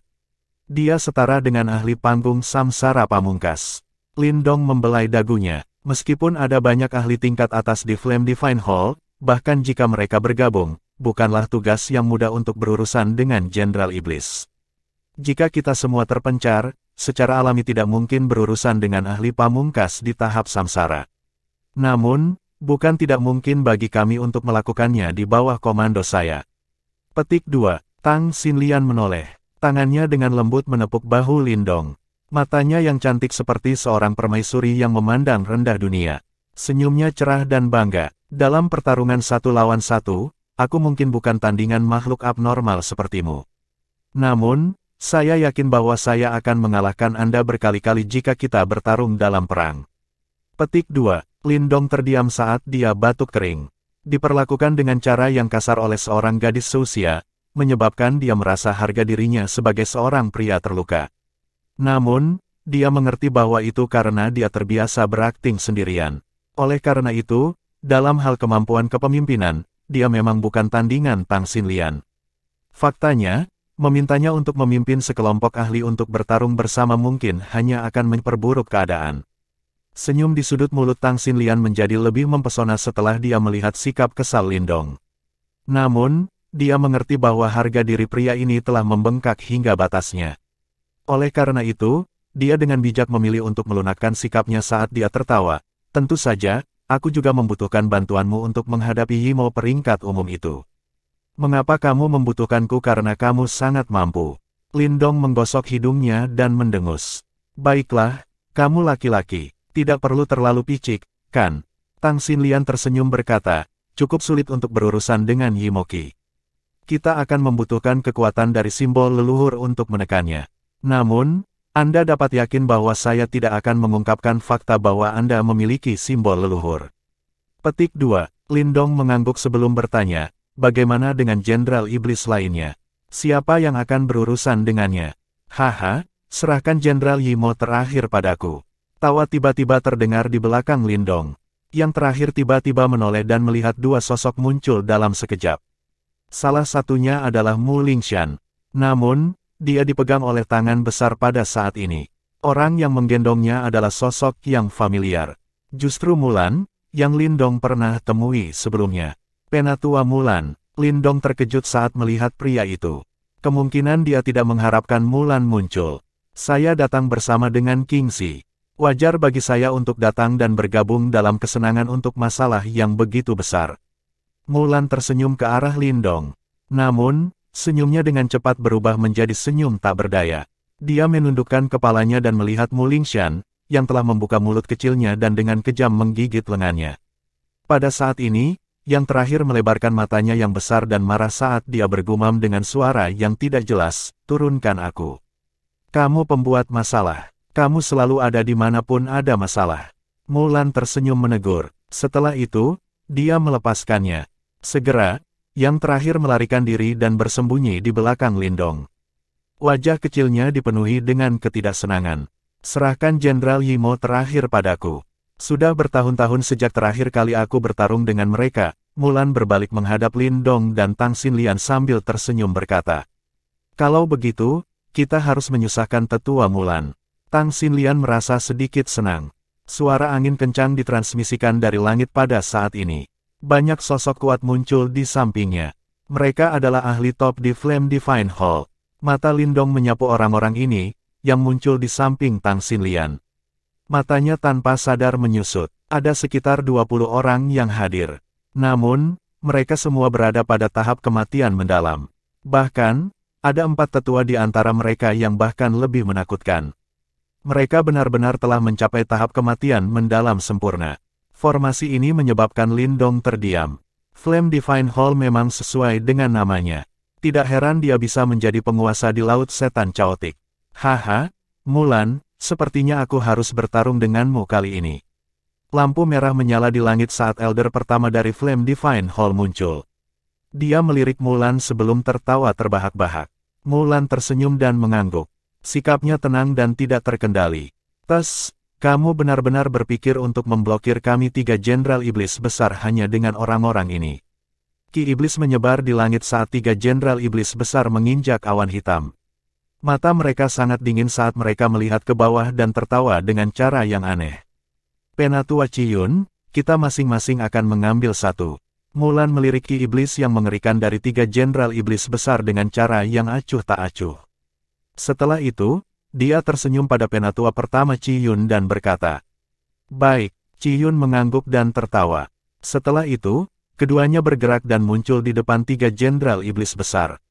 Dia setara dengan ahli panggung samsara pamungkas. Lin Dong membelai dagunya. Meskipun ada banyak ahli tingkat atas di Flame Divine Hall, bahkan jika mereka bergabung, bukanlah tugas yang mudah untuk berurusan dengan jenderal iblis. Jika kita semua terpencar, secara alami tidak mungkin berurusan dengan ahli pamungkas di tahap samsara. Namun, Bukan tidak mungkin bagi kami untuk melakukannya di bawah komando saya. Petik 2. Tang Xinlian menoleh. Tangannya dengan lembut menepuk bahu Lindong. Matanya yang cantik seperti seorang permaisuri yang memandang rendah dunia. Senyumnya cerah dan bangga. Dalam pertarungan 1 lawan 1, aku mungkin bukan tandingan makhluk abnormal sepertimu. Namun, saya yakin bahwa saya akan mengalahkan Anda berkali-kali jika kita bertarung dalam perang. Petik 2. Lindong terdiam saat dia batuk kering. Diperlakukan dengan cara yang kasar oleh seorang gadis seusia, menyebabkan dia merasa harga dirinya sebagai seorang pria terluka. Namun, dia mengerti bahwa itu karena dia terbiasa berakting sendirian. Oleh karena itu, dalam hal kemampuan kepemimpinan, dia memang bukan tandingan Tang Xinlian. Faktanya, memintanya untuk memimpin sekelompok ahli untuk bertarung bersama mungkin hanya akan memperburuk keadaan. Senyum di sudut mulut Tang Xinlian menjadi lebih mempesona setelah dia melihat sikap kesal Lindong. Namun, dia mengerti bahwa harga diri pria ini telah membengkak hingga batasnya. Oleh karena itu, dia dengan bijak memilih untuk melunakkan sikapnya saat dia tertawa. Tentu saja, aku juga membutuhkan bantuanmu untuk menghadapi Yimo peringkat umum itu. Mengapa kamu membutuhkanku? Karena kamu sangat mampu. Lindong menggosok hidungnya dan mendengus. Baiklah, kamu laki-laki. Tidak perlu terlalu picik, kan? Tang Xinlian tersenyum berkata, cukup sulit untuk berurusan dengan Yimoki. Kita akan membutuhkan kekuatan dari simbol leluhur untuk menekannya. Namun, Anda dapat yakin bahwa saya tidak akan mengungkapkan fakta bahwa Anda memiliki simbol leluhur. Petik 2. Lindong mengangguk sebelum bertanya, bagaimana dengan Jenderal Iblis lainnya? Siapa yang akan berurusan dengannya? Haha, serahkan Jenderal Yimo terakhir padaku. Tawa tiba-tiba terdengar di belakang Lindong. Yang terakhir tiba-tiba menoleh dan melihat 2 sosok muncul dalam sekejap. Salah satunya adalah Mu Lingshan. Namun, dia dipegang oleh tangan besar pada saat ini. Orang yang menggendongnya adalah sosok yang familiar. Justru Mulan, yang Lindong pernah temui sebelumnya. Penatua Mulan. Lindong terkejut saat melihat pria itu. Kemungkinan dia tidak mengharapkan Mulan muncul. Saya datang bersama dengan Kingxi. Wajar bagi saya untuk datang dan bergabung dalam kesenangan untuk masalah yang begitu besar. Mulan tersenyum ke arah Lindong. Namun, senyumnya dengan cepat berubah menjadi senyum tak berdaya. Dia menundukkan kepalanya dan melihat Mu Lingshan, yang telah membuka mulut kecilnya dan dengan kejam menggigit lengannya. Pada saat ini, yang terakhir melebarkan matanya yang besar dan marah saat dia bergumam dengan suara yang tidak jelas, turunkan aku. Kamu pembuat masalah. Kamu selalu ada di manapun ada masalah. Mulan tersenyum menegur. Setelah itu, dia melepaskannya. Segera, yang terakhir melarikan diri dan bersembunyi di belakang Lindong. Wajah kecilnya dipenuhi dengan ketidaksenangan. Serahkan Jenderal Yimo terakhir padaku. Sudah bertahun-tahun sejak terakhir kali aku bertarung dengan mereka. Mulan berbalik menghadap Lindong dan Tang Xinlian sambil tersenyum berkata. Kalau begitu, kita harus menyusahkan tetua Mulan. Tang Xinlian merasa sedikit senang. Suara angin kencang ditransmisikan dari langit pada saat ini. Banyak sosok kuat muncul di sampingnya. Mereka adalah ahli top di Flame Divine Hall. Mata Lindong menyapu orang-orang ini, yang muncul di samping Tang Xinlian. Matanya tanpa sadar menyusut. Ada sekitar 20 orang yang hadir. Namun, mereka semua berada pada tahap kematian mendalam. Bahkan, ada 4 tetua di antara mereka yang bahkan lebih menakutkan. Mereka benar-benar telah mencapai tahap kematian mendalam sempurna. Formasi ini menyebabkan Lindong terdiam. Flame Divine Hall memang sesuai dengan namanya. Tidak heran dia bisa menjadi penguasa di Laut Setan Chaotic. Haha, Mulan, sepertinya aku harus bertarung denganmu kali ini. Lampu merah menyala di langit saat Elder pertama dari Flame Divine Hall muncul. Dia melirik Mulan sebelum tertawa terbahak-bahak. Mulan tersenyum dan mengangguk. Sikapnya tenang dan tidak terkendali. Tes, kamu benar-benar berpikir untuk memblokir kami 3 Jenderal Iblis besar hanya dengan orang-orang ini. Ki Iblis menyebar di langit saat 3 Jenderal Iblis besar menginjak awan hitam. Mata mereka sangat dingin saat mereka melihat ke bawah dan tertawa dengan cara yang aneh. Penatua Ciyun, kita masing-masing akan mengambil satu. Mulan melirik Ki Iblis yang mengerikan dari 3 Jenderal Iblis besar dengan cara yang acuh tak acuh. Setelah itu, dia tersenyum pada penatua pertama Ciyun dan berkata, baik, Ciyun mengangguk dan tertawa. Setelah itu, keduanya bergerak dan muncul di depan 3 jenderal iblis besar.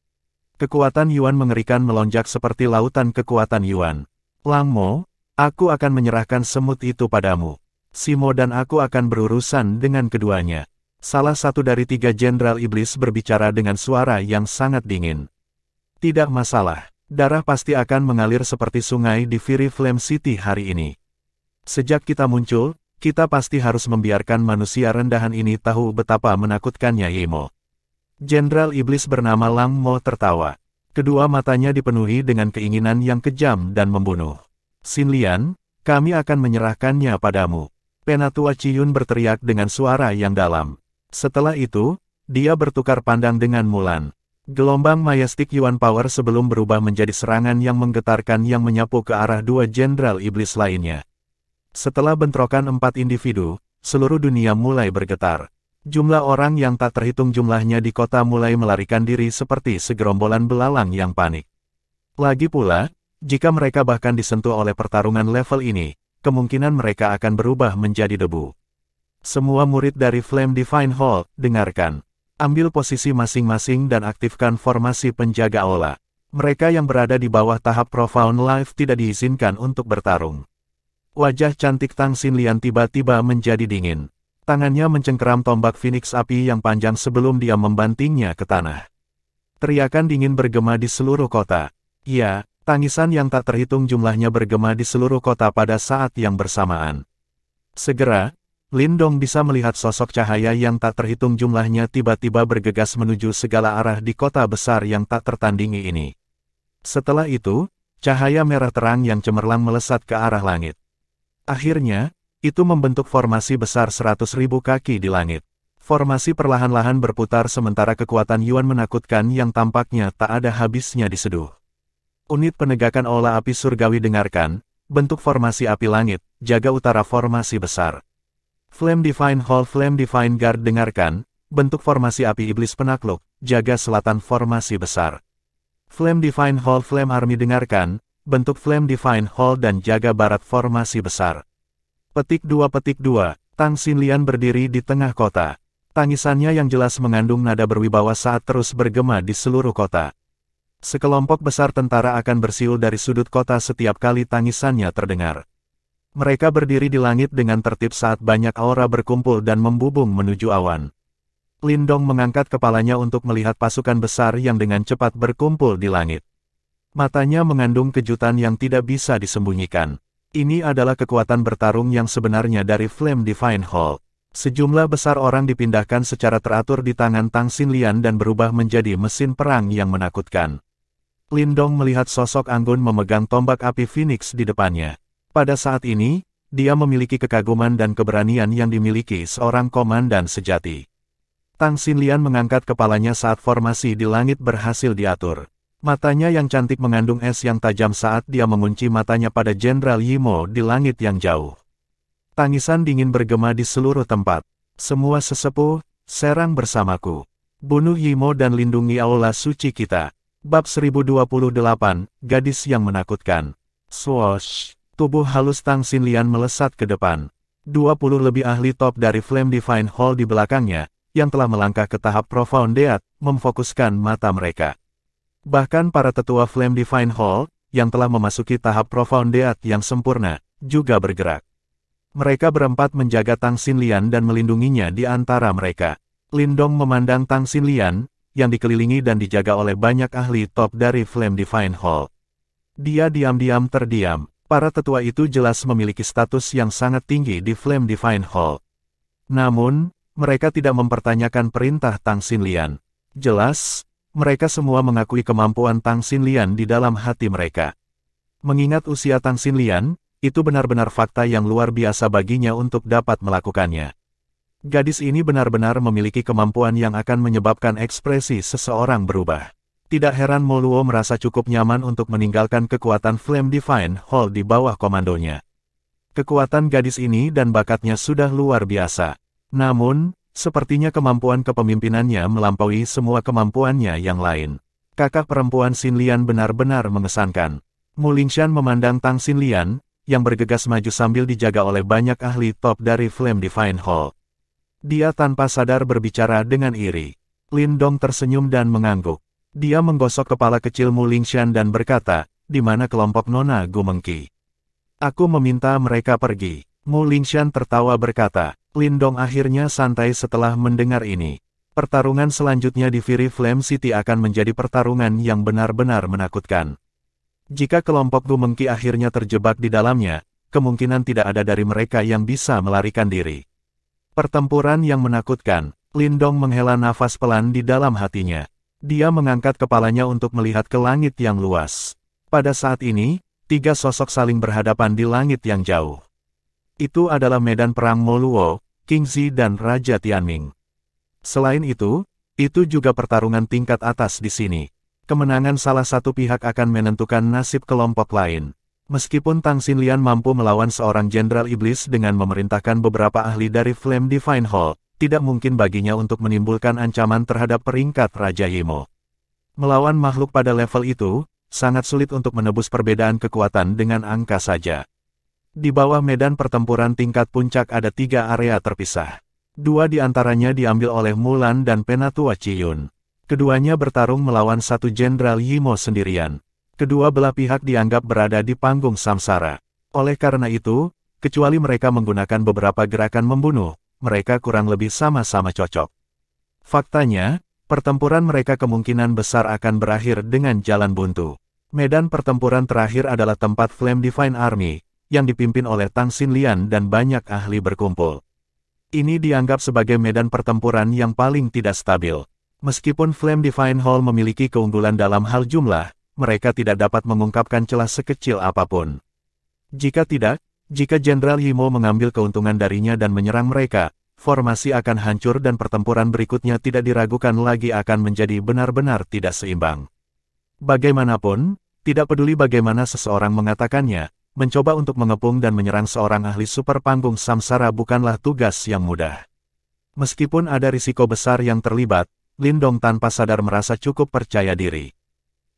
Kekuatan Yuan mengerikan melonjak seperti lautan kekuatan Yuan. Lang Mo, aku akan menyerahkan semut itu padamu. Simo dan aku akan berurusan dengan keduanya. Salah satu dari 3 jenderal iblis berbicara dengan suara yang sangat dingin. Tidak masalah, darah pasti akan mengalir seperti sungai di Fury Flame City hari ini. Sejak kita muncul, kita pasti harus membiarkan manusia rendahan ini tahu betapa menakutkannya Yimo. Jenderal iblis bernama Lang Mo tertawa. Kedua matanya dipenuhi dengan keinginan yang kejam dan membunuh. Xin Lian, kami akan menyerahkannya padamu. Penatua Ciyun berteriak dengan suara yang dalam. Setelah itu, dia bertukar pandang dengan Mulan. Gelombang Majestic Yuan Power sebelum berubah menjadi serangan yang menggetarkan yang menyapu ke arah 2 jenderal iblis lainnya. Setelah bentrokan 4 individu, seluruh dunia mulai bergetar. Jumlah orang yang tak terhitung jumlahnya di kota mulai melarikan diri seperti segerombolan belalang yang panik. Lagi pula, jika mereka bahkan disentuh oleh pertarungan level ini, kemungkinan mereka akan berubah menjadi debu. Semua murid dari Flame Divine Hall, dengarkan. Ambil posisi masing-masing dan aktifkan formasi penjaga aula. Mereka yang berada di bawah tahap Profound Life tidak diizinkan untuk bertarung. Wajah cantik Tang Xinlian tiba-tiba menjadi dingin. Tangannya mencengkeram tombak Phoenix api yang panjang sebelum dia membantingnya ke tanah. Teriakan dingin bergema di seluruh kota. Ya, tangisan yang tak terhitung jumlahnya bergema di seluruh kota pada saat yang bersamaan. Segera, Lin Dong bisa melihat sosok cahaya yang tak terhitung jumlahnya tiba-tiba bergegas menuju segala arah di kota besar yang tak tertandingi ini. Setelah itu, cahaya merah terang yang cemerlang melesat ke arah langit. Akhirnya, itu membentuk formasi besar 100.000 kaki di langit. Formasi perlahan-lahan berputar sementara kekuatan Yuan menakutkan yang tampaknya tak ada habisnya diseduh. Unit penegakan aula api surgawi dengarkan, bentuk formasi api langit, jaga utara formasi besar. Flame Divine Hall Flame Divine Guard dengarkan, bentuk formasi api iblis penakluk, jaga selatan formasi besar. Flame Divine Hall Flame Army dengarkan, bentuk Flame Divine Hall dan jaga barat formasi besar. Petik 2 Tang Xinlian berdiri di tengah kota. Tangisannya yang jelas mengandung nada berwibawa saat terus bergema di seluruh kota. Sekelompok besar tentara akan bersiul dari sudut kota setiap kali tangisannya terdengar. Mereka berdiri di langit dengan tertib saat banyak aura berkumpul dan membubung menuju awan. Lin Dong mengangkat kepalanya untuk melihat pasukan besar yang dengan cepat berkumpul di langit. Matanya mengandung kejutan yang tidak bisa disembunyikan. Ini adalah kekuatan bertarung yang sebenarnya dari Flame Divine Hall. Sejumlah besar orang dipindahkan secara teratur di tangan Tang Xinlian dan berubah menjadi mesin perang yang menakutkan. Lin Dong melihat sosok anggun memegang tombak api Phoenix di depannya. Pada saat ini, dia memiliki kekaguman dan keberanian yang dimiliki seorang komandan sejati. Tang Xinlian mengangkat kepalanya saat formasi di langit berhasil diatur. Matanya yang cantik mengandung es yang tajam saat dia mengunci matanya pada Jenderal Yimo di langit yang jauh. Tangisan dingin bergema di seluruh tempat. Semua sesepuh, serang bersamaku. Bunuh Yimo dan lindungi aula suci kita. Bab 1028, Gadis yang Menakutkan. Swoosh! Tubuh halus Tang Xinlian melesat ke depan. 20 lebih ahli top dari Flame Divine Hall di belakangnya, yang telah melangkah ke tahap Profound Death, memfokuskan mata mereka. Bahkan para tetua Flame Divine Hall, yang telah memasuki tahap Profound Death yang sempurna, juga bergerak. Mereka berempat menjaga Tang Xinlian dan melindunginya di antara mereka. Lin Dong memandang Tang Xinlian, yang dikelilingi dan dijaga oleh banyak ahli top dari Flame Divine Hall. Dia diam-diam terdiam. Para tetua itu jelas memiliki status yang sangat tinggi di Flame Divine Hall. Namun, mereka tidak mempertanyakan perintah Tang Xinlian. Jelas, mereka semua mengakui kemampuan Tang Xinlian di dalam hati mereka. Mengingat usia Tang Xinlian, itu benar-benar fakta yang luar biasa baginya untuk dapat melakukannya. Gadis ini benar-benar memiliki kemampuan yang akan menyebabkan ekspresi seseorang berubah. Tidak heran Mo Luo merasa cukup nyaman untuk meninggalkan kekuatan Flame Divine Hall di bawah komandonya. Kekuatan gadis ini dan bakatnya sudah luar biasa. Namun, sepertinya kemampuan kepemimpinannya melampaui semua kemampuannya yang lain. Kakak perempuan Xinlian benar-benar mengesankan. Mu Lingshan memandang Tang Xinlian, yang bergegas maju sambil dijaga oleh banyak ahli top dari Flame Divine Hall. Dia tanpa sadar berbicara dengan iri. Lin Dong tersenyum dan mengangguk. Dia menggosok kepala kecil Mu Lingshan dan berkata, di mana kelompok Nona Gumengki? Aku meminta mereka pergi. Mu Lingshan tertawa berkata. Lin Dong akhirnya santai setelah mendengar ini. Pertarungan selanjutnya di Fury Flame City akan menjadi pertarungan yang benar-benar menakutkan. Jika kelompok Gumengki akhirnya terjebak di dalamnya, kemungkinan tidak ada dari mereka yang bisa melarikan diri. Pertempuran yang menakutkan. Lin Dong menghela nafas pelan di dalam hatinya. Dia mengangkat kepalanya untuk melihat ke langit yang luas. Pada saat ini, 3 sosok saling berhadapan di langit yang jauh. Itu adalah medan perang Moluo, King Zi dan Raja Tianming. Selain itu juga pertarungan tingkat atas di sini. Kemenangan salah satu pihak akan menentukan nasib kelompok lain. Meskipun Tang Xinlian mampu melawan seorang jenderal iblis dengan memerintahkan beberapa ahli dari Flame Divine Hall, tidak mungkin baginya untuk menimbulkan ancaman terhadap peringkat Raja Yimo. Melawan makhluk pada level itu, sangat sulit untuk menebus perbedaan kekuatan dengan angka saja. Di bawah medan pertempuran tingkat puncak ada 3 area terpisah. 2 di antaranya diambil oleh Mulan dan Penatua Ciyun. Keduanya bertarung melawan satu jenderal Yimo sendirian. Kedua belah pihak dianggap berada di panggung samsara. Oleh karena itu, kecuali mereka menggunakan beberapa gerakan membunuh, mereka kurang lebih sama-sama cocok. Faktanya, pertempuran mereka kemungkinan besar akan berakhir dengan jalan buntu. Medan pertempuran terakhir adalah tempat Flame Divine Army, yang dipimpin oleh Tang Xinlian dan banyak ahli berkumpul. Ini dianggap sebagai medan pertempuran yang paling tidak stabil. Meskipun Flame Divine Hall memiliki keunggulan dalam hal jumlah, mereka tidak dapat mengungkapkan celah sekecil apapun. Jika Jenderal Yimo mengambil keuntungan darinya dan menyerang mereka, formasi akan hancur dan pertempuran berikutnya tidak diragukan lagi akan menjadi benar-benar tidak seimbang. Bagaimanapun, tidak peduli bagaimana seseorang mengatakannya, mencoba untuk mengepung dan menyerang seorang ahli super panggung samsara bukanlah tugas yang mudah. Meskipun ada risiko besar yang terlibat, Lin Dong tanpa sadar merasa cukup percaya diri.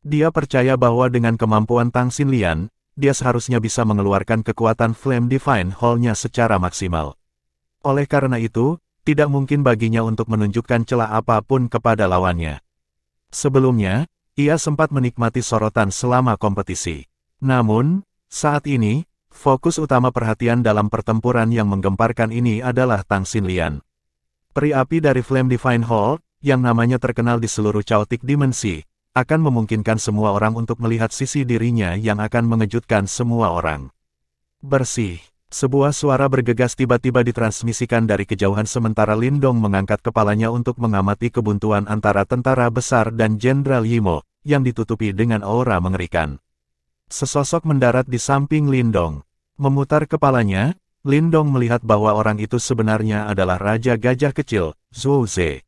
Dia percaya bahwa dengan kemampuan Tang Xinlian, dia seharusnya bisa mengeluarkan kekuatan Flame Divine Hall-nya secara maksimal. Oleh karena itu, tidak mungkin baginya untuk menunjukkan celah apapun kepada lawannya. Sebelumnya, ia sempat menikmati sorotan selama kompetisi. Namun, saat ini, fokus utama perhatian dalam pertempuran yang menggemparkan ini adalah Tang Xinlian. Peri api dari Flame Divine Hall, yang namanya terkenal di seluruh Chaotic Dimensi, akan memungkinkan semua orang untuk melihat sisi dirinya yang akan mengejutkan semua orang. Bersih. Sebuah suara bergegas tiba-tiba ditransmisikan dari kejauhan sementara Lin Dong mengangkat kepalanya untuk mengamati kebuntuan antara tentara besar dan Jenderal Yimo, yang ditutupi dengan aura mengerikan. Sesosok mendarat di samping Lin Dong. Memutar kepalanya, Lin Dong melihat bahwa orang itu sebenarnya adalah Raja Gajah Kecil, Zhou Ze.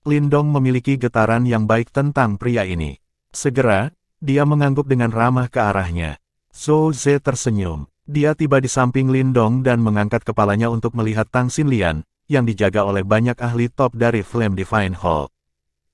Lin Dong memiliki getaran yang baik tentang pria ini. Segera, dia mengangguk dengan ramah ke arahnya. Zhou Ze tersenyum. Dia tiba di samping Lin Dong dan mengangkat kepalanya untuk melihat Tang Xinlian, yang dijaga oleh banyak ahli top dari Flame Divine Hall.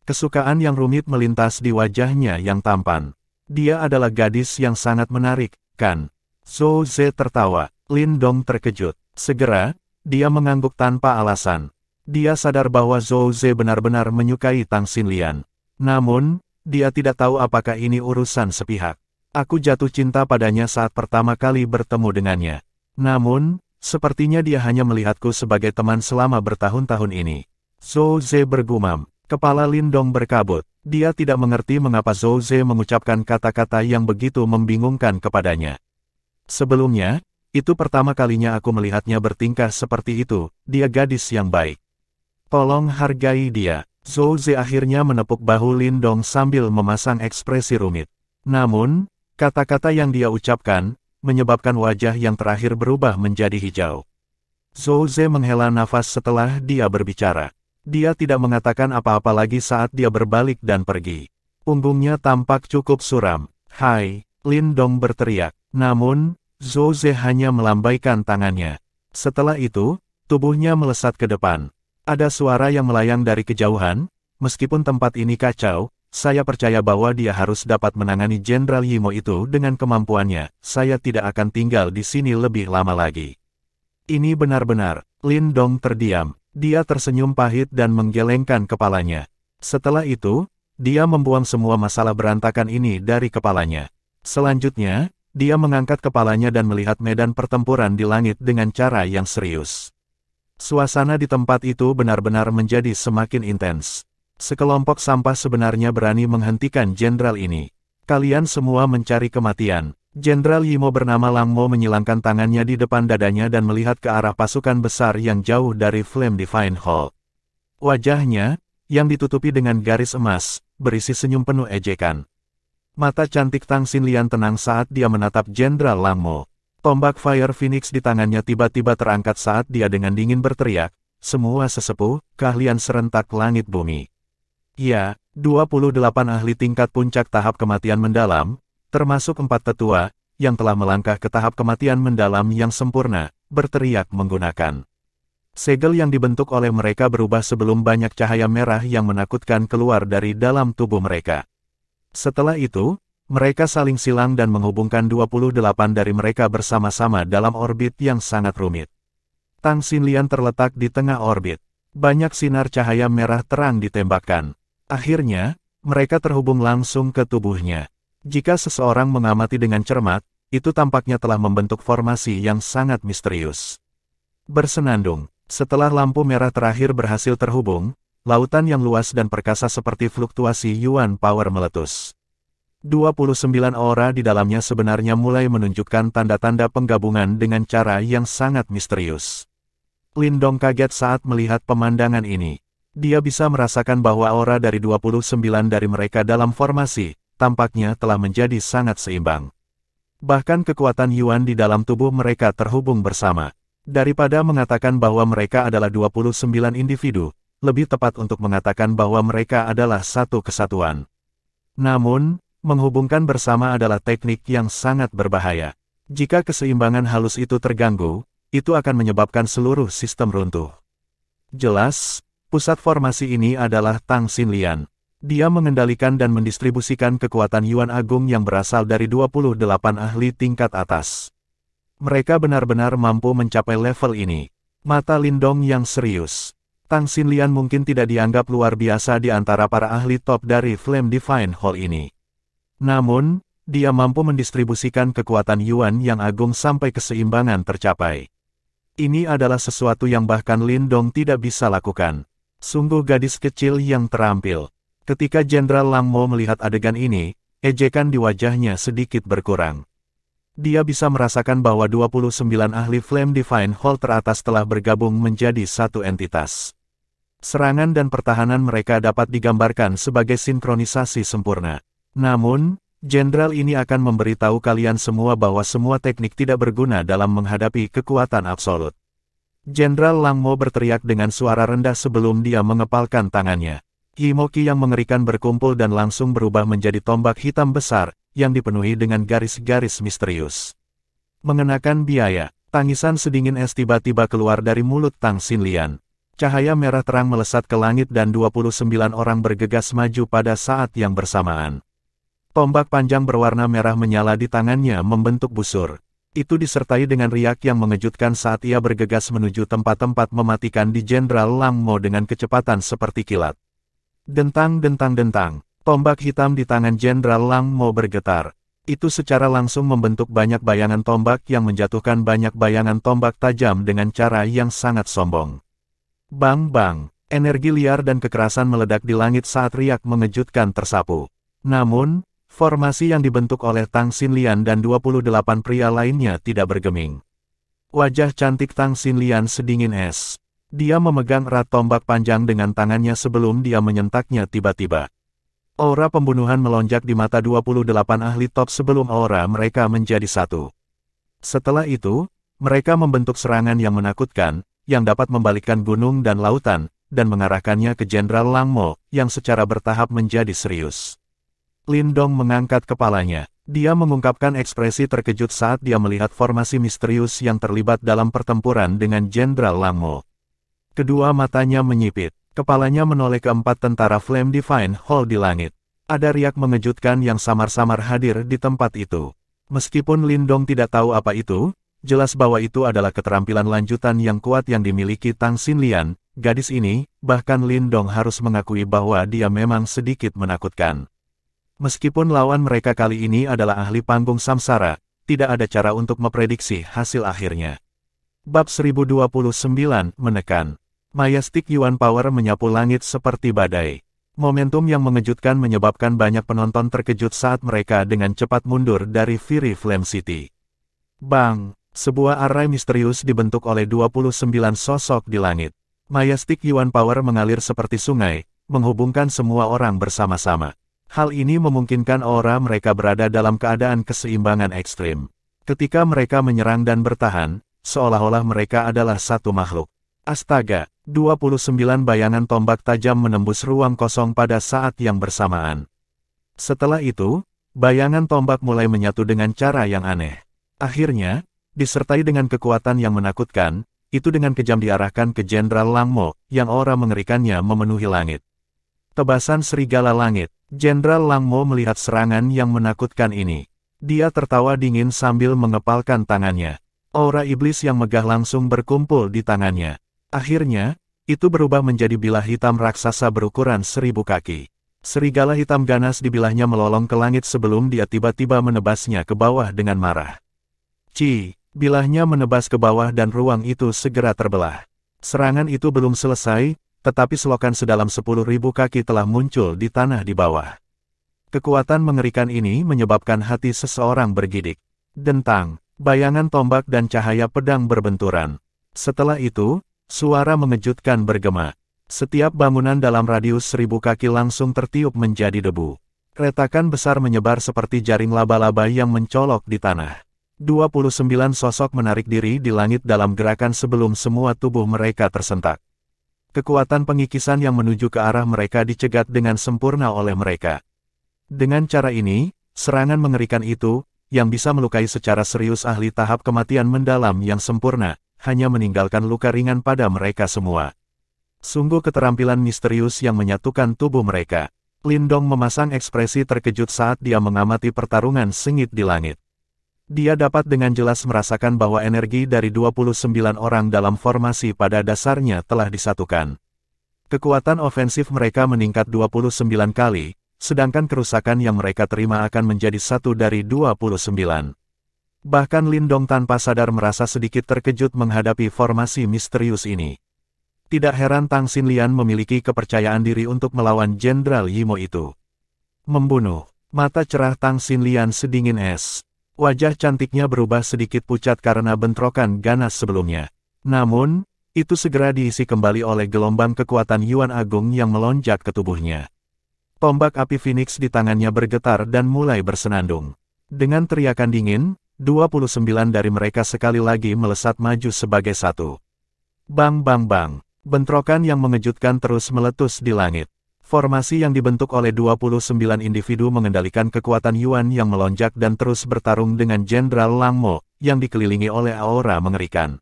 Kesukaan yang rumit melintas di wajahnya yang tampan. Dia adalah gadis yang sangat menarik, kan? Zhou Ze tertawa. Lin Dong terkejut. Segera, dia mengangguk tanpa alasan. Dia sadar bahwa Zhou Ze benar-benar menyukai Tang Xinlian. Namun, dia tidak tahu apakah ini urusan sepihak. Aku jatuh cinta padanya saat pertama kali bertemu dengannya. Namun, sepertinya dia hanya melihatku sebagai teman selama bertahun-tahun ini. Zhou Ze bergumam. Kepala Lin Dong berkabut. Dia tidak mengerti mengapa Zhou Ze mengucapkan kata-kata yang begitu membingungkan kepadanya. Sebelumnya, itu pertama kalinya aku melihatnya bertingkah seperti itu. Dia gadis yang baik. Tolong hargai dia. Zhou Ze akhirnya menepuk bahu Lin Dong sambil memasang ekspresi rumit. Namun, kata-kata yang dia ucapkan, menyebabkan wajah yang terakhir berubah menjadi hijau. Zhou Ze menghela nafas setelah dia berbicara. Dia tidak mengatakan apa-apa lagi saat dia berbalik dan pergi. Punggungnya tampak cukup suram. Hai, Lin Dong berteriak. Namun, Zhou Ze hanya melambaikan tangannya. Setelah itu, tubuhnya melesat ke depan. Ada suara yang melayang dari kejauhan, meskipun tempat ini kacau, saya percaya bahwa dia harus dapat menangani Jenderal Yimo itu dengan kemampuannya, saya tidak akan tinggal di sini lebih lama lagi. Ini benar-benar, Lin Dong terdiam, Dia tersenyum pahit dan menggelengkan kepalanya. Setelah itu, dia membuang semua masalah berantakan ini dari kepalanya. Selanjutnya, dia mengangkat kepalanya dan melihat medan pertempuran di langit dengan cara yang serius. Suasana di tempat itu benar-benar menjadi semakin intens. Sekelompok sampah sebenarnya berani menghentikan jenderal ini. Kalian semua mencari kematian. Jenderal Yimo bernama Lang Mo menyilangkan tangannya di depan dadanya dan melihat ke arah pasukan besar yang jauh dari Flame Divine Hall. Wajahnya, yang ditutupi dengan garis emas, berisi senyum penuh ejekan. Mata cantik Tang Xinlian tenang saat dia menatap Jenderal Lang Mo. Tombak Fire Phoenix di tangannya tiba-tiba terangkat saat dia dengan dingin berteriak, "Semua sesepuh, keahlian serentak langit bumi." Ya, 28 ahli tingkat puncak tahap kematian mendalam, termasuk 4 tetua, yang telah melangkah ke tahap kematian mendalam yang sempurna, berteriak menggunakan segel yang dibentuk oleh mereka berubah sebelum banyak cahaya merah yang menakutkan keluar dari dalam tubuh mereka. Setelah itu, mereka saling silang dan menghubungkan 28 dari mereka bersama-sama dalam orbit yang sangat rumit. Tang Xinlian terletak di tengah orbit. Banyak sinar cahaya merah terang ditembakkan. Akhirnya, mereka terhubung langsung ke tubuhnya. Jika seseorang mengamati dengan cermat, itu tampaknya telah membentuk formasi yang sangat misterius. Bersenandung, setelah lampu merah terakhir berhasil terhubung, lautan yang luas dan perkasa seperti fluktuasi Yuan Power meletus. 29 aura di dalamnya sebenarnya mulai menunjukkan tanda-tanda penggabungan dengan cara yang sangat misterius. Lindong kaget saat melihat pemandangan ini. Dia bisa merasakan bahwa aura dari 29 dari mereka dalam formasi, tampaknya telah menjadi sangat seimbang. Bahkan kekuatan Yuan di dalam tubuh mereka terhubung bersama. Daripada mengatakan bahwa mereka adalah 29 individu, lebih tepat untuk mengatakan bahwa mereka adalah satu kesatuan. Namun, menghubungkan bersama adalah teknik yang sangat berbahaya. Jika keseimbangan halus itu terganggu, itu akan menyebabkan seluruh sistem runtuh. Jelas, pusat formasi ini adalah Tang Xinlian. Dia mengendalikan dan mendistribusikan kekuatan Yuan Agung yang berasal dari 28 ahli tingkat atas. Mereka benar-benar mampu mencapai level ini. Mata Lindong yang serius. Tang Xinlian mungkin tidak dianggap luar biasa di antara para ahli top dari Flame Divine Hall ini. Namun, dia mampu mendistribusikan kekuatan Yuan yang agung sampai keseimbangan tercapai. Ini adalah sesuatu yang bahkan Lindong tidak bisa lakukan. Sungguh gadis kecil yang terampil. Ketika Jenderal Lang Mo melihat adegan ini, ejekan di wajahnya sedikit berkurang. Dia bisa merasakan bahwa 29 ahli Flame Divine Hall teratas telah bergabung menjadi satu entitas. Serangan dan pertahanan mereka dapat digambarkan sebagai sinkronisasi sempurna. Namun, jenderal ini akan memberitahu kalian semua bahwa semua teknik tidak berguna dalam menghadapi kekuatan absolut. Jenderal Lang Mo berteriak dengan suara rendah sebelum dia mengepalkan tangannya. Himoki yang mengerikan berkumpul dan langsung berubah menjadi tombak hitam besar, yang dipenuhi dengan garis-garis misterius. Mengenakan biaya, tangisan sedingin es tiba-tiba keluar dari mulut Tang Xinlian. Cahaya merah terang melesat ke langit dan 29 orang bergegas maju pada saat yang bersamaan. Tombak panjang berwarna merah menyala di tangannya membentuk busur. Itu disertai dengan riak yang mengejutkan saat ia bergegas menuju tempat-tempat mematikan di Jenderal Lang Mo dengan kecepatan seperti kilat. Dentang-dentang-dentang, tombak hitam di tangan Jenderal Lang Mo bergetar. Itu secara langsung membentuk banyak bayangan tombak yang menjatuhkan banyak bayangan tombak tajam dengan cara yang sangat sombong. Bang-bang, energi liar dan kekerasan meledak di langit saat riak mengejutkan tersapu. Namun, formasi yang dibentuk oleh Tang Xinlian dan 28 pria lainnya tidak bergeming. Wajah cantik Tang Xinlian sedingin es. Dia memegang erat tombak panjang dengan tangannya sebelum dia menyentaknya tiba-tiba. Aura pembunuhan melonjak di mata 28 ahli top sebelum aura mereka menjadi satu. Setelah itu, mereka membentuk serangan yang menakutkan, yang dapat membalikkan gunung dan lautan, dan mengarahkannya ke Jenderal Lang Mo, yang secara bertahap menjadi serius. Lindong mengangkat kepalanya. Dia mengungkapkan ekspresi terkejut saat dia melihat formasi misterius yang terlibat dalam pertempuran dengan Jenderal Lang Mo. Kedua matanya menyipit. Kepalanya menoleh ke 4 tentara Flame Divine Hall di langit. Ada riak mengejutkan yang samar-samar hadir di tempat itu. Meskipun Lindong tidak tahu apa itu, jelas bahwa itu adalah keterampilan lanjutan yang kuat yang dimiliki Tang Xinlian, gadis ini, bahkan Lindong harus mengakui bahwa dia memang sedikit menakutkan. Meskipun lawan mereka kali ini adalah ahli panggung samsara, tidak ada cara untuk memprediksi hasil akhirnya. Bab 1029, menekan. Majestic Yuan Power menyapu langit seperti badai. Momentum yang mengejutkan menyebabkan banyak penonton terkejut saat mereka dengan cepat mundur dari Fury Flame City. Bang! Sebuah arai misterius dibentuk oleh 29 sosok di langit. Majestic Yuan Power mengalir seperti sungai, menghubungkan semua orang bersama-sama. Hal ini memungkinkan aura mereka berada dalam keadaan keseimbangan ekstrim. Ketika mereka menyerang dan bertahan, seolah-olah mereka adalah satu makhluk. Astaga, 29 bayangan tombak tajam menembus ruang kosong pada saat yang bersamaan. Setelah itu, bayangan tombak mulai menyatu dengan cara yang aneh. Akhirnya, disertai dengan kekuatan yang menakutkan, itu dengan kejam diarahkan ke Jenderal Lang Mo, yang aura mengerikannya memenuhi langit. Tebasan serigala langit. Jenderal Lang Mo melihat serangan yang menakutkan ini. Dia tertawa dingin sambil mengepalkan tangannya. Aura iblis yang megah langsung berkumpul di tangannya. Akhirnya, itu berubah menjadi bilah hitam raksasa berukuran 1000 kaki. Serigala hitam ganas di bilahnya melolong ke langit sebelum dia tiba-tiba menebasnya ke bawah dengan marah. Bilahnya menebas ke bawah dan ruang itu segera terbelah. Serangan itu belum selesai, tetapi selokan sedalam 10.000 kaki telah muncul di tanah di bawah. Kekuatan mengerikan ini menyebabkan hati seseorang bergidik. Dentang, bayangan tombak dan cahaya pedang berbenturan. Setelah itu, suara mengejutkan bergema. Setiap bangunan dalam radius 1000 kaki langsung tertiup menjadi debu. Retakan besar menyebar seperti jaring laba-laba yang mencolok di tanah. 29 sosok menarik diri di langit dalam gerakan sebelum semua tubuh mereka tersentak. Kekuatan pengikisan yang menuju ke arah mereka dicegat dengan sempurna oleh mereka. Dengan cara ini, serangan mengerikan itu, yang bisa melukai secara serius ahli tahap kematian mendalam yang sempurna, hanya meninggalkan luka ringan pada mereka semua. Sungguh keterampilan misterius yang menyatukan tubuh mereka. Lindong memasang ekspresi terkejut saat dia mengamati pertarungan sengit di langit. Dia dapat dengan jelas merasakan bahwa energi dari 29 orang dalam formasi pada dasarnya telah disatukan. Kekuatan ofensif mereka meningkat 29 kali, sedangkan kerusakan yang mereka terima akan menjadi 1 dari 29. Bahkan Lindong tanpa sadar merasa sedikit terkejut menghadapi formasi misterius ini. Tidak heran Tang Xinlian memiliki kepercayaan diri untuk melawan Jenderal Yimo itu. Membunuh. Mata cerah Tang Xinlian sedingin es. Wajah cantiknya berubah sedikit pucat karena bentrokan ganas sebelumnya. Namun, itu segera diisi kembali oleh gelombang kekuatan Yuan Agung yang melonjak ke tubuhnya. Tombak api Phoenix di tangannya bergetar dan mulai bersenandung. Dengan teriakan dingin, 29 dari mereka sekali lagi melesat maju sebagai satu. Bang bang bang, bentrokan yang mengejutkan terus meletus di langit. Formasi yang dibentuk oleh 29 individu mengendalikan kekuatan Yuan yang melonjak dan terus bertarung dengan Jenderal Lang Mo, yang dikelilingi oleh aura mengerikan.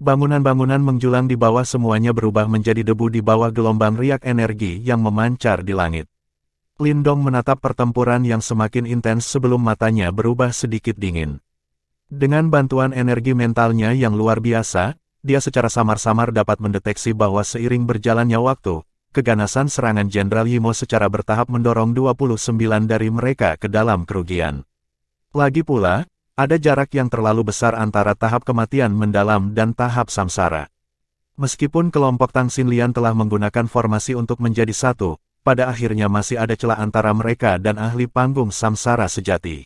Bangunan-bangunan menjulang di bawah semuanya berubah menjadi debu di bawah gelombang riak energi yang memancar di langit. Lindong menatap pertempuran yang semakin intens sebelum matanya berubah sedikit dingin. Dengan bantuan energi mentalnya yang luar biasa, dia secara samar-samar dapat mendeteksi bahwa seiring berjalannya waktu, keganasan serangan Jenderal Yimo secara bertahap mendorong 29 dari mereka ke dalam kerugian. Lagi pula, ada jarak yang terlalu besar antara tahap kematian mendalam dan tahap samsara. Meskipun kelompok Tang Xinlian telah menggunakan formasi untuk menjadi satu, pada akhirnya masih ada celah antara mereka dan ahli panggung samsara sejati.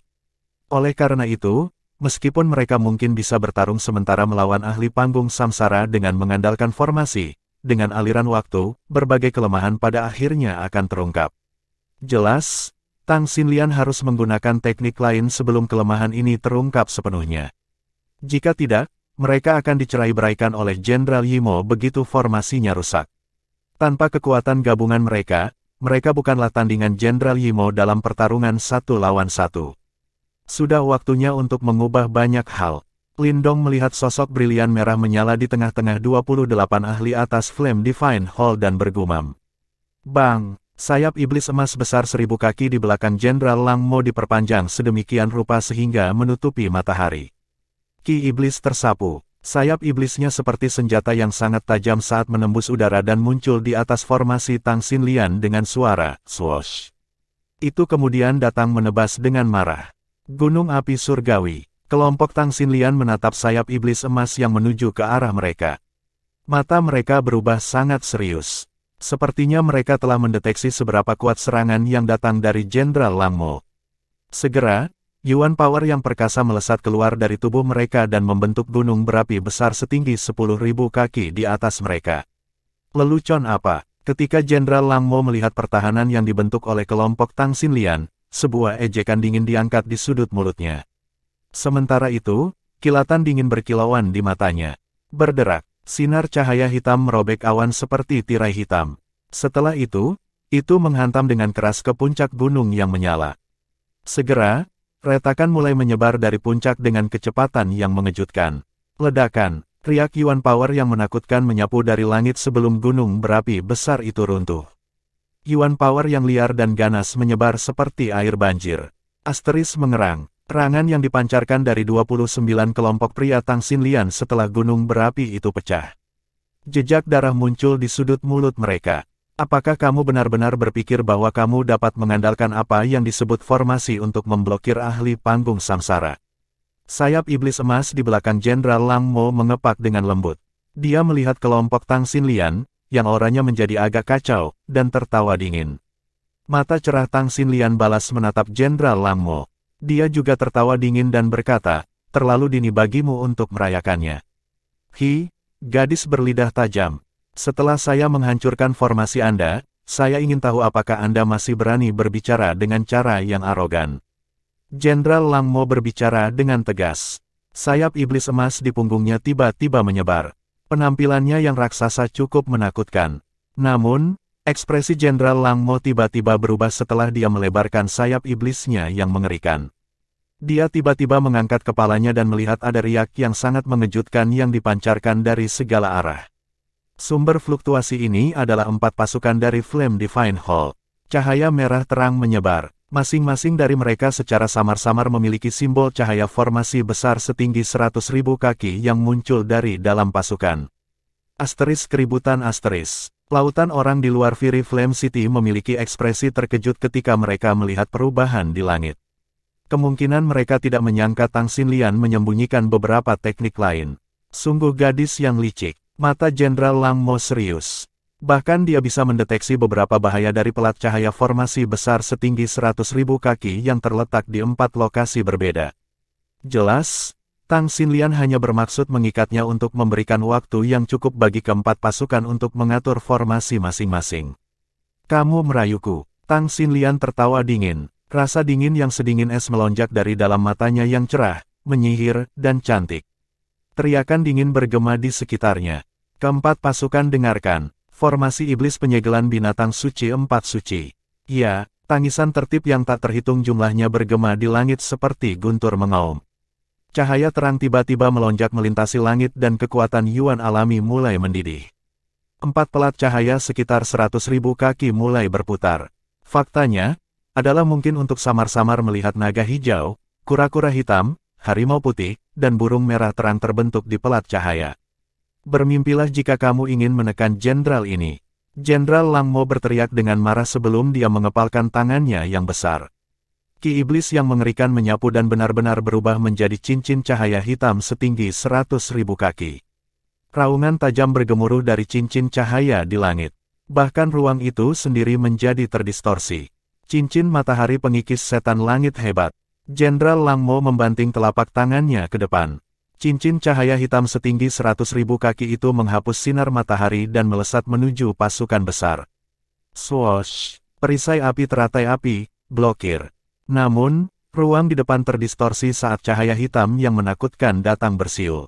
Oleh karena itu, meskipun mereka mungkin bisa bertarung sementara melawan ahli panggung samsara dengan mengandalkan formasi, dengan aliran waktu, berbagai kelemahan pada akhirnya akan terungkap. Jelas, Tang Xinlian harus menggunakan teknik lain sebelum kelemahan ini terungkap sepenuhnya. Jika tidak, mereka akan dicerai-beraikan oleh Jenderal Yimo begitu formasinya rusak. Tanpa kekuatan gabungan mereka bukanlah tandingan Jenderal Yimo dalam pertarungan 1 lawan 1. Sudah waktunya untuk mengubah banyak hal. Lindong melihat sosok brilian merah menyala di tengah-tengah 28 ahli atas Flame Divine Hall dan bergumam. Bang! Sayap iblis emas besar 1000 kaki di belakang Jenderal Lang Mo diperpanjang sedemikian rupa sehingga menutupi matahari. Ki iblis tersapu. Sayap iblisnya seperti senjata yang sangat tajam saat menembus udara dan muncul di atas formasi Tang Xinlian dengan suara swoosh. Itu kemudian datang menebas dengan marah. Gunung api surgawi. Kelompok Tang Xinlian menatap sayap iblis emas yang menuju ke arah mereka. Mata mereka berubah sangat serius. Sepertinya mereka telah mendeteksi seberapa kuat serangan yang datang dari Jenderal Lang Mo. Segera, Yuan Power yang perkasa melesat keluar dari tubuh mereka dan membentuk gunung berapi besar setinggi 10.000 kaki di atas mereka. Lelucon apa? Ketika Jenderal Lang Mo melihat pertahanan yang dibentuk oleh kelompok Tang Xinlian, sebuah ejekan dingin diangkat di sudut mulutnya. Sementara itu, kilatan dingin berkilauan di matanya. Berderak, sinar cahaya hitam merobek awan seperti tirai hitam. Setelah itu menghantam dengan keras ke puncak gunung yang menyala. Segera, retakan mulai menyebar dari puncak dengan kecepatan yang mengejutkan. Ledakan, riak Yuan Power yang menakutkan menyapu dari langit sebelum gunung berapi besar itu runtuh. Yuan Power yang liar dan ganas menyebar seperti air banjir. Asteris mengerang, terangan yang dipancarkan dari 29 kelompok pria Tang Xinlian setelah gunung berapi itu pecah. Jejak darah muncul di sudut mulut mereka. Apakah kamu benar-benar berpikir bahwa kamu dapat mengandalkan apa yang disebut formasi untuk memblokir ahli panggung samsara? Sayap iblis emas di belakang Jenderal Lang Mo mengepak dengan lembut. Dia melihat kelompok Tang Xinlian, yang orangnya menjadi agak kacau, dan tertawa dingin. Mata cerah Tang Xinlian balas menatap Jenderal Lang Mo. Dia juga tertawa dingin dan berkata, terlalu dini bagimu untuk merayakannya. Hi, gadis berlidah tajam. Setelah saya menghancurkan formasi Anda, saya ingin tahu apakah Anda masih berani berbicara dengan cara yang arogan. Jenderal Lang Mo berbicara dengan tegas. Sayap iblis emas di punggungnya tiba-tiba menyebar. Penampilannya yang raksasa cukup menakutkan. Namun, ekspresi Jenderal Lang Mo tiba-tiba berubah setelah dia melebarkan sayap iblisnya yang mengerikan. Dia tiba-tiba mengangkat kepalanya dan melihat ada riak yang sangat mengejutkan yang dipancarkan dari segala arah. Sumber fluktuasi ini adalah 4 pasukan dari Flame Divine Hall. Cahaya merah terang menyebar. Masing-masing dari mereka secara samar-samar memiliki simbol cahaya formasi besar setinggi 100.000 kaki yang muncul dari dalam pasukan. Asteris keributan asteris. Lautan orang di luar Fury Flame City memiliki ekspresi terkejut ketika mereka melihat perubahan di langit. Kemungkinan mereka tidak menyangka Tang Xinlian menyembunyikan beberapa teknik lain. Sungguh gadis yang licik. Mata Jenderal Lang Mo serius. Bahkan dia bisa mendeteksi beberapa bahaya dari pelat cahaya formasi besar setinggi 100.000 kaki yang terletak di 4 lokasi berbeda. Jelas, Tang Xinlian hanya bermaksud mengikatnya untuk memberikan waktu yang cukup bagi keempat pasukan untuk mengatur formasi masing-masing. Kamu merayuku. Tang Xinlian tertawa dingin. Rasa dingin yang sedingin es melonjak dari dalam matanya yang cerah, menyihir, dan cantik. Teriakan dingin bergema di sekitarnya. Keempat pasukan dengarkan. Formasi iblis penyegelan binatang suci 4 suci. Ya, tangisan tertib yang tak terhitung jumlahnya bergema di langit seperti guntur mengaum. Cahaya terang tiba-tiba melonjak melintasi langit dan kekuatan Yuan alami mulai mendidih. 4 pelat cahaya sekitar 100.000 kaki mulai berputar. Faktanya, adalah mungkin untuk samar-samar melihat naga hijau, kura-kura hitam, harimau putih, dan burung merah terang terbentuk di pelat cahaya. Bermimpilah jika kamu ingin menekan jenderal ini. Jenderal Lang Mo berteriak dengan marah sebelum dia mengepalkan tangannya yang besar. Ki iblis yang mengerikan menyapu dan benar-benar berubah menjadi cincin cahaya hitam setinggi 100.000 kaki. Raungan tajam bergemuruh dari cincin cahaya di langit. Bahkan ruang itu sendiri menjadi terdistorsi. Cincin matahari pengikis setan langit hebat. Jenderal Lang Mo membanting telapak tangannya ke depan. Cincin cahaya hitam setinggi 100.000 kaki itu menghapus sinar matahari dan melesat menuju pasukan besar. Swoosh! Perisai api teratai api, blokir. Namun, ruang di depan terdistorsi saat cahaya hitam yang menakutkan datang bersiul.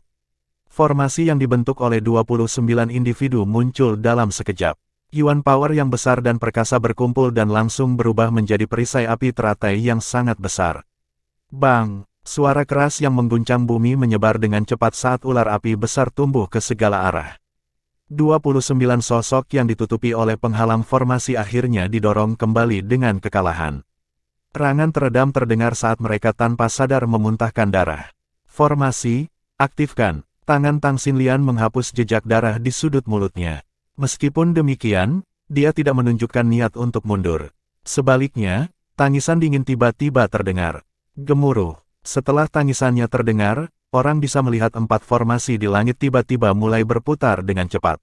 Formasi yang dibentuk oleh 29 individu muncul dalam sekejap. Yuan Power yang besar dan perkasa berkumpul dan langsung berubah menjadi perisai api teratai yang sangat besar. Bang! Suara keras yang mengguncang bumi menyebar dengan cepat saat ular api besar tumbuh ke segala arah. 29 sosok yang ditutupi oleh penghalang formasi akhirnya didorong kembali dengan kekalahan. Erangan teredam terdengar saat mereka tanpa sadar memuntahkan darah. Formasi, aktifkan. Tangan Tang Xinlian menghapus jejak darah di sudut mulutnya. Meskipun demikian, dia tidak menunjukkan niat untuk mundur. Sebaliknya, tangisan dingin tiba-tiba terdengar. Gemuruh. Setelah tangisannya terdengar, orang bisa melihat 4 formasi di langit tiba-tiba mulai berputar dengan cepat.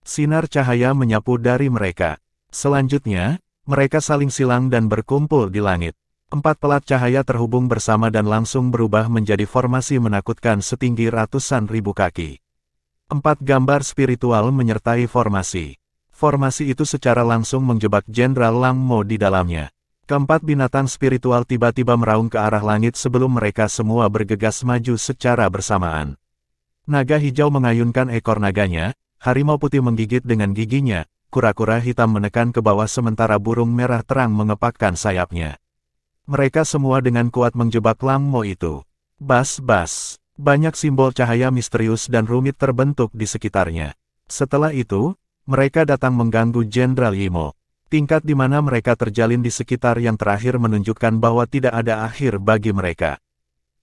Sinar cahaya menyapu dari mereka. Selanjutnya, mereka saling silang dan berkumpul di langit. 4 pelat cahaya terhubung bersama dan langsung berubah menjadi formasi menakutkan setinggi ratusan ribu kaki. 4 gambar spiritual menyertai formasi. Formasi itu secara langsung menjebak Jenderal Lang Mo di dalamnya. Keempat binatang spiritual tiba-tiba meraung ke arah langit sebelum mereka semua bergegas maju secara bersamaan. Naga hijau mengayunkan ekor naganya, harimau putih menggigit dengan giginya, kura-kura hitam menekan ke bawah sementara burung merah terang mengepakkan sayapnya. Mereka semua dengan kuat menjebak Lang Mo itu. Bas-bas. Banyak simbol cahaya misterius dan rumit terbentuk di sekitarnya. Setelah itu, mereka datang mengganggu Jenderal Yi Mo. Tingkat di mana mereka terjalin di sekitar yang terakhir menunjukkan bahwa tidak ada akhir bagi mereka.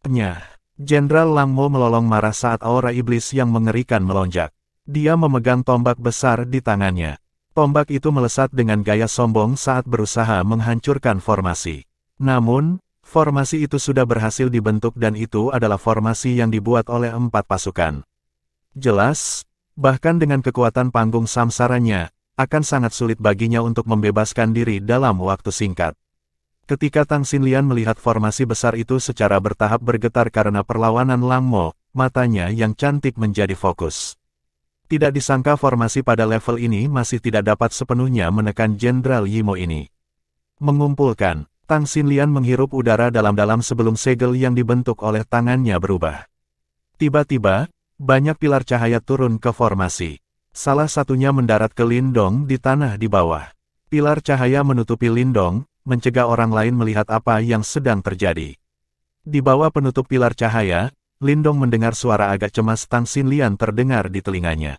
Nyah. Jenderal Lang Mo melolong marah saat aura iblis yang mengerikan melonjak. Dia memegang tombak besar di tangannya. Tombak itu melesat dengan gaya sombong saat berusaha menghancurkan formasi. Namun, formasi itu sudah berhasil dibentuk dan itu adalah formasi yang dibuat oleh 4 pasukan. Jelas, bahkan dengan kekuatan panggung samsaranya, akan sangat sulit baginya untuk membebaskan diri dalam waktu singkat. Ketika Tang Xinlian melihat formasi besar itu secara bertahap bergetar karena perlawanan Lang Mo, matanya yang cantik menjadi fokus. Tidak disangka formasi pada level ini masih tidak dapat sepenuhnya menekan Jenderal Yi Mo ini. Mengumpulkan. Tang Xinlian menghirup udara dalam-dalam sebelum segel yang dibentuk oleh tangannya berubah. Tiba-tiba, banyak pilar cahaya turun ke formasi. Salah satunya mendarat ke Lindong di tanah di bawah. Pilar cahaya menutupi Lindong, mencegah orang lain melihat apa yang sedang terjadi. Di bawah penutup pilar cahaya, Lindong mendengar suara agak cemas Tang Xinlian terdengar di telinganya.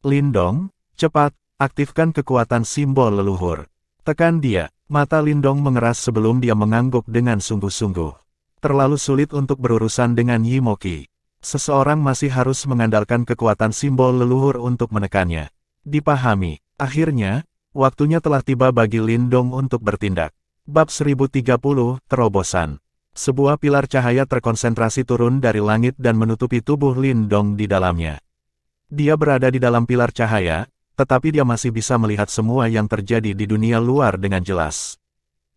Lindong, cepat, aktifkan kekuatan simbol leluhur. Tekan dia. Mata Lindong mengeras sebelum dia mengangguk dengan sungguh-sungguh. Terlalu sulit untuk berurusan dengan Yi Mo Qi. Seseorang masih harus mengandalkan kekuatan simbol leluhur untuk menekannya. Dipahami. Akhirnya, waktunya telah tiba bagi Lindong untuk bertindak. Bab 1030, Terobosan. Sebuah pilar cahaya terkonsentrasi turun dari langit dan menutupi tubuh Lindong di dalamnya. Dia berada di dalam pilar cahaya, tetapi dia masih bisa melihat semua yang terjadi di dunia luar dengan jelas.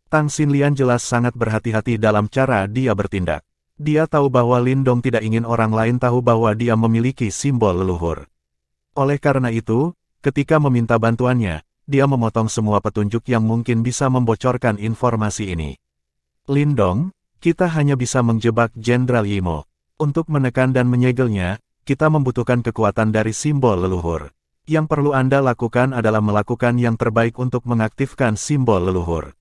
Tang Xinlian jelas sangat berhati-hati dalam cara dia bertindak. Dia tahu bahwa Lindong tidak ingin orang lain tahu bahwa dia memiliki simbol leluhur. Oleh karena itu, ketika meminta bantuannya, dia memotong semua petunjuk yang mungkin bisa membocorkan informasi ini. Lindong, kita hanya bisa menjebak Jenderal Yi Mo. Untuk menekan dan menyegelnya, kita membutuhkan kekuatan dari simbol leluhur. Yang perlu Anda lakukan adalah melakukan yang terbaik untuk mengaktifkan simbol leluhur.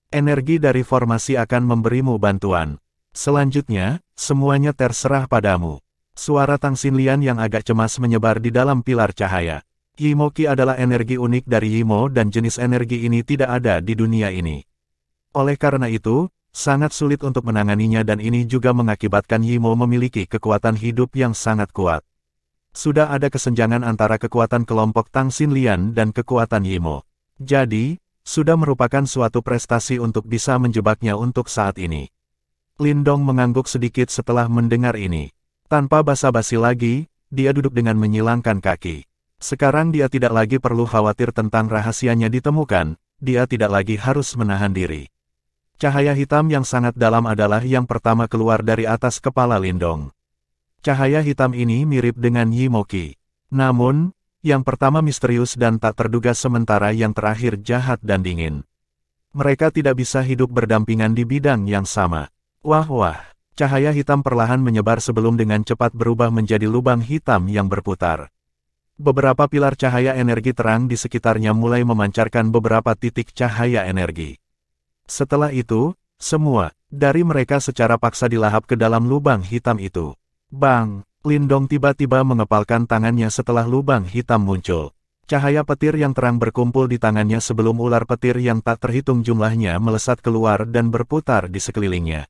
Energi dari formasi akan memberimu bantuan. Selanjutnya, semuanya terserah padamu. Suara Tang Xinlian yang agak cemas menyebar di dalam pilar cahaya. Yi Mo Qi adalah energi unik dari Yi Mo dan jenis energi ini tidak ada di dunia ini. Oleh karena itu, sangat sulit untuk menanganinya dan ini juga mengakibatkan Yi Mo memiliki kekuatan hidup yang sangat kuat. Sudah ada kesenjangan antara kekuatan kelompok Tang Xinlian dan kekuatan Yi Mo. Jadi, sudah merupakan suatu prestasi untuk bisa menjebaknya untuk saat ini. Lindong mengangguk sedikit setelah mendengar ini. Tanpa basa-basi lagi, dia duduk dengan menyilangkan kaki. Sekarang dia tidak lagi perlu khawatir tentang rahasianya ditemukan, dia tidak lagi harus menahan diri. Cahaya hitam yang sangat dalam adalah yang pertama keluar dari atas kepala Lindong. Cahaya hitam ini mirip dengan Yi Mo Qi. Namun, yang pertama misterius dan tak terduga sementara yang terakhir jahat dan dingin. Mereka tidak bisa hidup berdampingan di bidang yang sama. Wah, cahaya hitam perlahan menyebar sebelum dengan cepat berubah menjadi lubang hitam yang berputar. Beberapa pilar cahaya energi terang di sekitarnya mulai memancarkan beberapa titik cahaya energi. Setelah itu, semua dari mereka secara paksa dilahap ke dalam lubang hitam itu. Bang! Lindong tiba-tiba mengepalkan tangannya setelah lubang hitam muncul. Cahaya petir yang terang berkumpul di tangannya sebelum ular petir yang tak terhitung jumlahnya melesat keluar dan berputar di sekelilingnya.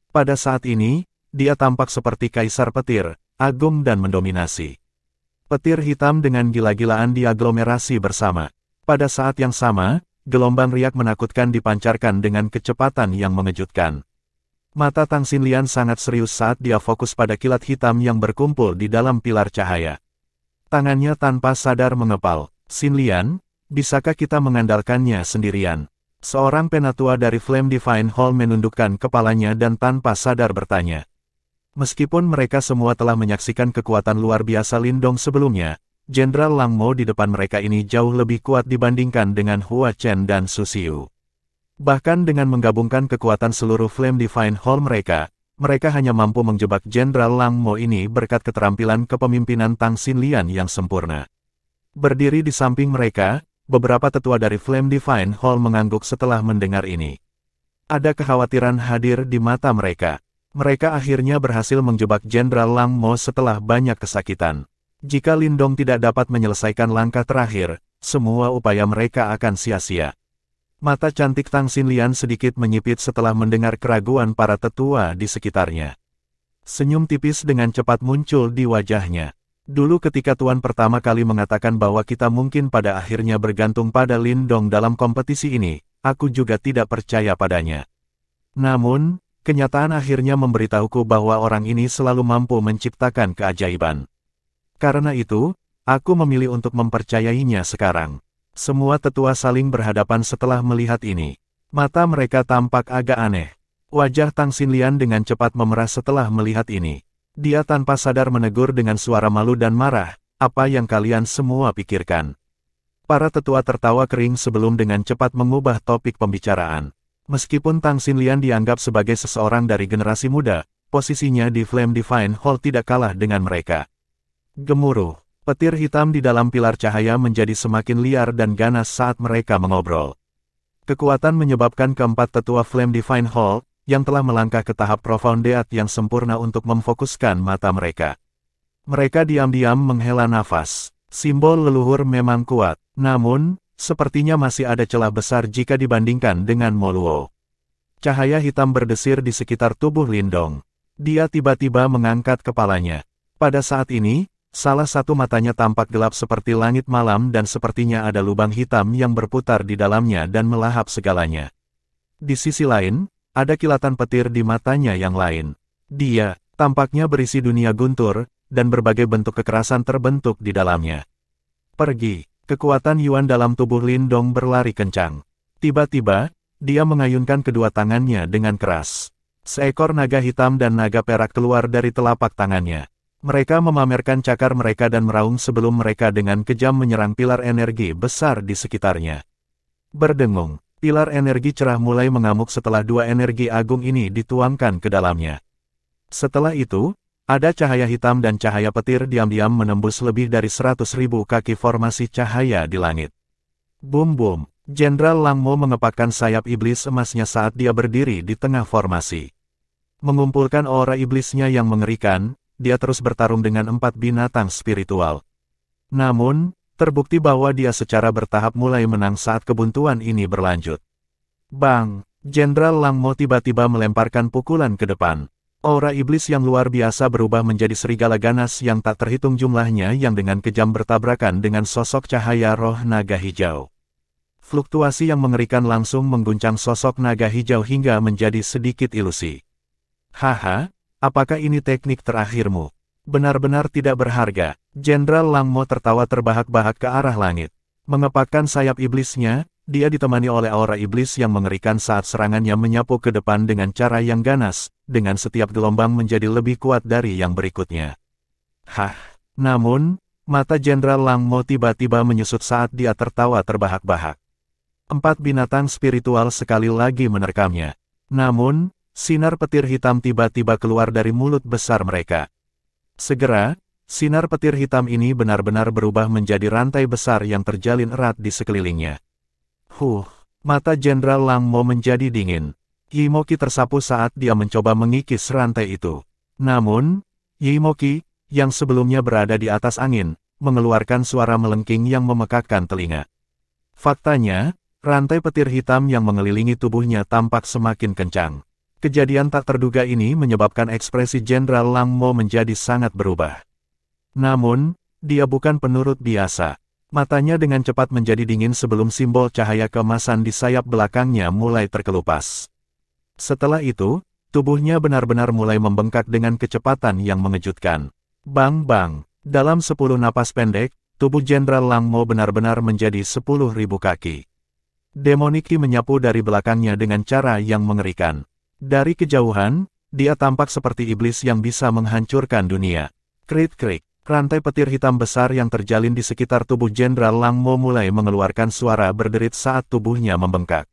Pada saat ini, dia tampak seperti kaisar petir, agung dan mendominasi. Petir hitam dengan gila-gilaan diaglomerasi bersama. Pada saat yang sama, gelombang riak menakutkan dipancarkan dengan kecepatan yang mengejutkan. Mata Tang Xinlian sangat serius saat dia fokus pada kilat hitam yang berkumpul di dalam pilar cahaya. Tangannya tanpa sadar mengepal. Xinlian, bisakah kita mengandalkannya sendirian? Seorang penatua dari Flame Divine Hall menundukkan kepalanya dan tanpa sadar bertanya. Meskipun mereka semua telah menyaksikan kekuatan luar biasa Lindong sebelumnya, Jenderal Lang Mo di depan mereka ini jauh lebih kuat dibandingkan dengan Hua Chen dan Su Xiu. Bahkan dengan menggabungkan kekuatan seluruh Flame Divine Hall mereka hanya mampu menjebak Jenderal Lang Mo ini berkat keterampilan kepemimpinan Tang Xinlian yang sempurna. Berdiri di samping mereka, beberapa tetua dari Flame Divine Hall mengangguk setelah mendengar ini. Ada kekhawatiran hadir di mata mereka. Mereka akhirnya berhasil menjebak Jenderal Lang Mo setelah banyak kesakitan. Jika Lindong tidak dapat menyelesaikan langkah terakhir, semua upaya mereka akan sia-sia. Mata cantik Tang Xinlian sedikit menyipit setelah mendengar keraguan para tetua di sekitarnya. Senyum tipis dengan cepat muncul di wajahnya. Dulu ketika Tuan pertama kali mengatakan bahwa kita mungkin pada akhirnya bergantung pada Lindong dalam kompetisi ini, aku juga tidak percaya padanya. Namun, kenyataan akhirnya memberitahuku bahwa orang ini selalu mampu menciptakan keajaiban. Karena itu, aku memilih untuk mempercayainya sekarang. Semua tetua saling berhadapan setelah melihat ini. Mata mereka tampak agak aneh. Wajah Tang Xinlian dengan cepat memerah setelah melihat ini. Dia tanpa sadar menegur dengan suara malu dan marah, "Apa yang kalian semua pikirkan?" Para tetua tertawa kering sebelum dengan cepat mengubah topik pembicaraan. Meskipun Tang Xinlian dianggap sebagai seseorang dari generasi muda, posisinya di Flame Divine Hall tidak kalah dengan mereka. Gemuruh, petir hitam di dalam pilar cahaya menjadi semakin liar dan ganas saat mereka mengobrol. Kekuatan menyebabkan keempat tetua Flame Divine Hall, yang telah melangkah ke tahap profoundeat yang sempurna untuk memfokuskan mata mereka. Mereka diam-diam menghela nafas. Simbol leluhur memang kuat, namun, sepertinya masih ada celah besar jika dibandingkan dengan Moluo. Cahaya hitam berdesir di sekitar tubuh Lindong. Dia tiba-tiba mengangkat kepalanya. Pada saat ini, salah satu matanya tampak gelap seperti langit malam dan sepertinya ada lubang hitam yang berputar di dalamnya dan melahap segalanya. Di sisi lain, ada kilatan petir di matanya yang lain. Dia, tampaknya berisi dunia guntur, dan berbagai bentuk kekerasan terbentuk di dalamnya. Pergi, kekuatan Yuan dalam tubuh Lindong berlari kencang. Tiba-tiba, dia mengayunkan kedua tangannya dengan keras. Seekor naga hitam dan naga perak keluar dari telapak tangannya. Mereka memamerkan cakar mereka dan meraung sebelum mereka dengan kejam menyerang pilar energi besar di sekitarnya. Berdengung. Pilar energi cerah mulai mengamuk setelah dua energi agung ini dituangkan ke dalamnya. Setelah itu, ada cahaya hitam dan cahaya petir diam-diam menembus lebih dari 100.000 kaki formasi cahaya di langit. Bum-bum, Jenderal Lang Mo mengepakkan sayap iblis emasnya saat dia berdiri di tengah formasi. Mengumpulkan aura iblisnya yang mengerikan, dia terus bertarung dengan 4 binatang spiritual. Namun, terbukti bahwa dia secara bertahap mulai menang saat kebuntuan ini berlanjut. Bang! Jenderal Lang Mo tiba-tiba melemparkan pukulan ke depan. Aura iblis yang luar biasa berubah menjadi serigala ganas yang tak terhitung jumlahnya yang dengan kejam bertabrakan dengan sosok cahaya roh naga hijau. Fluktuasi yang mengerikan langsung mengguncang sosok naga hijau hingga menjadi sedikit ilusi. Haha, apakah ini teknik terakhirmu? Benar-benar tidak berharga. Jenderal Lang Mo tertawa terbahak-bahak ke arah langit. Mengepakkan sayap iblisnya, dia ditemani oleh aura iblis yang mengerikan saat serangannya menyapu ke depan dengan cara yang ganas, dengan setiap gelombang menjadi lebih kuat dari yang berikutnya. Hah! Namun, mata Jenderal Lang Mo tiba-tiba menyusut saat dia tertawa terbahak-bahak. 4 binatang spiritual sekali lagi menerkamnya. Namun, sinar petir hitam tiba-tiba keluar dari mulut besar mereka. Segera, sinar petir hitam ini benar-benar berubah menjadi rantai besar yang terjalin erat di sekelilingnya. Mata Jenderal Lang Mo menjadi dingin. Yimoki tersapu saat dia mencoba mengikis rantai itu. Namun, Yimoki, yang sebelumnya berada di atas angin, mengeluarkan suara melengking yang memekakkan telinga. Faktanya, rantai petir hitam yang mengelilingi tubuhnya tampak semakin kencang. Kejadian tak terduga ini menyebabkan ekspresi Jenderal Lang Mo menjadi sangat berubah. Namun, dia bukan penurut biasa. Matanya dengan cepat menjadi dingin sebelum simbol cahaya keemasan di sayap belakangnya mulai terkelupas. Setelah itu, tubuhnya benar-benar mulai membengkak dengan kecepatan yang mengejutkan. Bang-bang, dalam 10 napas pendek, tubuh Jenderal Lang Mo benar-benar menjadi 10.000 kaki. Demoniki menyapu dari belakangnya dengan cara yang mengerikan. Dari kejauhan, dia tampak seperti iblis yang bisa menghancurkan dunia. Krik-krik. Rantai petir hitam besar yang terjalin di sekitar tubuh Jenderal Lang Mo mulai mengeluarkan suara berderit saat tubuhnya membengkak.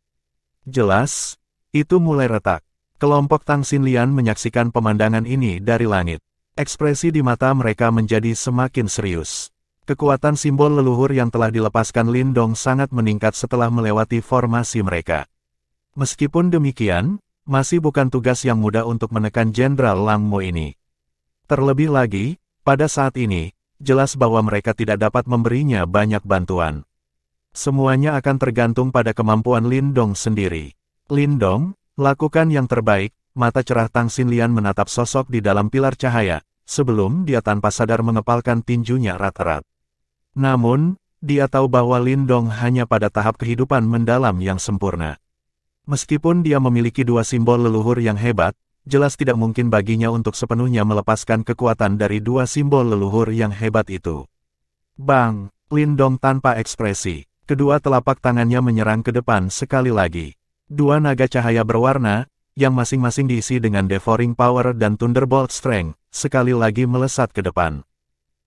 Jelas, itu mulai retak. Kelompok Tang Xinlian menyaksikan pemandangan ini dari langit. Ekspresi di mata mereka menjadi semakin serius. Kekuatan simbol leluhur yang telah dilepaskan Lin Dong sangat meningkat setelah melewati formasi mereka. Meskipun demikian, masih bukan tugas yang mudah untuk menekan Jenderal Lang Mo ini. Terlebih lagi, pada saat ini, jelas bahwa mereka tidak dapat memberinya banyak bantuan. Semuanya akan tergantung pada kemampuan Lin Dong sendiri. Lin Dong, lakukan yang terbaik. Mata cerah Tang Xinlian menatap sosok di dalam pilar cahaya, sebelum dia tanpa sadar mengepalkan tinjunya erat-erat. Namun, dia tahu bahwa Lin Dong hanya pada tahap kehidupan mendalam yang sempurna. Meskipun dia memiliki 2 simbol leluhur yang hebat, jelas tidak mungkin baginya untuk sepenuhnya melepaskan kekuatan dari 2 simbol leluhur yang hebat itu. Bang! Lin Dong tanpa ekspresi. Kedua telapak tangannya menyerang ke depan sekali lagi. 2 naga cahaya berwarna, yang masing-masing diisi dengan Devouring Power dan Thunderbolt Strength, sekali lagi melesat ke depan.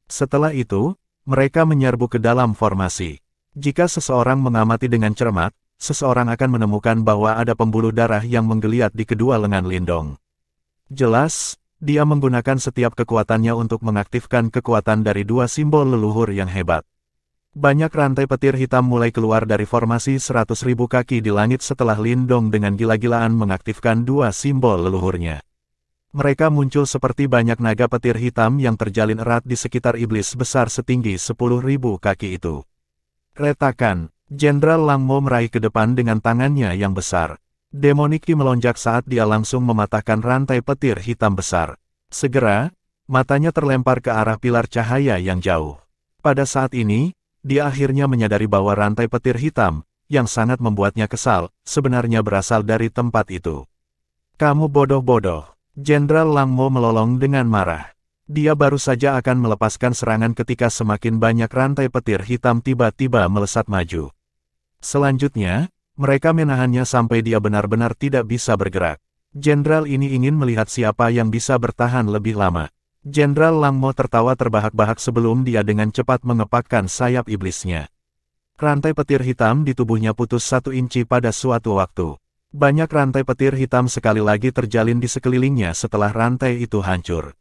Setelah itu, mereka menyerbu ke dalam formasi. Jika seseorang mengamati dengan cermat, seseorang akan menemukan bahwa ada pembuluh darah yang menggeliat di kedua lengan Lin Dong. Jelas, dia menggunakan setiap kekuatannya untuk mengaktifkan kekuatan dari 2 simbol leluhur yang hebat. Banyak rantai petir hitam mulai keluar dari formasi 100.000 kaki di langit setelah Lin Dong dengan gila-gilaan mengaktifkan 2 simbol leluhurnya. Mereka muncul seperti banyak naga petir hitam yang terjalin erat di sekitar iblis besar setinggi 10.000 kaki itu. Retakan, Jenderal Lang Mo meraih ke depan dengan tangannya yang besar. Demoniki melonjak saat dia langsung mematahkan rantai petir hitam besar. Segera, matanya terlempar ke arah pilar cahaya yang jauh. Pada saat ini, dia akhirnya menyadari bahwa rantai petir hitam, yang sangat membuatnya kesal, sebenarnya berasal dari tempat itu. Kamu bodoh-bodoh. Jenderal Lang Mo melolong dengan marah. Dia baru saja akan melepaskan serangan ketika semakin banyak rantai petir hitam tiba-tiba melesat maju. Selanjutnya, mereka menahannya sampai dia benar-benar tidak bisa bergerak. Jenderal ini ingin melihat siapa yang bisa bertahan lebih lama. Jenderal Lang Mo tertawa terbahak-bahak sebelum dia dengan cepat mengepakkan sayap iblisnya. Rantai petir hitam di tubuhnya putus 1 inci pada suatu waktu. Banyak rantai petir hitam sekali lagi terjalin di sekelilingnya setelah rantai itu hancur.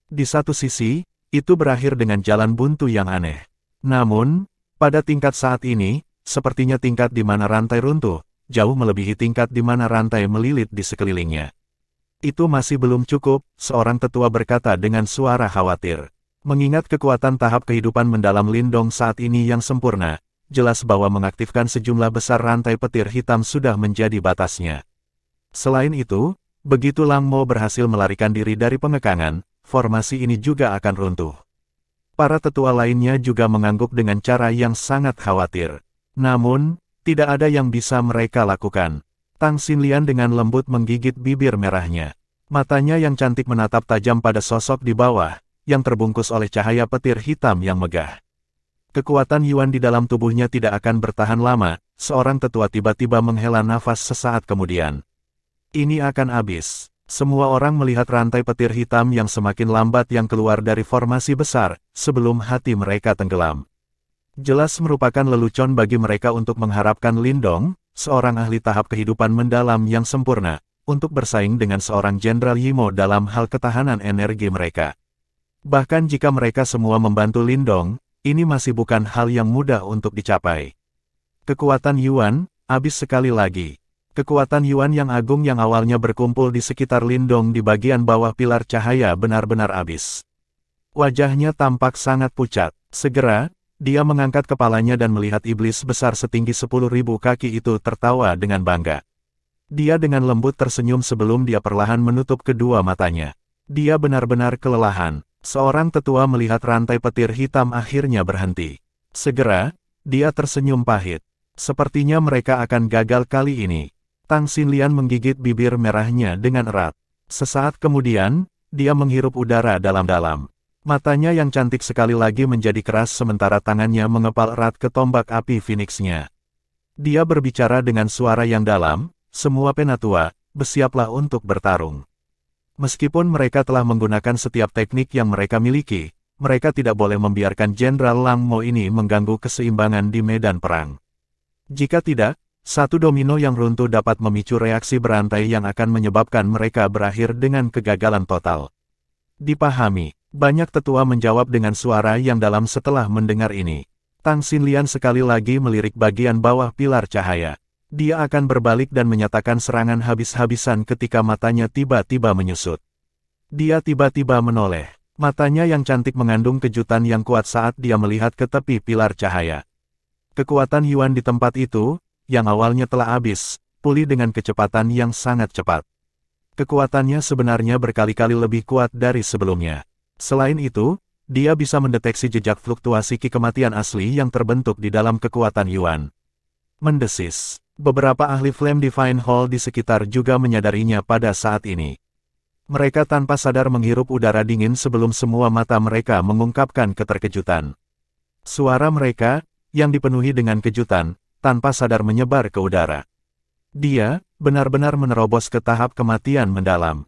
Di satu sisi, itu berakhir dengan jalan buntu yang aneh. Namun, pada tingkat saat ini, sepertinya tingkat di mana rantai runtuh, jauh melebihi tingkat di mana rantai melilit di sekelilingnya. Itu masih belum cukup, seorang tetua berkata dengan suara khawatir. Mengingat kekuatan tahap kehidupan mendalam Lin Dong saat ini yang sempurna, jelas bahwa mengaktifkan sejumlah besar rantai petir hitam sudah menjadi batasnya. Selain itu, begitu Lang Mo berhasil melarikan diri dari pengekangan, formasi ini juga akan runtuh. Para tetua lainnya juga mengangguk dengan cara yang sangat khawatir. Namun, tidak ada yang bisa mereka lakukan. Tang Xinlian dengan lembut menggigit bibir merahnya. Matanya yang cantik menatap tajam pada sosok di bawah, yang terbungkus oleh cahaya petir hitam yang megah. Kekuatan Yuan di dalam tubuhnya tidak akan bertahan lama, seorang tetua tiba-tiba menghela nafas sesaat kemudian. Ini akan habis. Semua orang melihat rantai petir hitam yang semakin lambat yang keluar dari formasi besar, sebelum hati mereka tenggelam. Jelas merupakan lelucon bagi mereka untuk mengharapkan Lin Dong, seorang ahli tahap kehidupan mendalam yang sempurna, untuk bersaing dengan seorang Jenderal Yimo dalam hal ketahanan energi mereka. Bahkan jika mereka semua membantu Lin Dong, ini masih bukan hal yang mudah untuk dicapai. Kekuatan Yuan, habis sekali lagi. Kekuatan Yuan yang agung yang awalnya berkumpul di sekitar Lin Dong di bagian bawah pilar cahaya benar-benar habis. Wajahnya tampak sangat pucat. Segera, dia mengangkat kepalanya dan melihat iblis besar setinggi 10.000 kaki itu tertawa dengan bangga. Dia dengan lembut tersenyum sebelum dia perlahan menutup kedua matanya. Dia benar-benar kelelahan. Seorang tetua melihat rantai petir hitam akhirnya berhenti. Segera, dia tersenyum pahit. Sepertinya mereka akan gagal kali ini. Tang Xinlian menggigit bibir merahnya dengan erat. Sesaat kemudian, dia menghirup udara dalam-dalam. Matanya yang cantik sekali lagi menjadi keras sementara tangannya mengepal erat ke tombak api Phoenix-nya. Dia berbicara dengan suara yang dalam, "Semua penatua, bersiaplah untuk bertarung." Meskipun mereka telah menggunakan setiap teknik yang mereka miliki, mereka tidak boleh membiarkan Jenderal Lang Mo ini mengganggu keseimbangan di medan perang. Jika tidak, satu domino yang runtuh dapat memicu reaksi berantai yang akan menyebabkan mereka berakhir dengan kegagalan total. Dipahami, banyak tetua menjawab dengan suara yang dalam setelah mendengar ini. Tang Xinlian sekali lagi melirik bagian bawah pilar cahaya. Dia akan berbalik dan menyatakan serangan habis-habisan ketika matanya tiba-tiba menyusut. Dia tiba-tiba menoleh. Matanya yang cantik mengandung kejutan yang kuat saat dia melihat ke tepi pilar cahaya. Kekuatan Yuan di tempat itu, yang awalnya telah habis, pulih dengan kecepatan yang sangat cepat. Kekuatannya sebenarnya berkali-kali lebih kuat dari sebelumnya. Selain itu, dia bisa mendeteksi jejak fluktuasi ki kematian asli yang terbentuk di dalam kekuatan Yuan. Mendesis. Beberapa ahli Flame Divine Hall di sekitar juga menyadarinya pada saat ini. Mereka tanpa sadar menghirup udara dingin sebelum semua mata mereka mengungkapkan keterkejutan. Suara mereka, yang dipenuhi dengan kejutan, tanpa sadar menyebar ke udara. Dia, benar-benar menerobos ke tahap kematian mendalam.